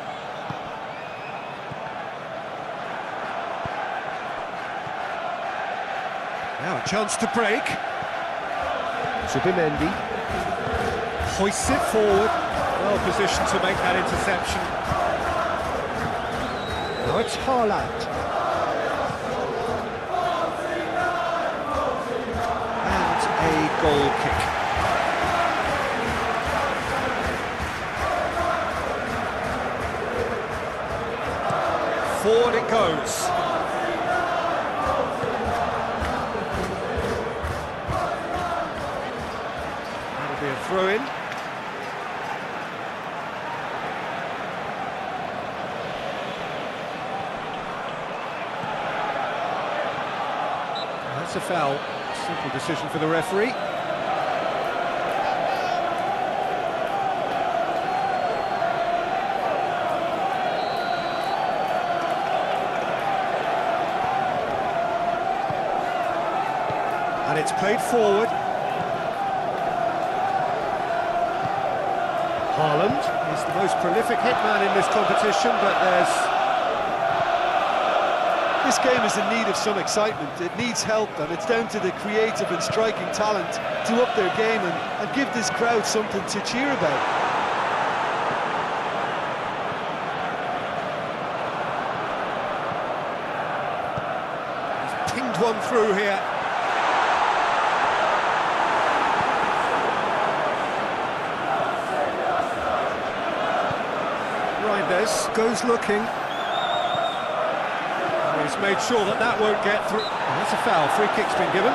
Now a chance to break. Zubimendi hoists it forward, well positioned to make that interception. Now it's Haaland. And a goal kick. Forward it goes. Throw in. That's a foul. Simple decision for the referee. And it's played forward. Haaland is the most prolific hitman in this competition, but This game is in need of some excitement. It needs help, and it's down to the creative and striking talent to up their game and give this crowd something to cheer about. He's pinged one through here. Reinders goes looking. He's made sure that that won't get through. Oh, that's a foul. Free kick's been given.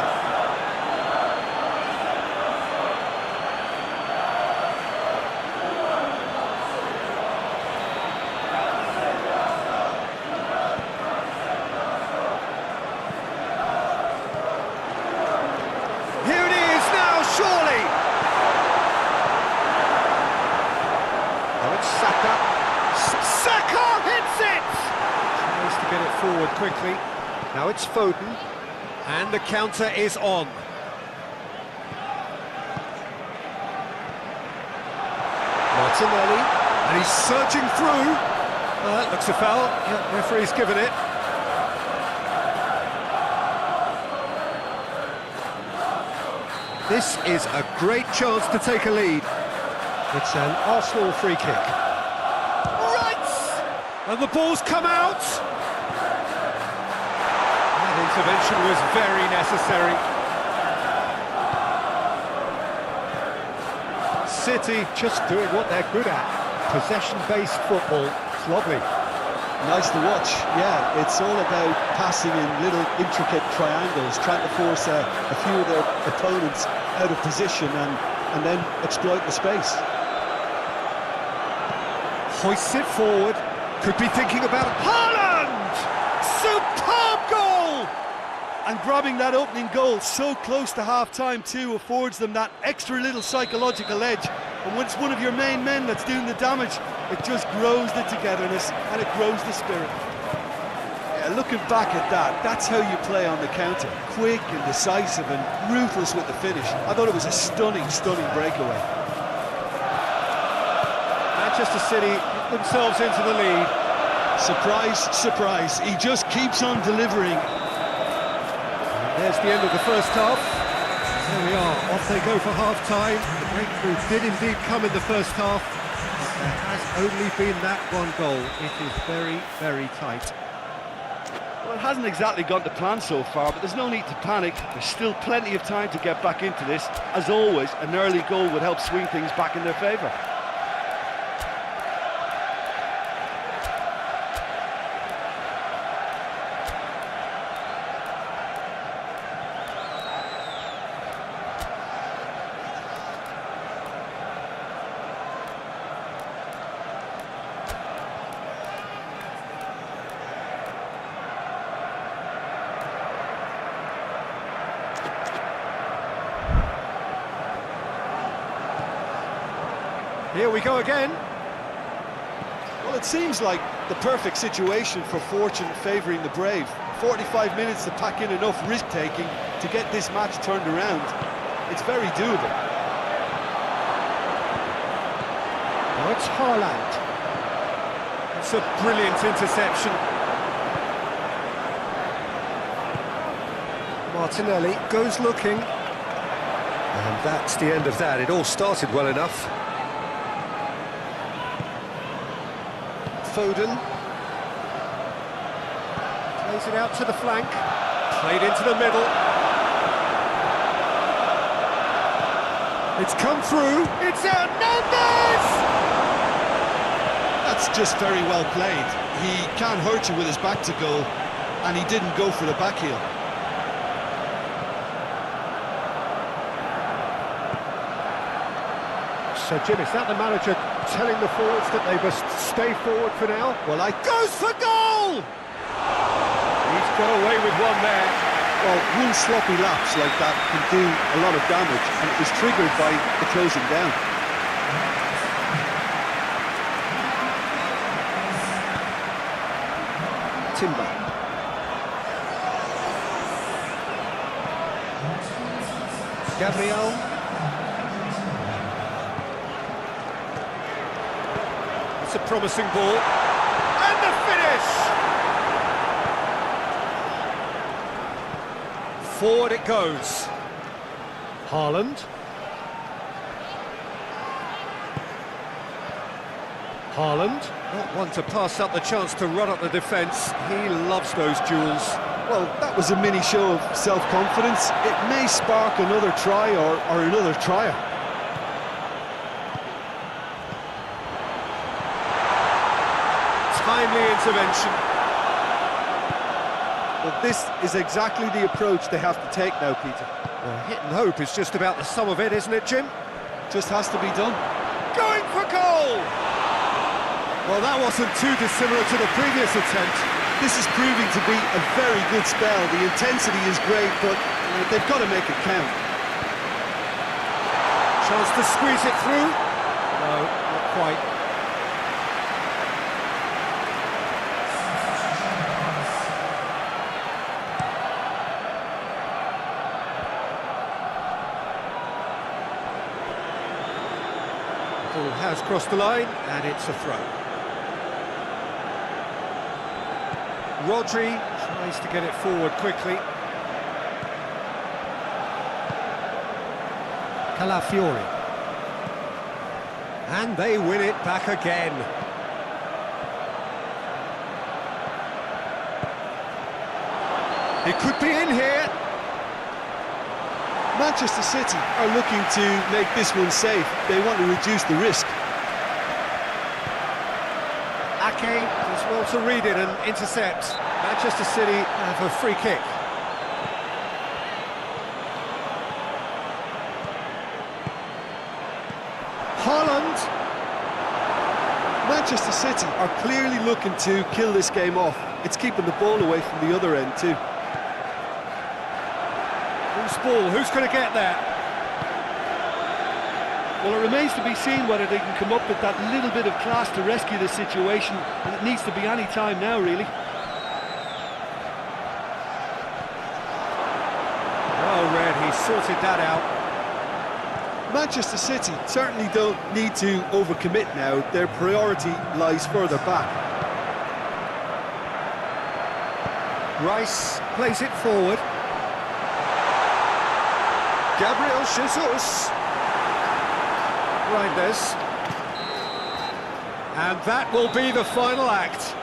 Here it is now, surely! Oh, it's Saka. Saka hits it! Tries to get it forward quickly. Now it's Foden. And the counter is on. Martinelli. And he's surging through. That looks a foul. Yeah, referee's given it. This is a great chance to take a lead. It's an Arsenal free kick. Right! And the ball's come out! That intervention was very necessary. City just doing what they're good at. Possession-based football. It's lovely. Nice to watch, yeah. It's all about passing in little intricate triangles, trying to force a few of their opponents out of position and then exploit the space. Hoists it forward. Could be thinking about Haaland! Superb goal! And grabbing that opening goal so close to half-time too affords them that extra little psychological edge. And when it's one of your main men that's doing the damage, it just grows the togetherness and it grows the spirit. Yeah, looking back at that, that's how you play on the counter. Quick and decisive and ruthless with the finish. I thought it was a stunning, stunning breakaway. Manchester City put themselves into the lead. Surprise, surprise. He just keeps on delivering. And there's the end of the first half. There we are, off they go for half-time. The breakthrough did indeed come in the first half. But there has only been that one goal. It is very, very tight. Well, it hasn't exactly gone to plan so far, but there's no need to panic. There's still plenty of time to get back into this. As always, an early goal would help swing things back in their favour. Here we go again. Well, it seems like the perfect situation for fortune favouring the brave. 45 minutes to pack in enough risk-taking to get this match turned around. It's very doable. Now it's Haaland. It's a brilliant interception. Martinelli goes looking. And that's the end of that. It all started well enough. Foden plays it out to the flank, played into the middle. It's come through, it's out, Mendes! That's just very well played. He can't hurt you with his back to goal, and he didn't go for the back heel. So Jim, is that the manager telling the forwards that they must stay forward for now? Well, goes for goal! He's got away with one there. Well, one sloppy lapse like that can do a lot of damage, and it was triggered by the closing down. Timber. Gabriel. It's a promising ball. And the finish! Forward it goes. Haaland. Haaland. Not one to pass up the chance to run up the defence. He loves those duels. Well, that was a mini show of self-confidence. It may spark another try or another trier. Timely intervention. But this is exactly the approach they have to take now, Peter. Well, hit and hope is just about the sum of it, isn't it, Jim? Just has to be done. Going for goal! Well, that wasn't too dissimilar to the previous attempt. This is proving to be a very good spell. The intensity is great, but they've got to make it count. Chance to squeeze it through. No, not quite. The ball has crossed the line, and it's a throw. Rodri tries to get it forward quickly. Calafiori. And they win it back again. It could be in here. Manchester City are looking to make this one safe. They want to reduce the risk. Ake does well to read it and intercept. Manchester City have a free kick. Haaland. Manchester City are clearly looking to kill this game off. It's keeping the ball away from the other end too. Loose ball, who's going to get that? Well, it remains to be seen whether they can come up with that little bit of class to rescue the situation, and it needs to be any time now, really. Well read, he sorted that out. Manchester City certainly don't need to overcommit now. Their priority lies further back. Rice plays it forward. Gabriel Jesus. Reinders. And that will be the final act.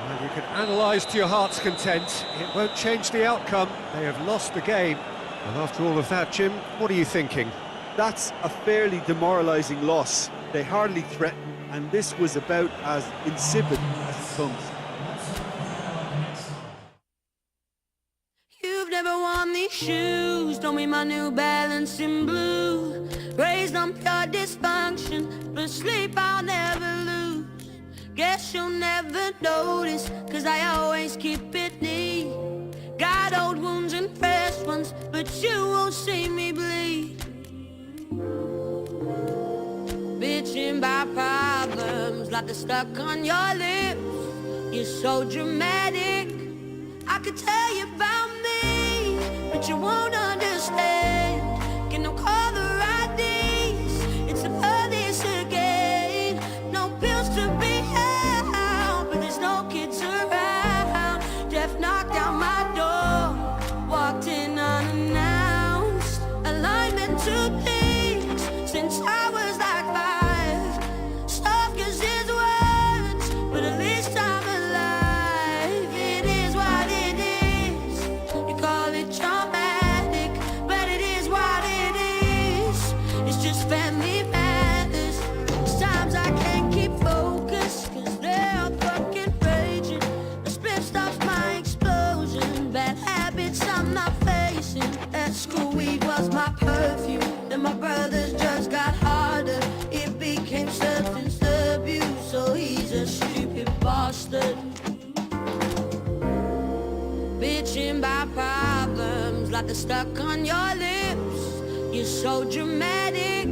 Well, you can analyse to your heart's content. It won't change the outcome. They have lost the game. And after all of that, Jim, what are you thinking? That's a fairly demoralising loss. They hardly threatened, and this was about as insipid as it comes. You've never worn these shoes, don't be my New Balance in blue. Raised on pure dysfunction, but sleep I'll never lose. Guess you'll never notice, cause I always keep it neat. Got old wounds and fresh ones, but you won't see me bleed. Bitching by problems like they're stuck on your lips. You're so dramatic, I could tell you about me, but you won't understand. Can no caller IDs, it's about this again. No pills to be had, but there's no kids around. Jeff knocked down my door, walked in unannounced. Alignment to things since I was like 5. Soft as his words, but at least I'm alive. It is what it is. You call it traumatic, but it is what it is. It's just family matters. Sometimes I can't keep focus, cause they're fucking raging. The split stops my explosion. Bad habits I'm not facing. At school weed was my perfume. Then my brothers just got harder. It became substance abuse, so he's a stupid bastard. Bitching by problems like they're stuck on your lips. You're so dramatic,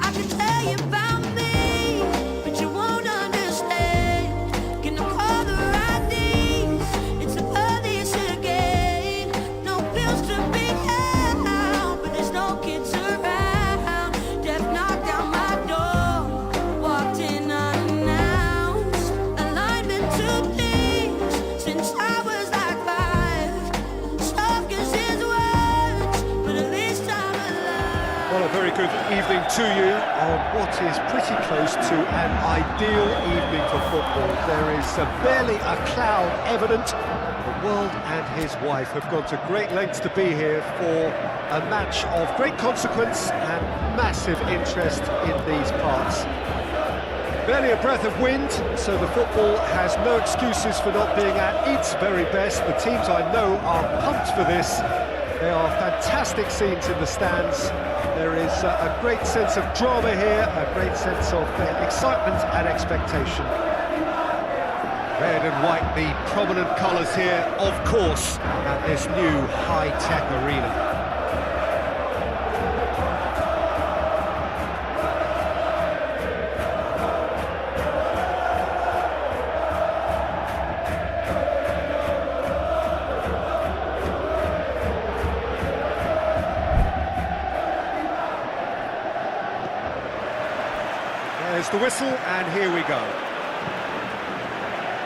I can tell you about me, but you won't understand. Can no caller IDs, it's about this again. No pills to be had, but there's no kids around. Jeff knocked down my door, walked in unannounced. Alignment to things since I was like 5. Soft as his words, but at least I'm alive. Well, a very good evening to you on what is pretty close to an ideal evening for football. There is barely a cloud evident. The world and his wife have gone to great lengths to be here for a match of great consequence and massive interest in these parts. Barely a breath of wind, so the football has no excuses for not being at its very best. The teams I know are pumped for this. They are fantastic scenes in the stands. There is a great sense of drama here, a great sense of excitement and expectation. Red and white, the prominent colours here, of course, at this new high-tech arena. There's the whistle, and here we go.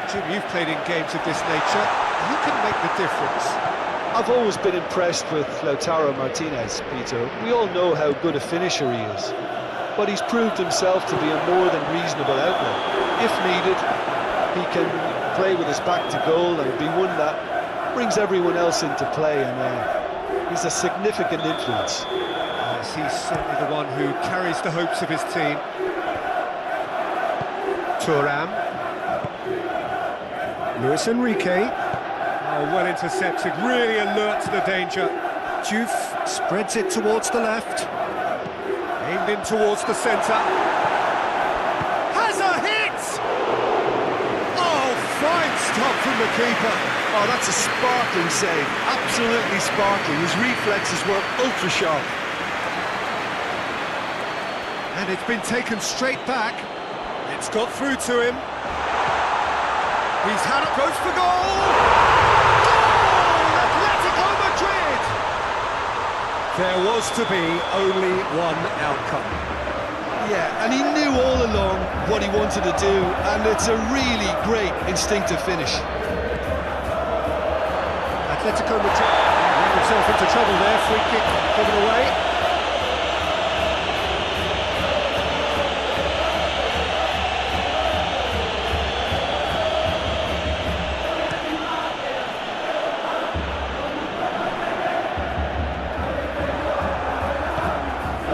Jim, you've played in games of this nature. Who can make the difference? I've always been impressed with Lautaro Martinez, Peter. We all know how good a finisher he is, but he's proved himself to be a more than reasonable outlet. If needed, he can play with his back to goal and be one that brings everyone else into play, and he's a significant influence. Yes, he's certainly the one who carries the hopes of his team. Thuram. Luis Enrique. Oh, well intercepted, really alert to the danger. Diouf spreads it towards the left. Aimed in towards the centre. Has a hit! Oh, fine stop from the keeper. Oh, that's a sparkling save, absolutely sparkling. His reflexes were ultra sharp. And it's been taken straight back. It's got through to him. He's had it, goes for goal! Goal! Atletico Madrid! There was to be only one outcome. Yeah, and he knew all along what he wanted to do, and it's a really great instinctive finish. Atletico Madrid got himself into trouble there, free kick given away.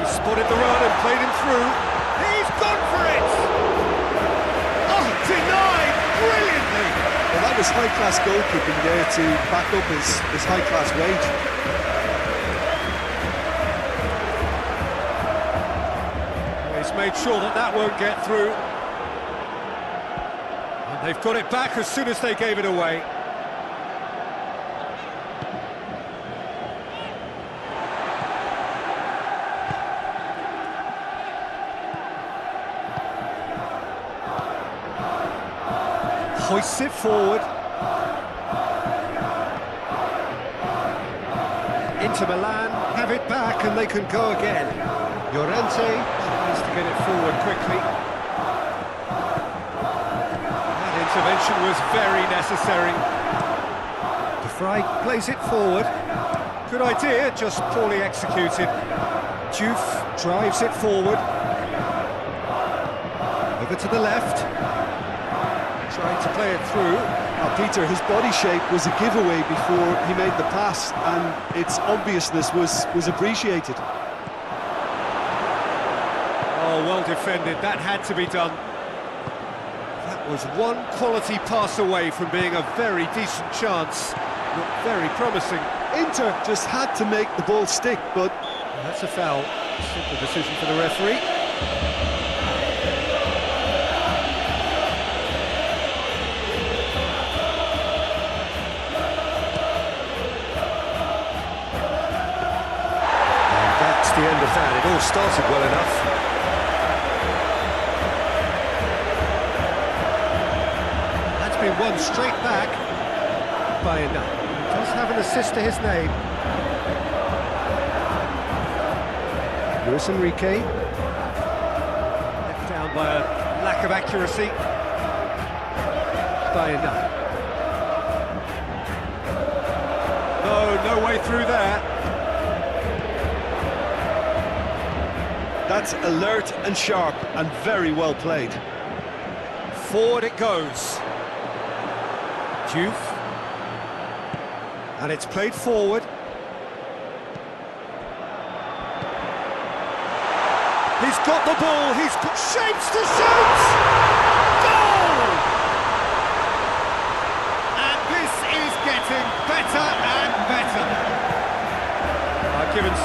Spotted the run and played him through. He's gone for it! Oh, denied brilliantly! Well, that was high-class goalkeeping there to back up his high-class wage. He's made sure that that won't get through. And they've got it back as soon as they gave it away. Hoists it forward. Inter Milan have it back and they can go again. Llorente tries to get it forward quickly. That intervention was very necessary. De Vrij plays it forward. Good idea, just poorly executed. Diouf drives it forward. Over to the left. Trying to play it through. Now, Peter, his body shape was a giveaway before he made the pass, and its obviousness was appreciated. Oh, well defended. That had to be done. That was one quality pass away from being a very decent chance. Looked very promising. Inter just had to make the ball stick, but That's a foul. Simple decision for the referee. The end of that. It all started well enough. That's been won straight back by enough. He does have an assist to his name. Luis Enrique. Left down by a lack of accuracy. By enough. No way through there. that's alert and sharp and very well played. Forward it goes. Diouf. And it's played forward. He's got the ball, he's got shapes to shoot!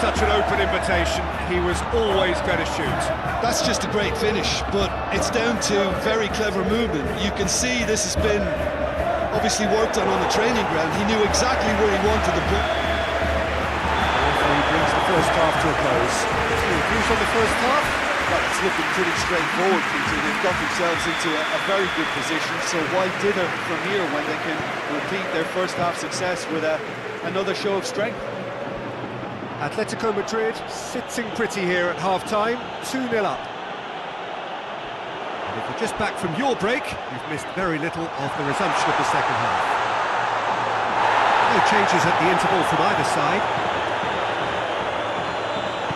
such an open invitation, he was always going to shoot. That's just a great finish, but it's down to very clever movement. You can see this has been obviously worked on the training ground. He knew exactly where he wanted the ball. He brings the first half to a close. Any views on the first half? Well, it's looking pretty straightforward, Peter. They've got themselves into a very good position, so why dither from here when they can repeat their first half success with another show of strength? Atletico Madrid sitting pretty here at half-time, 2-0 up. And if you're just back from your break, you've missed very little of the resumption of the second half. No changes at the interval from either side.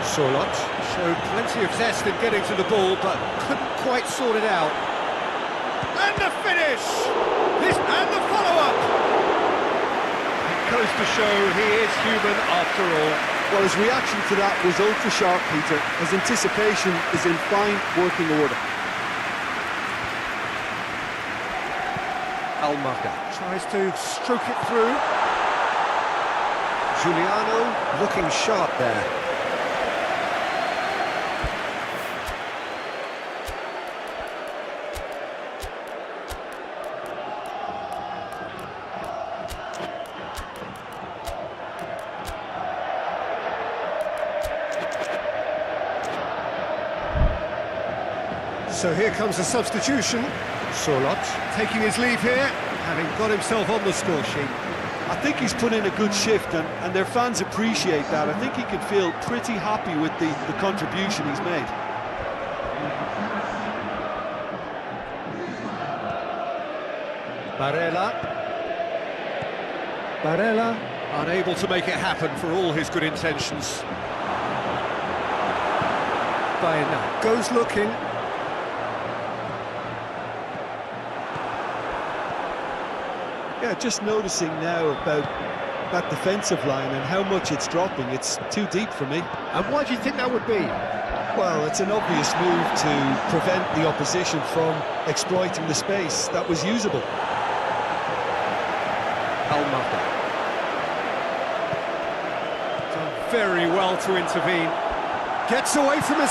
Sorloth showed plenty of zest in getting to the ball, but couldn't quite sort it out. And the finish! And the follow-up! It goes to show he is human after all. Well, his reaction to that was ultra sharp, Peter. His anticipation is in fine working order. Almaga tries to stroke it through. Giuliano looking sharp there. So here comes a substitution. Sorloth taking his leave here, having got himself on the score sheet. I think he's put in a good shift, and their fans appreciate that. I think he can feel pretty happy with the contribution he's made. Barella unable to make it happen for all his good intentions. Baena goes looking. Yeah, just noticing now about that defensive line and how much it's dropping. It's too deep for me. And why do you think that would be? Well, it's an obvious move to prevent the opposition from exploiting the space that was usable. Almaga done very well to intervene. Gets away from his